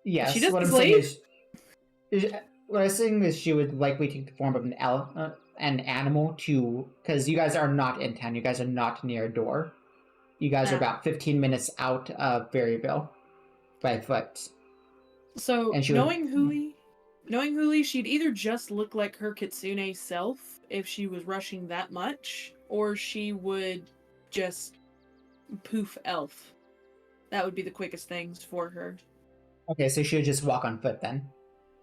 Yes. She doesn't what I'm sleep? saying is she would likely take the form of an animal to, because you guys are not in town. You guys are not near a door. You guys are about 15 minutes out of Berryville by foot. So knowing Huli, she'd either just look like her kitsune self if she was rushing that much, or she would just poof elf. That would be the quickest things for her. Okay, so she would just walk on foot then.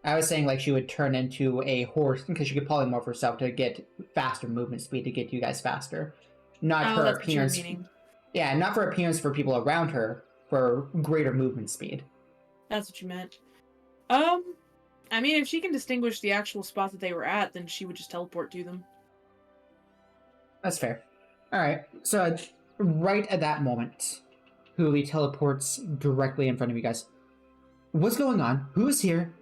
I was saying like she would turn into a horse because she could polymorph herself to get faster movement speed to get you guys faster. Not her that's appearance. What you're meaning. Yeah, not for appearance for people around her, for greater movement speed. That's what you meant. I mean, if she can distinguish the actual spot that they were at, then she would just teleport to them. That's fair. Alright, so right at that moment, Huli teleports directly in front of you guys. What's going on? Who's here?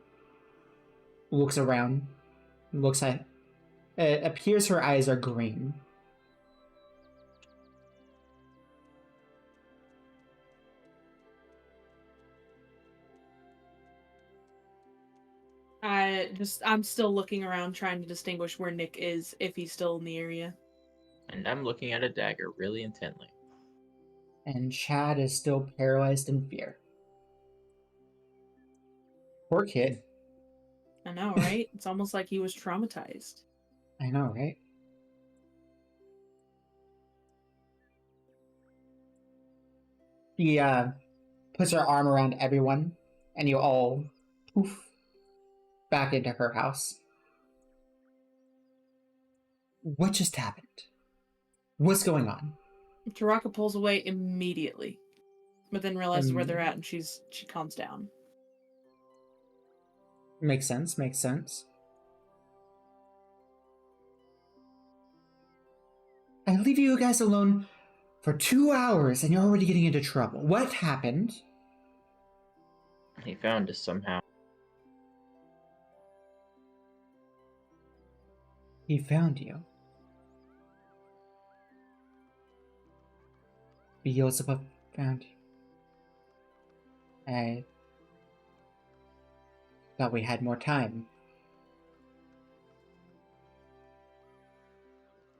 Looks around. Looks at... It appears her eyes are green. I'm still looking around trying to distinguish where Nick is, if he's still in the area. And I'm looking at a dagger really intently. And Chad is still paralyzed in fear. Poor kid. I know, right? It's almost like he was traumatized. I know, right? She puts her arm around everyone, and you all poof back into her house. What just happened? What's going on? Taraka pulls away immediately, but then realizes where they're at, and she calms down. Makes sense, makes sense. I leave you guys alone for 2 hours and you're already getting into trouble. What happened? He found us somehow. He found you. Beelzebub found you. I thought we had more time.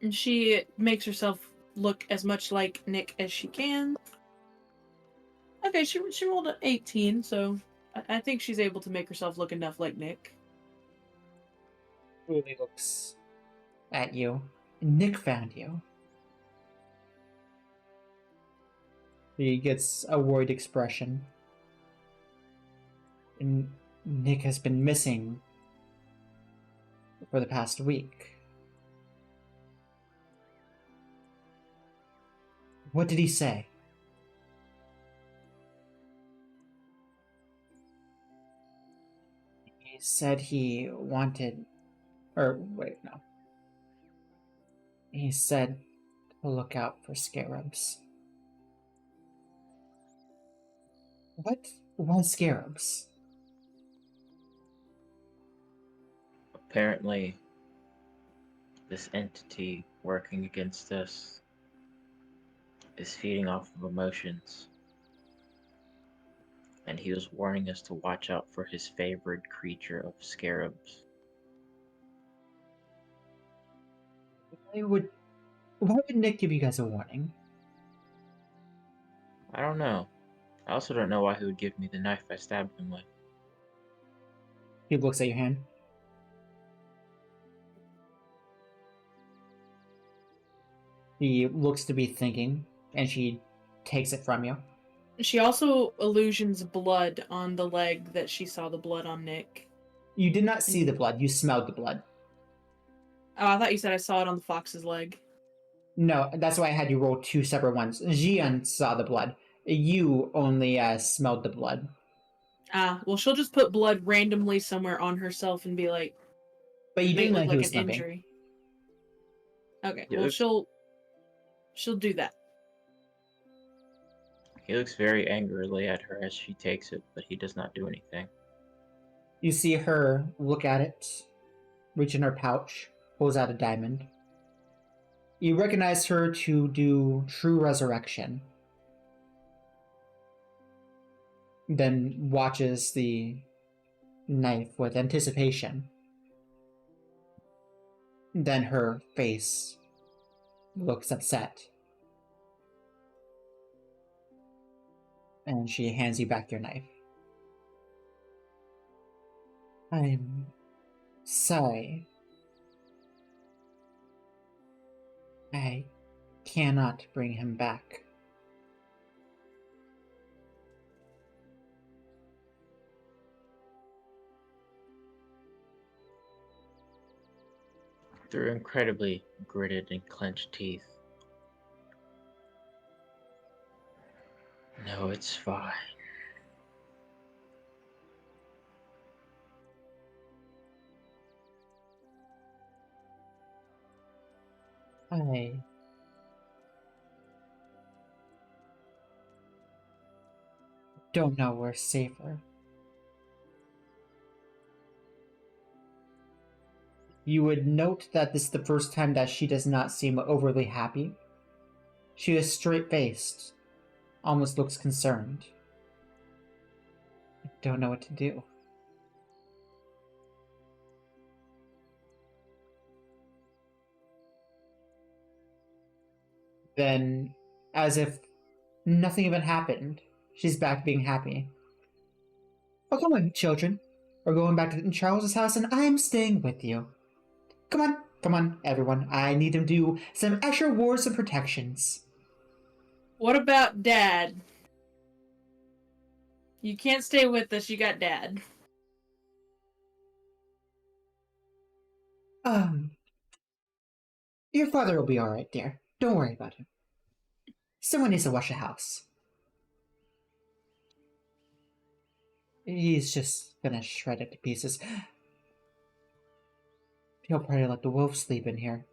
And she makes herself look as much like Nick as she can. Okay, she rolled an 18, so I think she's able to make herself look enough like Nick. Really looks at you. Nick found you. He gets a worried expression. And Nick has been missing for the past week. What did he say? He said he wanted... Or, wait, no. He said to look out for scarabs. What was scarabs? Apparently, this entity working against us is feeding off of emotions. And he was warning us to watch out for his favorite creature of scarabs. Why would Nick give you guys a warning? I don't know. I also don't know why he would give me the knife I stabbed him with. He looks at your hand. He looks to be thinking, and she takes it from you. She also illusions blood on the leg that she saw the blood on Nick. You did not see the blood, you smelled the blood. Oh, I thought you said I saw it on the fox's leg. No, that's why I had you roll two separate ones. Jian saw the blood. You only smelled the blood. Well, she'll just put blood randomly somewhere on herself and be like, But you didn't know like he was an limping. injury. Okay, Yeah, well, she'll do that. He looks very angrily at her as she takes it, but he does not do anything. You see her look at it, reach in her pouch, pulls out a diamond. You recognize her to do True Resurrection. Then watches the knife with anticipation. Then her face looks upset. And she hands you back your knife. I'm sorry. I cannot bring him back. Through incredibly gritted and clenched teeth. No, it's fine. I don't know where safer. You would note that this is the first time that she does not seem overly happy. She is straight-faced, almost looks concerned. I don't know what to do. Then, as if nothing even happened, she's back being happy. Oh, come on, children. We're going back to Charles's house and I'm staying with you. Come on, everyone. I need to do some extra wars and protections. What about Dad? You can't stay with us, you got Dad. Your father will be alright, dear. Don't worry about him. Someone needs to wash the house. He's just gonna shred it to pieces. He'll probably let the wolves sleep in here.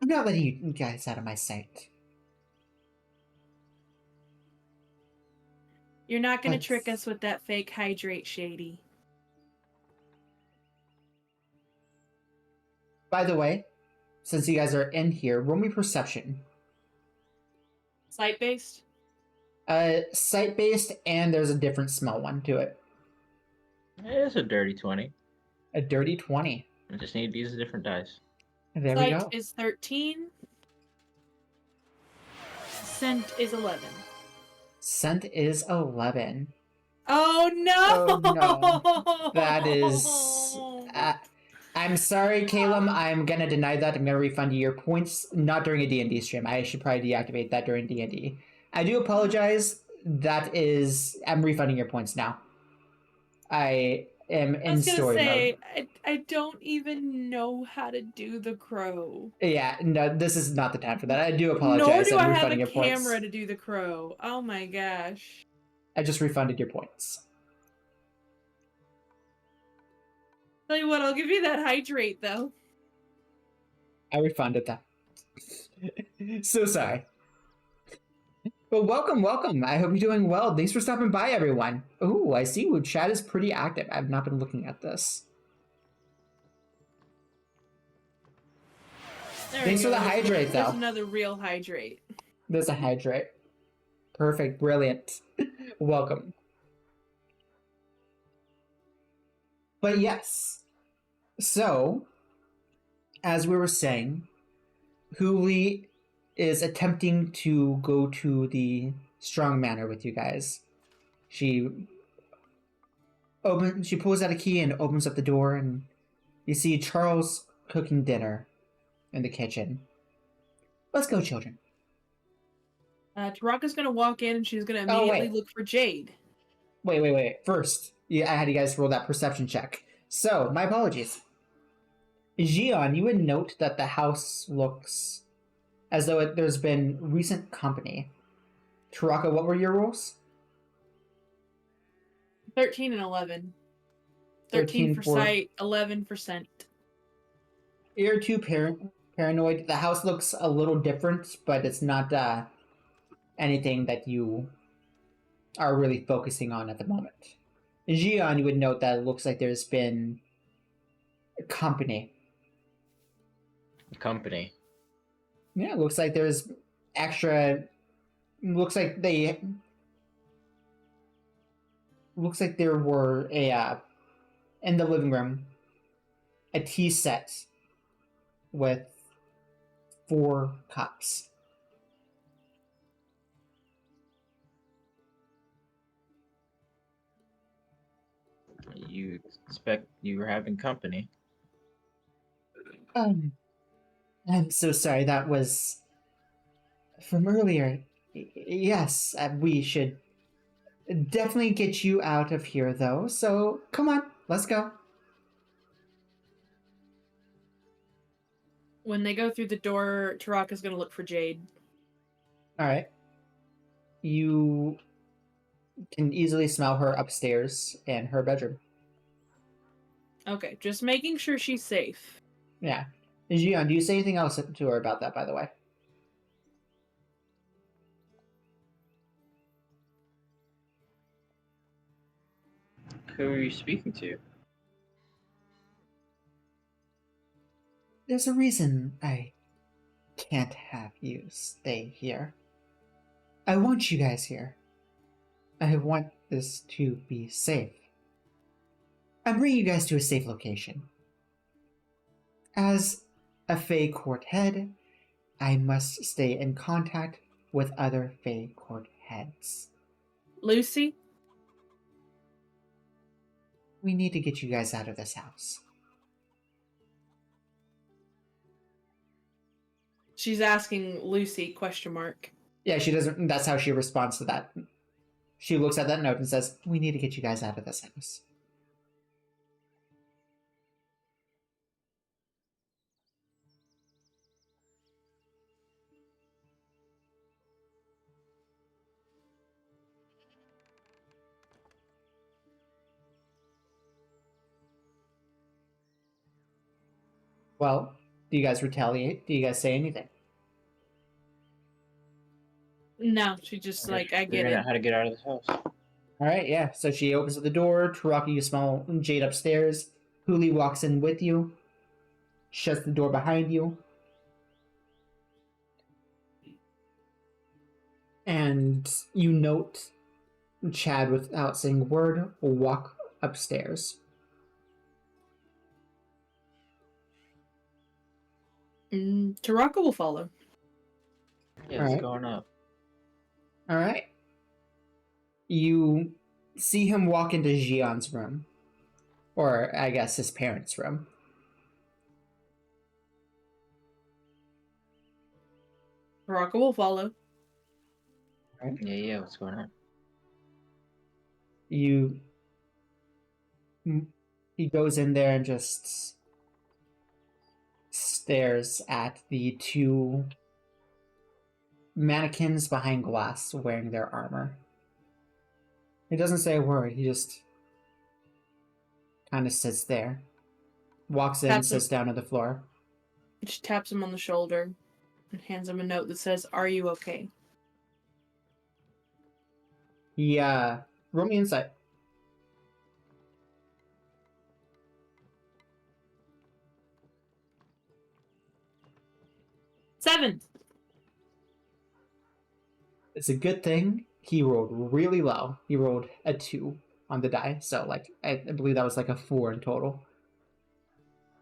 I'm not letting you guys out of my sight. You're not gonna trick us with that fake hydrate, Shady. By the way, since you guys are in here, roll me perception. Sight-based? Sight-based, and there's a different smell one to it. It's a dirty 20. A dirty 20. I just need to use a different dice. There we go. Sight is 13. Scent is 11. Scent is 11. Oh no! Oh no. That is... I'm sorry, Caleb. I'm gonna deny that. I'm gonna refund you your points. Not during a D&D stream. I should probably deactivate that during D&D. I do apologize. I'm refunding your points now. I am in I was gonna story say, mode. I don't even know how to do the crow. Yeah, no, this is not the time for that. I do Nor apologize. do I'm I have refunding a your camera points. to do the crow. Oh my gosh. I just refunded your points. Tell you what, I'll give you that hydrate though. I refunded that. So sorry. But welcome. I hope you're doing well. Thanks for stopping by, everyone. Ooh, I see chat is pretty active. I've not been looking at this. Thanks for the hydrate, though. There's another real hydrate. There's a hydrate. Perfect. Brilliant. Welcome. But yes. So, as we were saying, Huli is attempting to go to the strong manor with you guys. She pulls out a key and opens up the door, and you see Charles cooking dinner in the kitchen. Let's go, children. Taraka's gonna walk in and she's gonna immediately look for Jade. Wait. First, I had you guys roll that perception check. So, my apologies. Xion, you would note that the house looks as though there's been recent company. Taraka, what were your rolls? 13 and 11. 13 for sight, 11 for scent. You're too paranoid. The house looks a little different, but it's not anything that you are really focusing on at the moment. Xion, you would note that it looks like there's been company. Company. Yeah, it looks like there's extra. Looks like there were in the living room a tea set with 4 cups. You expect you were having company. I'm so sorry. That was from earlier. Yes, we should definitely get you out of here, though. So come on, let's go. When they go through the door, Taraka's gonna look for Jade. All right. You can easily smell her upstairs in her bedroom. Okay, just making sure she's safe. Yeah. Xion, do you say anything else to her about that, by the way? Who are you speaking to? There's a reason I can't have you stay here. I want you guys here. I want this to be safe. I'm bringing you guys to a safe location. As a Fey Court head, I must stay in contact with other Fey Court heads. Lucy? We need to get you guys out of this house. She's asking Lucy, question mark. Yeah, she doesn't. That's how she responds to that. She looks at that note and says, "We need to get you guys out of this house." Well, do you guys retaliate? Do you guys say anything? No, she just I get Figuring it. out how to get out of this house. All right, yeah. So she opens the door. Taraka, you smell Jade upstairs. Huli walks in with you, shuts the door behind you, and you note Chad, without saying a word, will walk upstairs. Taraka will follow. Yeah, All it's right. going up. All right. You see him walk into Xion's room, or I guess his parents' room. Taraka will follow. Yeah, what's going on? He goes in there and just stares at the two mannequins behind glass wearing their armor. He doesn't say a word. He just kind of sits there. Walks in, sits down on the floor. She taps him on the shoulder and hands him a note that says, "Are you okay?" He, roll me insight. Seven. It's a good thing he rolled really low. He rolled a 2 on the die, so like I believe that was like a 4 in total.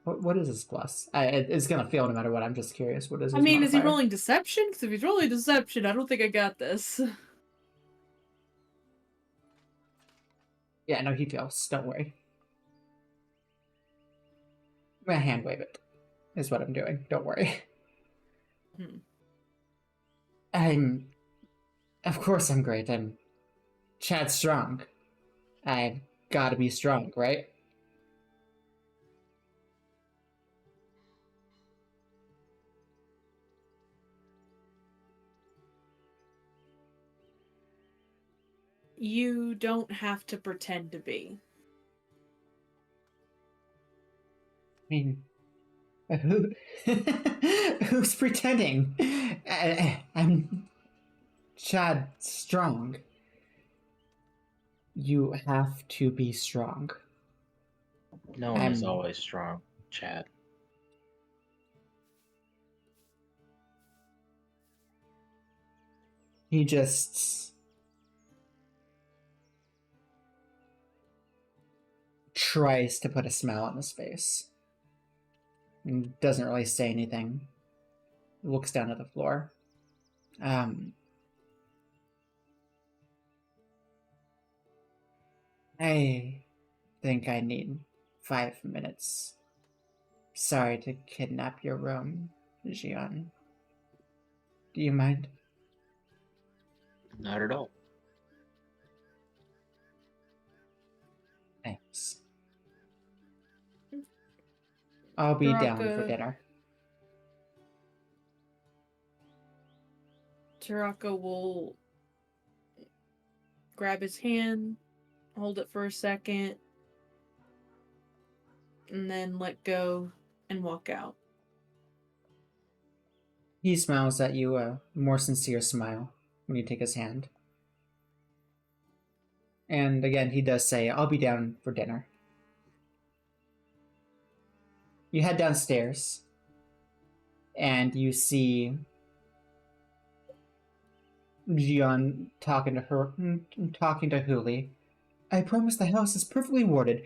What is his plus? It's gonna fail no matter what. I'm just curious. What is his modifier? Is he rolling deception? Because if he's rolling deception, I don't think I got this. Yeah, no, he fails. Don't worry. I'm gonna hand wave it. Is what I'm doing. Don't worry. Of course I'm great. I'm Chad Strong. I've gotta be strong, right? You don't have to pretend to be. I mean, who's pretending? I'm Chad Strong. You have to be strong. No one is always strong, Chad. He just tries to put a smile on his face and doesn't really say anything. Looks down at the floor. I think I need 5 minutes. Sorry to kidnap your room, Jian. Do you mind? Not at all. Thanks. I'll be down for dinner. Taraka will grab his hand, hold it for a second, and then let go and walk out. He smiles at you, a more sincere smile, when you take his hand. And again, he does say, I'll be down for dinner. You head downstairs, and you see Jian talking to Huli. I promise the house is perfectly warded.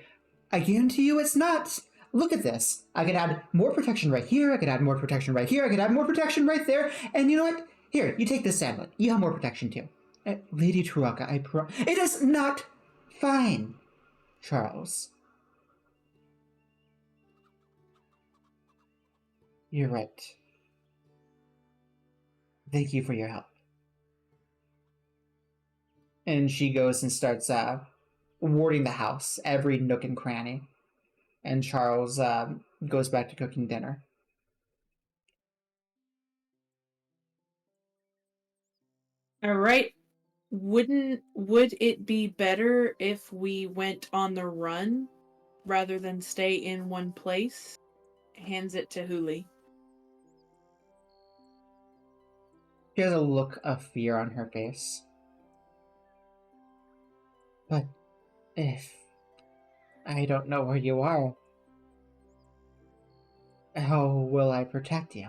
I guarantee you it's not. Look at this. I could add more protection right here. I could add more protection right here. I could add more protection right there. And you know what? Here, you take this tablet. You have more protection too. Lady Taraka, It is not fine, Charles. You're right. Thank you for your help. And she goes and starts warding the house, every nook and cranny. And Charles goes back to cooking dinner. All right. Would it be better if we went on the run rather than stay in one place? Hands it to Huli. She has a look of fear on her face. But if I don't know where you are, how will I protect you?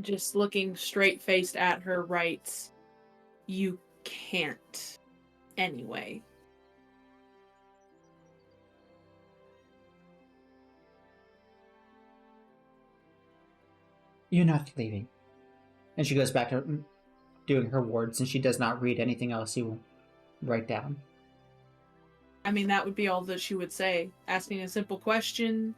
Just looking straight-faced at her, writes, "You can't. Anyway." You're not leaving. And she goes back to doing her words, and she does not read anything else you write down. I mean, that would be all that she would say. Asking a simple question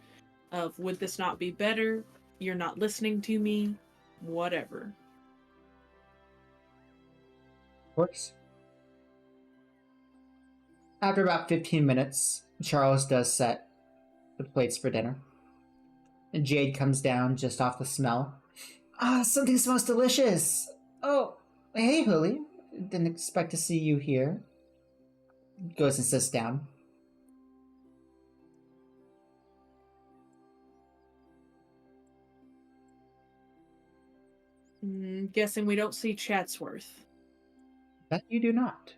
of, would this not be better? You're not listening to me. Whatever. Of course. After about 15 minutes, Charles does set the plates for dinner. And Jade comes down just off the smell. Ah, something smells delicious! Oh, hey, Huli. Didn't expect to see you here. Goes and sits down. Guessing we don't see Chatsworth. That you do not.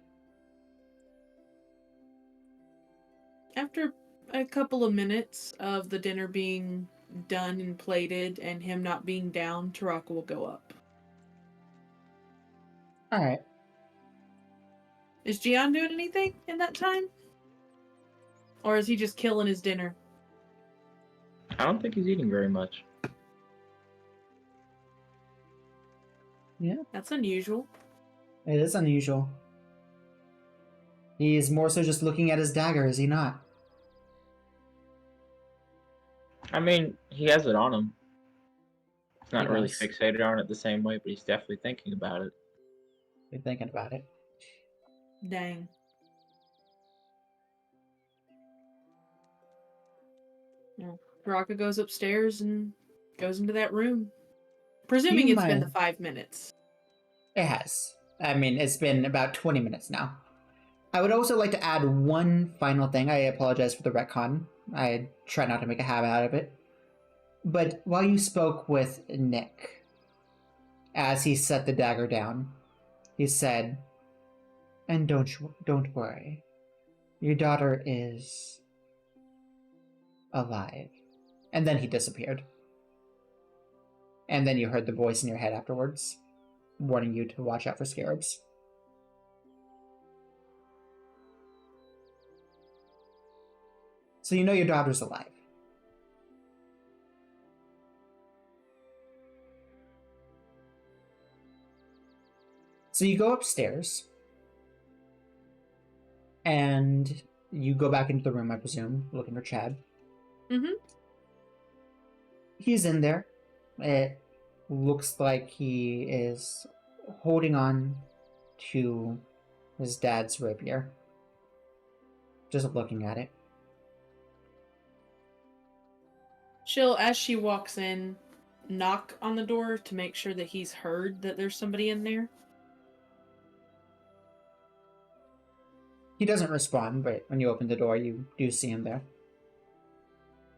After a couple of minutes of the dinner being done and plated and him not being down, Taraka will go up. Alright. Is Gian doing anything in that time? Or is he just killing his dinner? I don't think he's eating very much. Yeah, That's unusual. it is unusual. He is more so just looking at his dagger, is he not? I mean, he has it on him. He's not He really does. fixated on it the same way, but he's definitely thinking about it. You're thinking about it. Dang. Well, Taraka goes upstairs and goes into that room. Presuming it's been the 5 minutes. It has. I mean, it's been about 20 minutes now. I would also like to add one final thing. I apologize for the retcon. I try not to make a habit out of it. But while you spoke with Nick, as he set the dagger down, he said, "And don't worry, your daughter is alive." And then he disappeared. And then you heard the voice in your head afterwards, warning you to watch out for scarabs. So you know your daughter's alive. So you go upstairs, and you go back into the room, I presume, looking for Chad. Mm-hmm. He's in there. It looks like he is holding on to his dad's rapier. Just looking at it. She'll, as she walks in, knock on the door to make sure that he's heard that there's somebody in there. He doesn't respond, but when you open the door, you do see him there.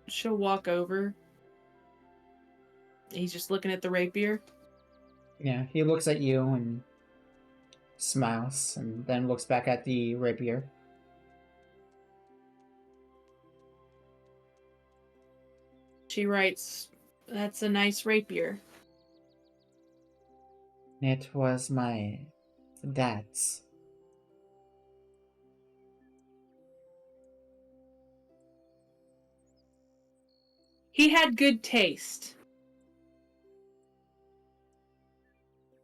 She'll walk over. He's just looking at the rapier. Yeah, he looks at you and smiles, and then looks back at the rapier. She writes, "That's a nice rapier." It was my dad's. He had good taste,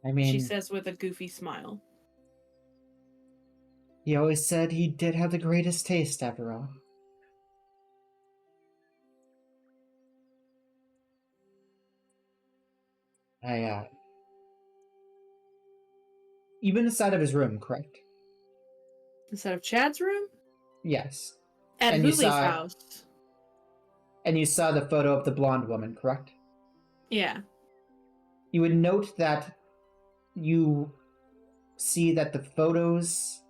I mean, she says with a goofy smile. he always said he did have the greatest taste, after all. Even inside of his room, correct? Instead of Chad's room? Yes. At And you Huli's saw- house. And you saw the photo of the blonde woman, correct? Yeah. You would note that you see that the photos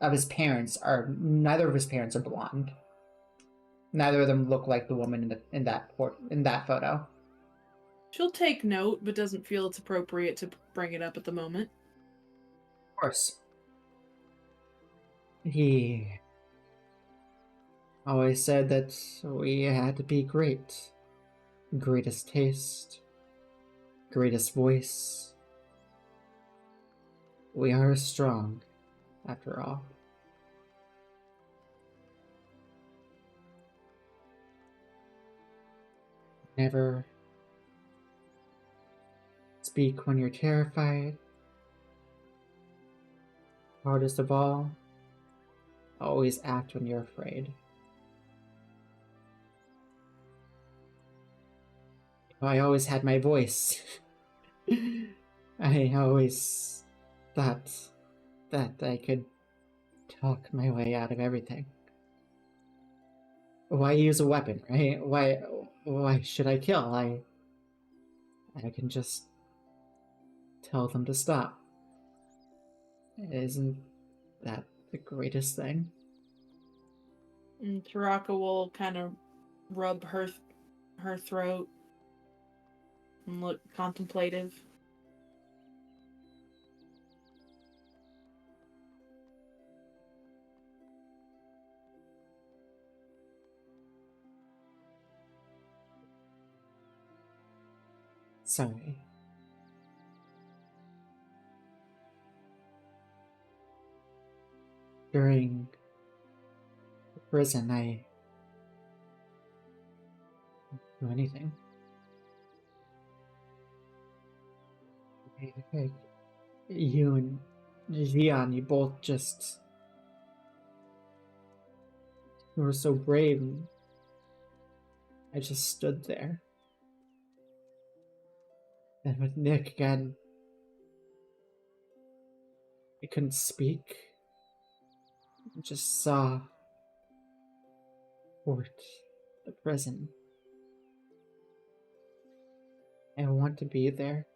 of his parents are, neither of his parents are blonde. Neither of them look like the woman in that photo. She'll take note, but doesn't feel it's appropriate to bring it up at the moment. Of course. He always said that we had to be great. Greatest taste. Greatest voice. We are strong, after all. Never speak when you're terrified. hardest of all, always act when you're afraid. I always had my voice. I always thought that I could talk my way out of everything. Why use a weapon, right? Why should I kill? I can just tell them to stop. Isn't that the greatest thing? And Taraka will kind of rub her throat and look contemplative. Sorry. During prison, I didn't do anything. You and Jian, you both just... You were so brave, and I just stood there. And with Nick again, I couldn't speak. I just saw Fort, the prison. I want to be there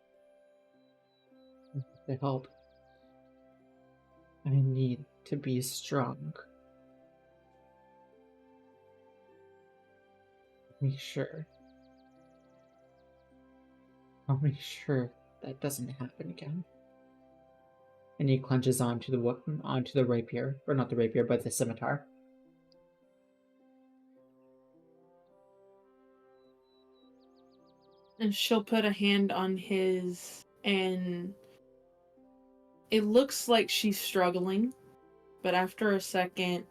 to help. I need to be strong. I'll make sure that doesn't happen again. And he clutches onto the rapier, or not the rapier, but the scimitar. And she'll put a hand on his, and it looks like she's struggling, but after a second,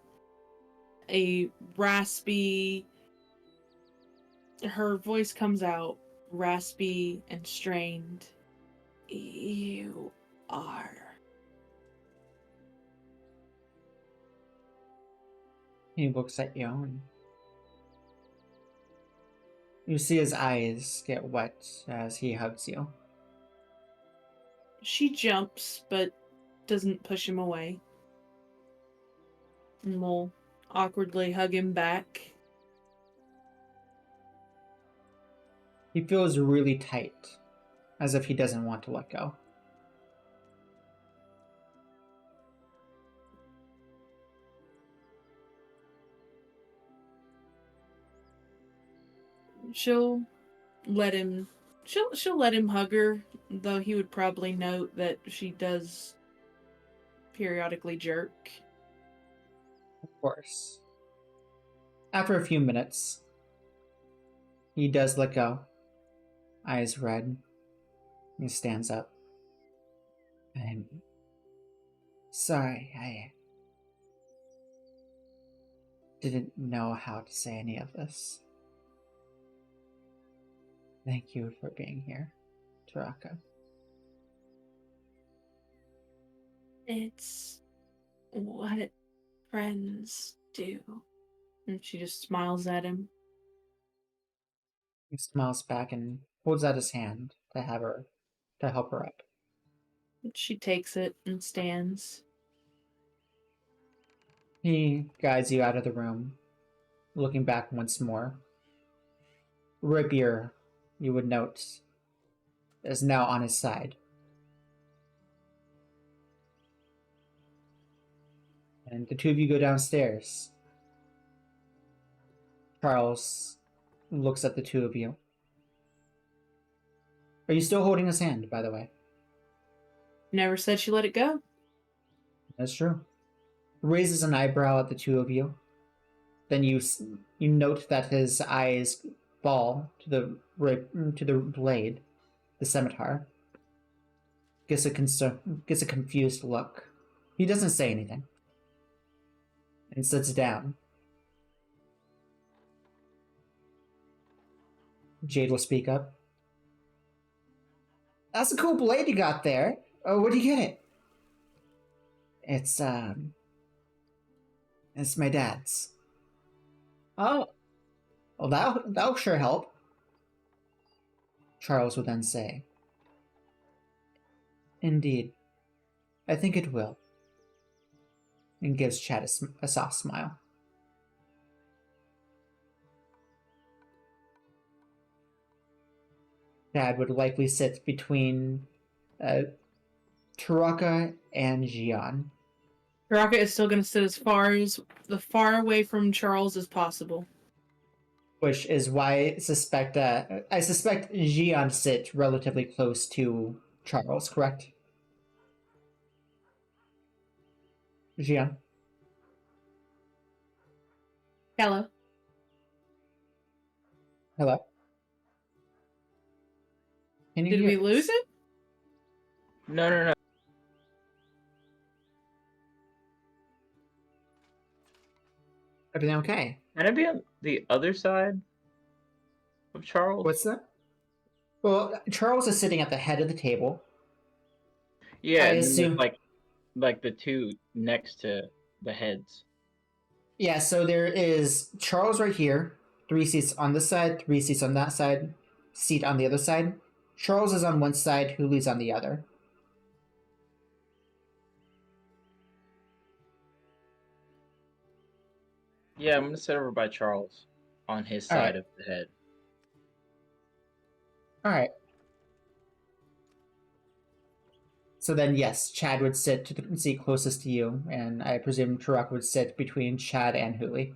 her voice comes out, raspy and strained. You are. He looks at you, and you see his eyes get wet as he hugs you. She jumps, but doesn't push him away. And will awkwardly hug him back. He feels really tight, as if he doesn't want to let go. She'll let him hug her, though he would probably note that she does periodically jerk. Of course. After a few minutes, he does let go. Eyes red. He stands up. I'm sorry, I didn't know how to say any of this. Thank you for being here, Taraka. It's what friends do. And she just smiles at him. He smiles back and holds out his hand to help her up. She takes it and stands. He guides you out of the room, looking back once more. Rapier, you would note, is now on his side. And the two of you go downstairs. Charles looks at the two of you. Are you still holding his hand, by the way? Never said she let it go. That's true. Raises an eyebrow at the two of you. Then you note that his eyes fall to the blade, the scimitar. Gets a confused look. He doesn't say anything. And sits down. Jade will speak up. That's a cool blade you got there. Oh, where'd you get it? It's my dad's. Oh, well, that'll sure help. Charles would then say. Indeed, I think it will. And gives Chad a soft smile. Chad would likely sit between Taraka and Jian. Taraka is still going to sit as far away from Charles as possible. Which is why I suspect Jian sit relatively close to Charles, correct? Jian? Hello. Hello? Can you Did hear we us? lose it? No. Everything okay? Can I be on the other side of Charles? What's that? Well, Charles is sitting at the head of the table. Yeah, I and then assume. there's like the two next to the heads. Yeah, so there is Charles right here, 3 seats on this side, 3 seats on that side, seat on the other side. Charles is on one side, Hooley's on the other. Yeah, I'm gonna sit over by Charles on his All side right. of the head. All right. So then, yes, Chad would sit to the seat closest to you, and I presume Turok would sit between Chad and Hooley.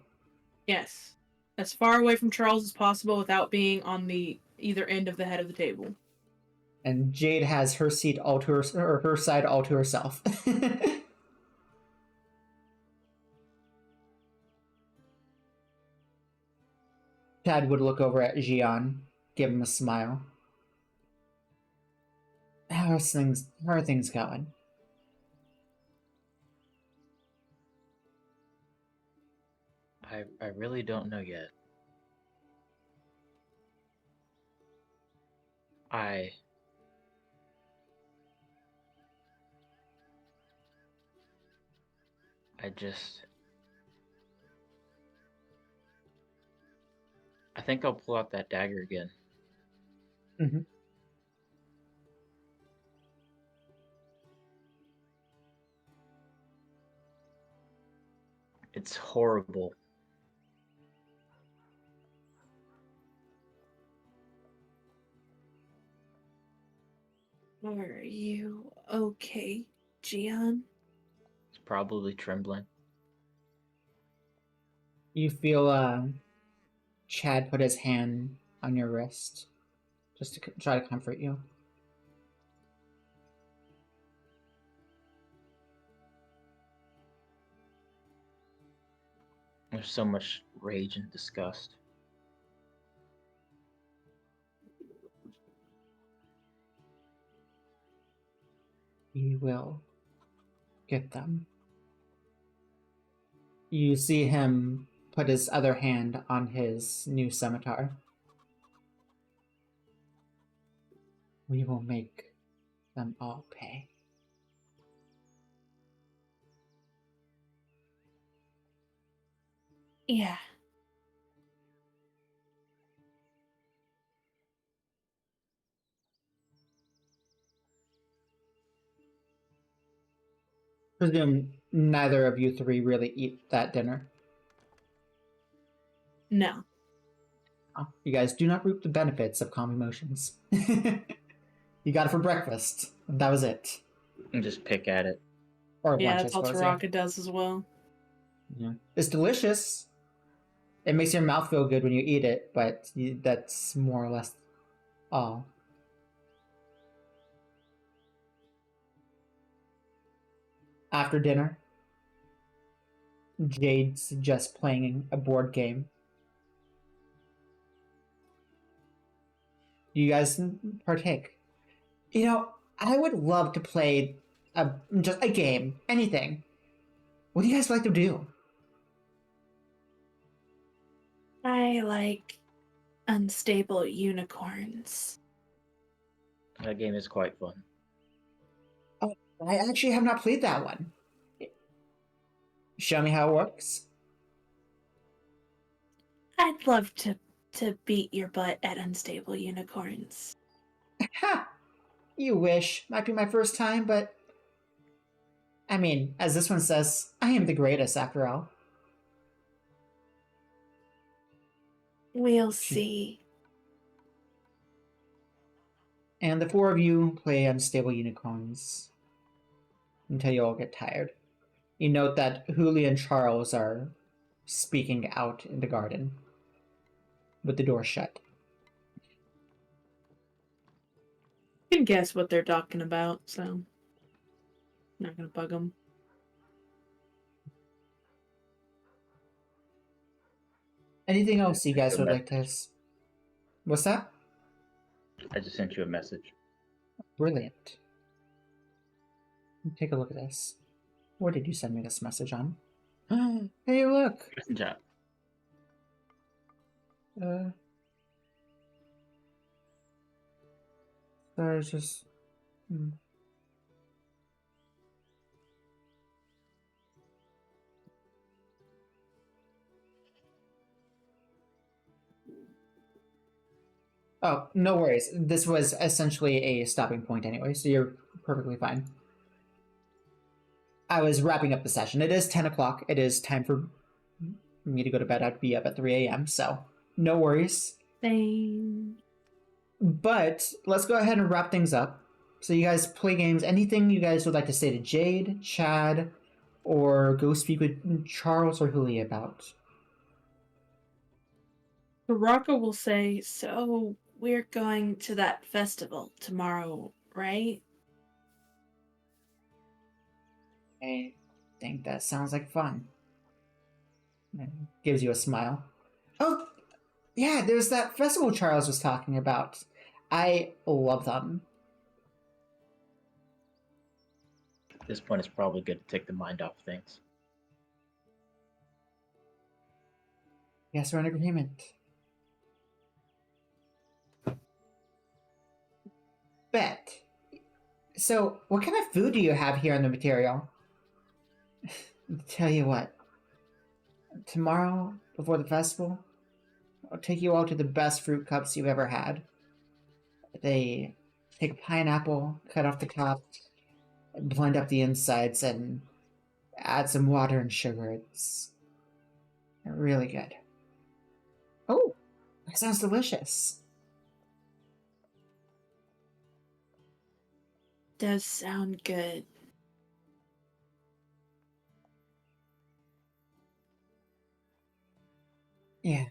Yes. As far away from Charles as possible without being on the either end of the head of the table. And Jade has her seat all to her side all to herself. Chad would look over at Jian, give him a smile. How are things going? I really don't know yet. I think I'll pull out that dagger again. Mm-hmm. It's horrible. Are you okay, Jian? It's probably trembling. You feel Chad put his hand on your wrist just to try to comfort you. There's so much rage and disgust. We will get them. You see him put his other hand on his new scimitar. We will make them all pay. Yeah. Presume neither of you three really eat that dinner. No. Oh, you guys do not reap the benefits of calm emotions. You got it for breakfast. And that was it. And just pick at it. Or Yeah, lunch, that's I all suppose. Taraka does as well. Yeah. It's delicious. It makes your mouth feel good when you eat it, but that's more or less all. After dinner, Jade suggests playing a board game. You guys partake. You know, I would love to play just a game, anything. What do you guys like to do? I like unstable unicorns. That game is quite fun. I actually have not played that one. Show me how it works. I'd love to beat your butt at unstable unicorns. Ha! You wish. Might be my first time, but I mean, as this one says, I am the greatest after all. We'll see. And the four of you play unstable unicorns until you all get tired. You note that Julie and Charles are speaking out in the garden with the door shut. You can guess what they're talking about, so not gonna bug them. Anything else you Sent guys you a would like to... What's that? I just sent you a message. Brilliant. Take a look at this. Where did you send me this message on? Hey, look! Good job. Sorry, it's just... Oh, no worries. This was essentially a stopping point anyway, so you're perfectly fine. I was wrapping up the session. It is 10 o'clock. It is time for me to go to bed. I'd be up at 3 a.m., so no worries. Same. But let's go ahead and wrap things up. So you guys play games. Anything you guys would like to say to Jade, Chad, or go speak with Charles or Julie about? Baraka will say, so we're going to that festival tomorrow, right? I think that sounds like fun. And gives you a smile. Oh, yeah, there's that festival Charles was talking about. I love them. At this point, it's probably good to take the mind off things. Yes, we're in agreement. Bet. So, what kind of food do you have here in the material? Tell you what. Tomorrow, before the festival, I'll take you all to the best fruit cups you've ever had. They take a pineapple, cut off the top, blend up the insides, and add some water and sugar. It's really good. Oh, that sounds delicious. Does sound good. Yeah.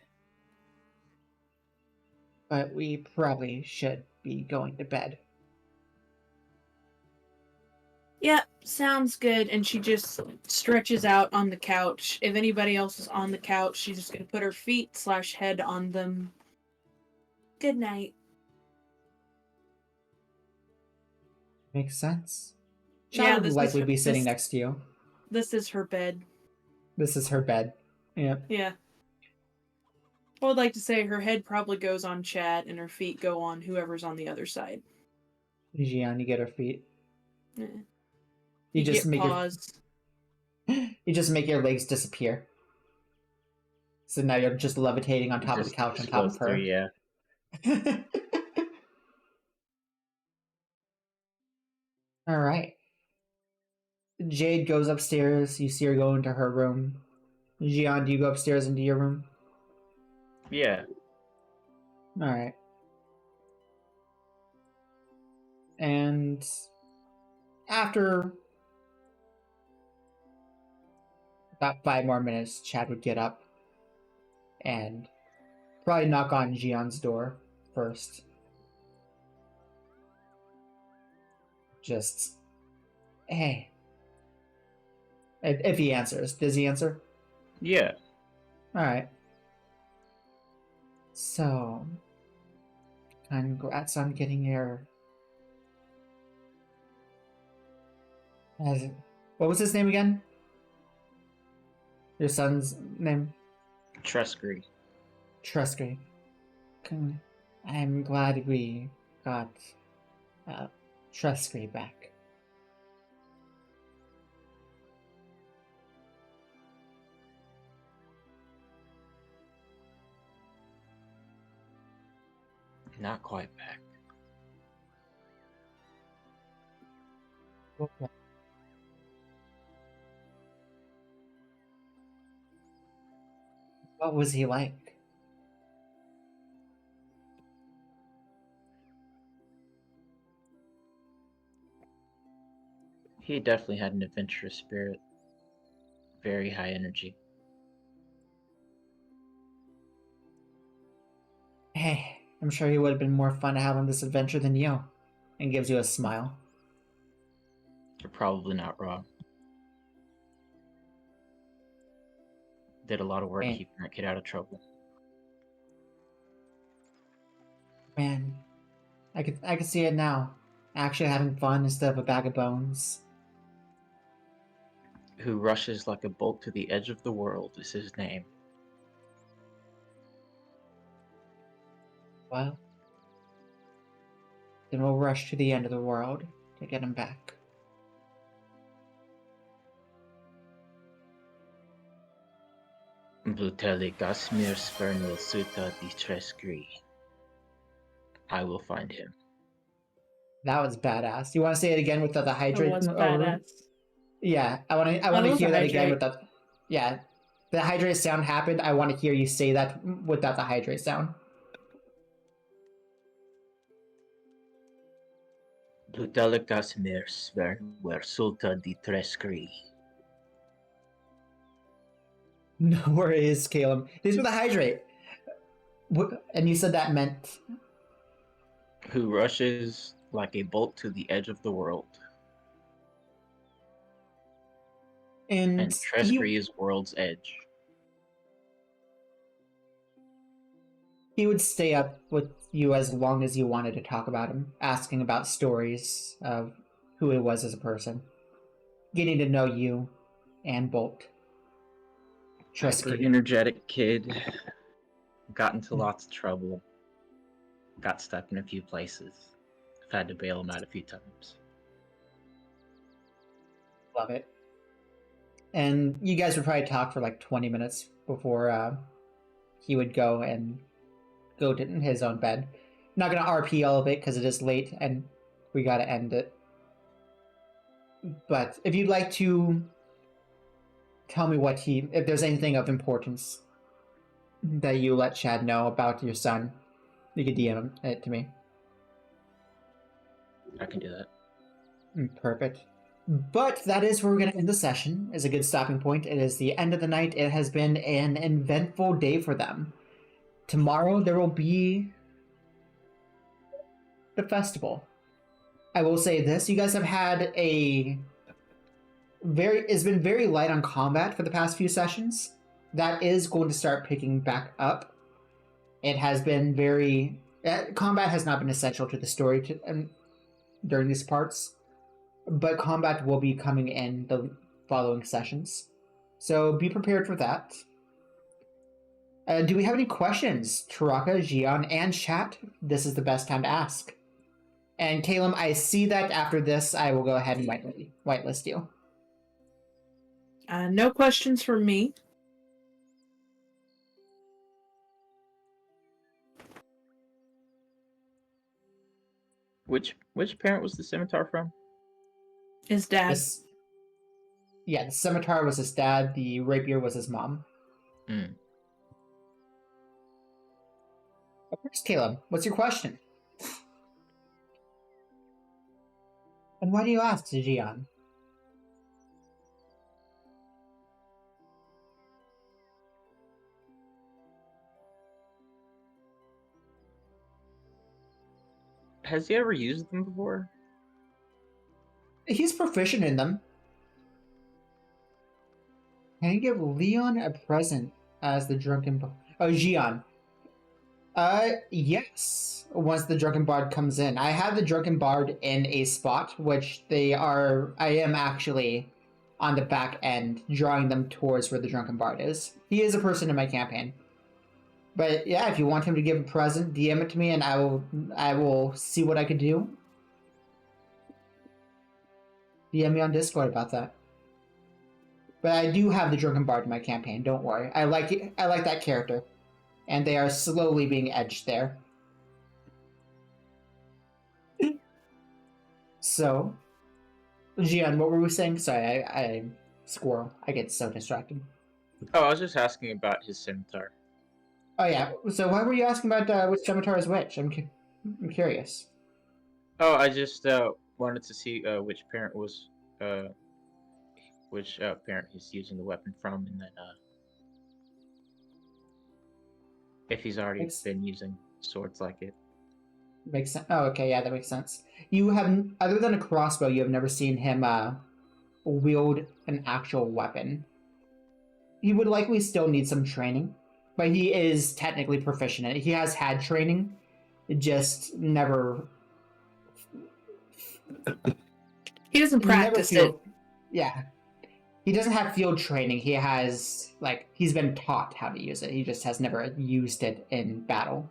But we probably should be going to bed. Yep, sounds good. And she just stretches out on the couch. If anybody else is on the couch, she's just gonna put her feet/head on them. Good night. Makes sense. Yeah, Child would this is likely her- be sitting this- next to you. This is her bed. This is her bed. Yep. Yeah. I would like to say her head probably goes on Chad and her feet go on whoever's on the other side. Gian, you get her feet. Yeah. You just get make paws. you just make your legs disappear. So now you're just levitating on top of the Just- couch just on top floats of her. through, yeah. All right. Jade goes upstairs. You see her go into her room. Gian, do you go upstairs into your room? Yeah. All right. And after about 5 more minutes, Chad would get up and probably knock on Gian's door first. Just, hey. If he answers. Does he answer? Yeah. Alright. So, congrats on getting your... What was his name again? Your son's name? Truskery. Trusky. I'm glad we got Trusky back. Not quite back. Okay. What was he like? He definitely had an adventurous spirit. Very high energy. Hey, I'm sure he would have been more fun to have on this adventure than you. And gives you a smile. You're probably not wrong. Did a lot of work Man, keeping that kid out of trouble. man, I could see it now. Actually having fun instead of a bag of bones. Who rushes like a bolt to the edge of the world is his name. Well, then we'll rush to the end of the world to get him back. Blutele Gasmir Spernil Suta di Tresgri. I will find him. That was badass. You want to say it again with the It hydrate? was badass. Yeah, I want to love hear the that again hydrate. with that. Yeah, the hydrate sound happened. I want to hear you say that without the hydrate sound. Blutele Gasmir Spernil Suta di Tresgri. No worries, Caleb. These were the hydrate. And you said that meant Who rushes like a bolt to the edge of the world. and And Tresgri is world's edge. he would stay up with you as long as you wanted to talk about him, asking about stories of who he was as a person, getting to know you and Bolt. Hyper Tresky. energetic kid. Got into lots of trouble. Got stuck in a few places. I've had to bail him out a few times. Love it. And you guys would probably talk for like 20 minutes before he would go to his own bed. Not gonna RP all of it because it is late and we gotta end it. But if you'd like to tell me if there's anything of importance that you let Chad know about your son, you could DM it to me. I can do that. Perfect. But that is where we're going to end the session. Is a good stopping point. It is the end of the night. It has been an eventful day for them. Tomorrow there will be the festival. I will say this: you guys have had it's been very light on combat for the past few sessions. That is going to start picking back up. It has been combat has not been essential to the story during these parts. But combat will be coming in the following sessions. So be prepared for that. Do we have any questions? Taraka, Gian, and chat? This is the best time to ask. And Caleb, I see that after this, I will go ahead and whitelist you. No questions from me. Which parent was the scimitar from? His dad. The scimitar was his dad, the rapier was his mom. Mm. Of course, Caleb, what's your question? And why do you ask, Gian? Has he ever used them before? He's proficient in them. Can you give Leon a present as the drunken... Gian. Yes. Once the Drunken Bard comes in. I have the Drunken Bard in a spot, which I am actually on the back end, drawing them towards where the Drunken Bard is. He is a person in my campaign. But yeah, if you want him to give a present, DM it to me and I will see what I could do. DM me on Discord about that. But I do have the Drunken Bard in my campaign, don't worry. I like that character. And they are slowly being edged there. So, Gian, what were we saying? Sorry, I squirrel. I get so distracted. Oh, I was just asking about his scimitar. Oh yeah. So why were you asking about which scimitar is which? I'm curious. Oh, I just wanted to see which parent was which parent he's using the weapon from, and then if he's already Makes been using swords like it. makes sense. Oh, okay, yeah, that makes sense. You have, other than a crossbow, you have never seen him wield an actual weapon. He would likely still need some training, but he is technically proficient in it. He has had training, just never He doesn't practice it. Yeah, he doesn't have field training. He has he's been taught how to use it. He just has never used it in battle.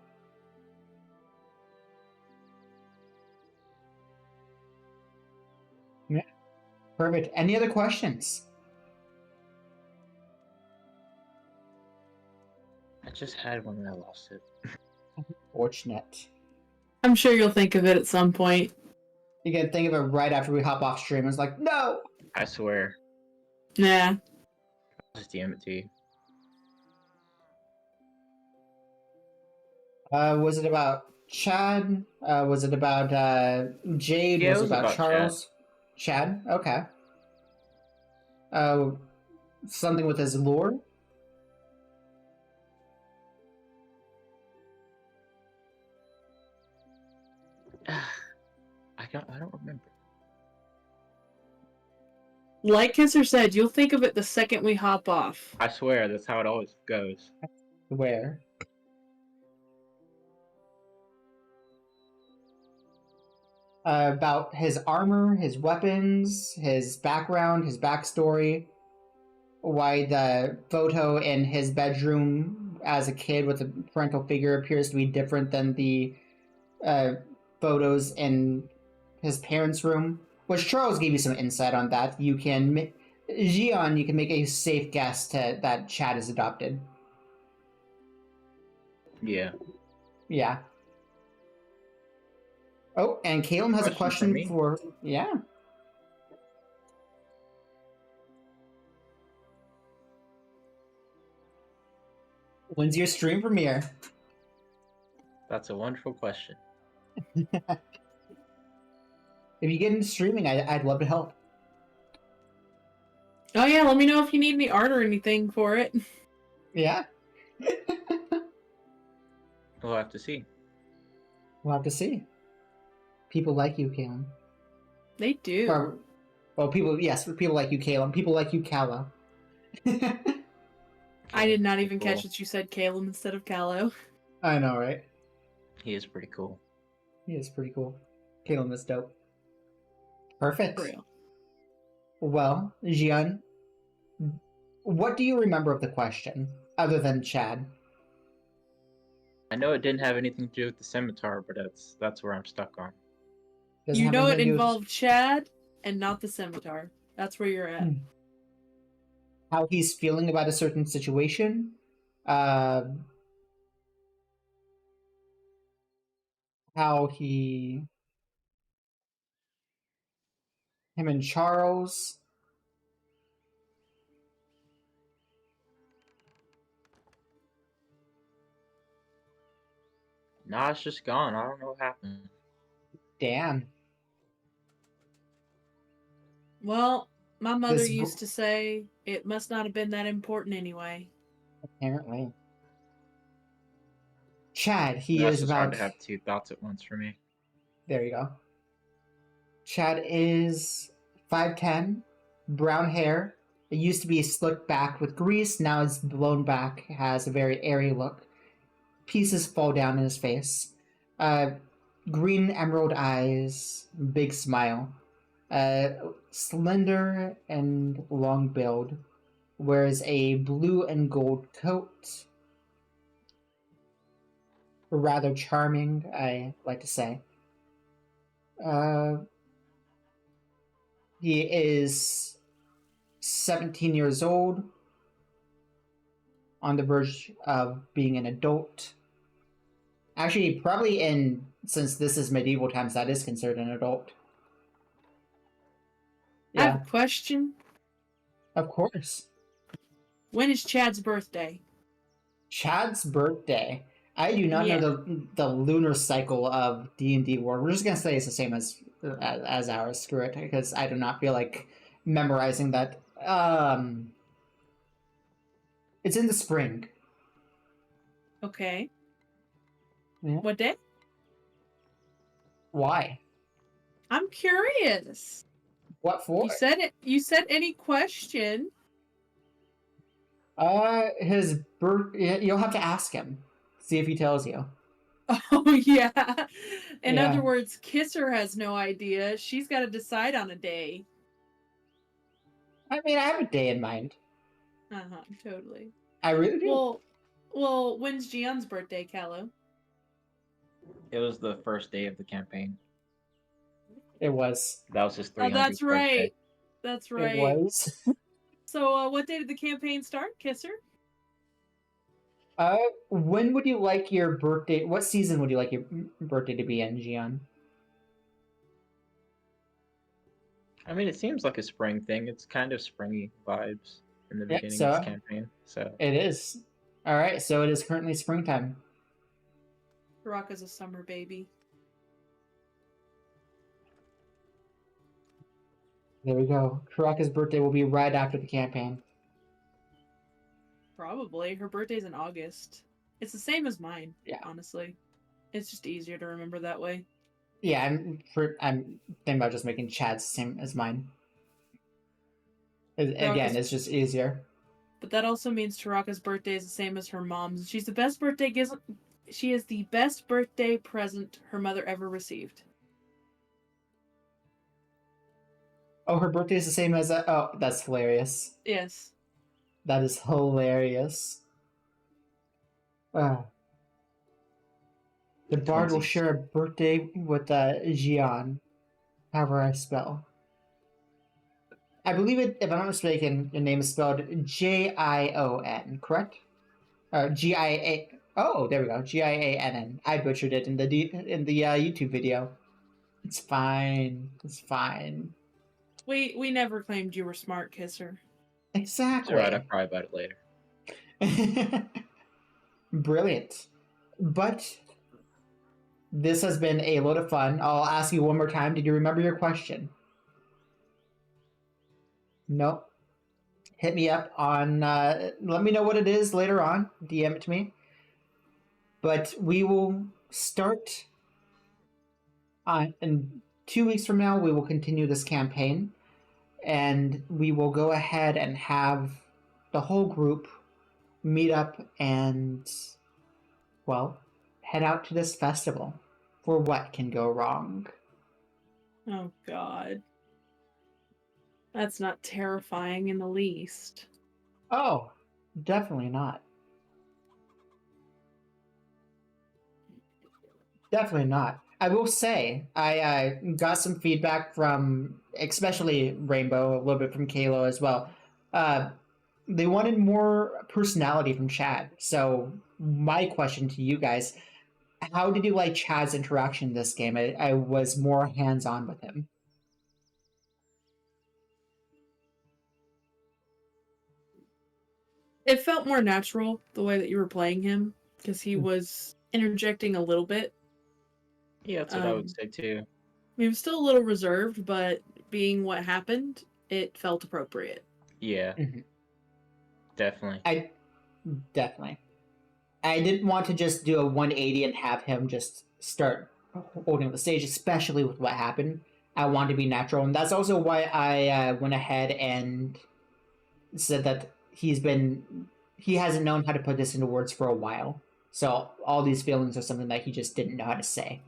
Yeah, perfect. Any other questions? I just had one and I lost it. Fortunate. I'm sure you'll think of it at some point. You can think of it right after we hop off stream. It's like, no! I swear. Yeah. I'll just DM it to you. Was it about Chad? Was it about Jade? Yeah, was it it was about about Charles? Chad? Okay. Something with his lore? I don't remember. Like Kisser said, you'll think of it the second we hop off. I swear, that's how it always goes. Where? About his armor, his weapons, his background, his backstory, why the photo in his bedroom as a kid with a parental figure appears to be different than the photos in his parents' room. Which Charles gave you some insight on that. You can, Gian, you can make a safe guess that Chad is adopted. Yeah. Yeah. Oh, and Caleb has a question for yeah. When's your stream premiere? That's a wonderful question. If you get into streaming, I'd love to help. Oh yeah, let me know if you need any art or anything for it. Yeah. We'll have to see. We'll have to see. People like you, Caleb. They do. Well, people like you, Caleb. People like you, Calla. I did not even catch that you said Caleb instead of Callow. I know, right? He is pretty cool. He is pretty cool. Caleb is dope. Perfect. For real. Well, Jian, what do you remember of the question, other than Chad? I know it didn't have anything to do with the scimitar, but that's where I'm stuck on. You know it involved Chad and not the scimitar. That's where you're at. How he's feeling about a certain situation. How him and Charles. Nah, it's just gone. I don't know what happened. Damn. Well, my mother used to say it must not have been that important anyway. Apparently. Chad, That's just hard to have two thoughts at once for me. There you go. Chad is 5'10", brown hair. It used to be slicked back with grease. Now it's blown back. Has a very airy look. Pieces fall down in his face. Green emerald eyes. Big smile. Slender and long build. Wears a blue and gold coat. Rather charming, I like to say. He is 17 years old, on the verge of being an adult. Actually, probably since this is medieval times, that is considered an adult. I have Yeah, a question. of course. When is Chad's birthday? Chad's birthday. I do not know Yeah. the lunar cycle of D&D World. We're just gonna say it's the same as ours. Screw it, because I do not feel like memorizing that. It's in the spring. Okay. Yeah. What day? Why? I'm curious. What for? You said it. You said any question. His birth. You'll have to ask him. See if he tells you. Oh yeah. In Yeah. other words, Kisser has no idea. She's got to decide on a day. I mean, I have a day in mind. Totally. I really do. Well, when's Gion's birthday, Callow? It was the first day of the campaign. It was. That was his 300th Oh, that's birthday. right. That's It right. was. So, what day did the campaign start, Kisser? When would you like your birthday? What season would you like your birthday to be in, Gian? I mean, it seems like a spring thing. It's kind of springy vibes in the Yeah, beginning of this so campaign. So it is. All right, so it is currently springtime. Rocka's a summer baby. There we go. Karaka's birthday will be right after the campaign. Probably. Her birthday's in August. It's the same as mine, Yeah. honestly. It's just easier to remember that way. Yeah, I'm thinking about just making Chad's the same as mine. Again, it's just easier. But that also means Taraka's birthday is the same as her mom's. She is the best birthday present her mother ever received. Oh, her birthday is the same as oh, that's hilarious. Yes. That is hilarious. The bard will twinsies. share a birthday with Jian. However I spell. I believe it, if I'm not mistaken, the name is spelled Jion, correct? Gia. Oh, there we go. Giann. I butchered it in the YouTube video. It's fine. It's fine. We never claimed you were smart, Kisser. It's Exactly. alright, I'll cry about it later. Brilliant. But this has been a lot of fun. I'll ask you one more time. Did you remember your question? Nope. Hit me up on, let me know what it is later on. DM it to me. But we will start in 2 weeks from now. We will continue this campaign. And we will go ahead and have the whole group meet up and, well, head out to this festival for what can go wrong. Oh, God. That's not terrifying in the least. Oh, definitely not. Definitely not. I will say, I got some feedback from, especially Rainbow, a little bit from Kalo as well. They wanted more personality from Chad. So, my question to you guys, how did you like Chad's interaction in this game? I was more hands-on with him. It felt more natural the way that you were playing him, because he was interjecting a little bit. Yeah, that's what I would say too. He was still a little reserved, but being what happened, it felt appropriate. Yeah. Mm-hmm. Definitely. Definitely. I didn't want to just do a 180 and have him just start holding the stage, especially with what happened. I wanted to be natural, and that's also why I went ahead and said that he hasn't known how to put this into words for a while. So all these feelings are something that he just didn't know how to say.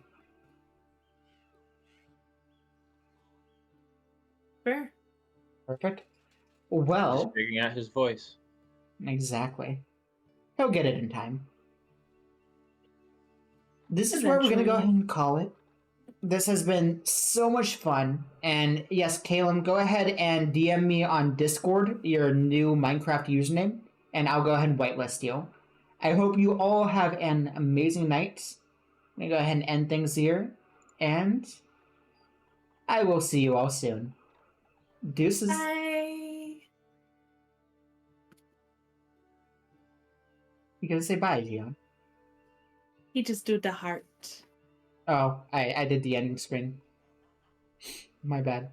Fair. Perfect. Well, just figuring out his voice. Exactly. He'll get it in time. This is where we're going to go ahead and call it. This has been so much fun. And yes, Caleb, go ahead and DM me on Discord your new Minecraft username, and I'll go ahead and whitelist you. I hope you all have an amazing night. I'm going to go ahead and end things here, and I will see you all soon. Deuces. Bye. You gotta say bye, Leon. He just do the heart. Oh, I did the ending screen. My bad.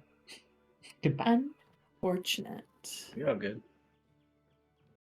Goodbye. Unfortunate. You're all good.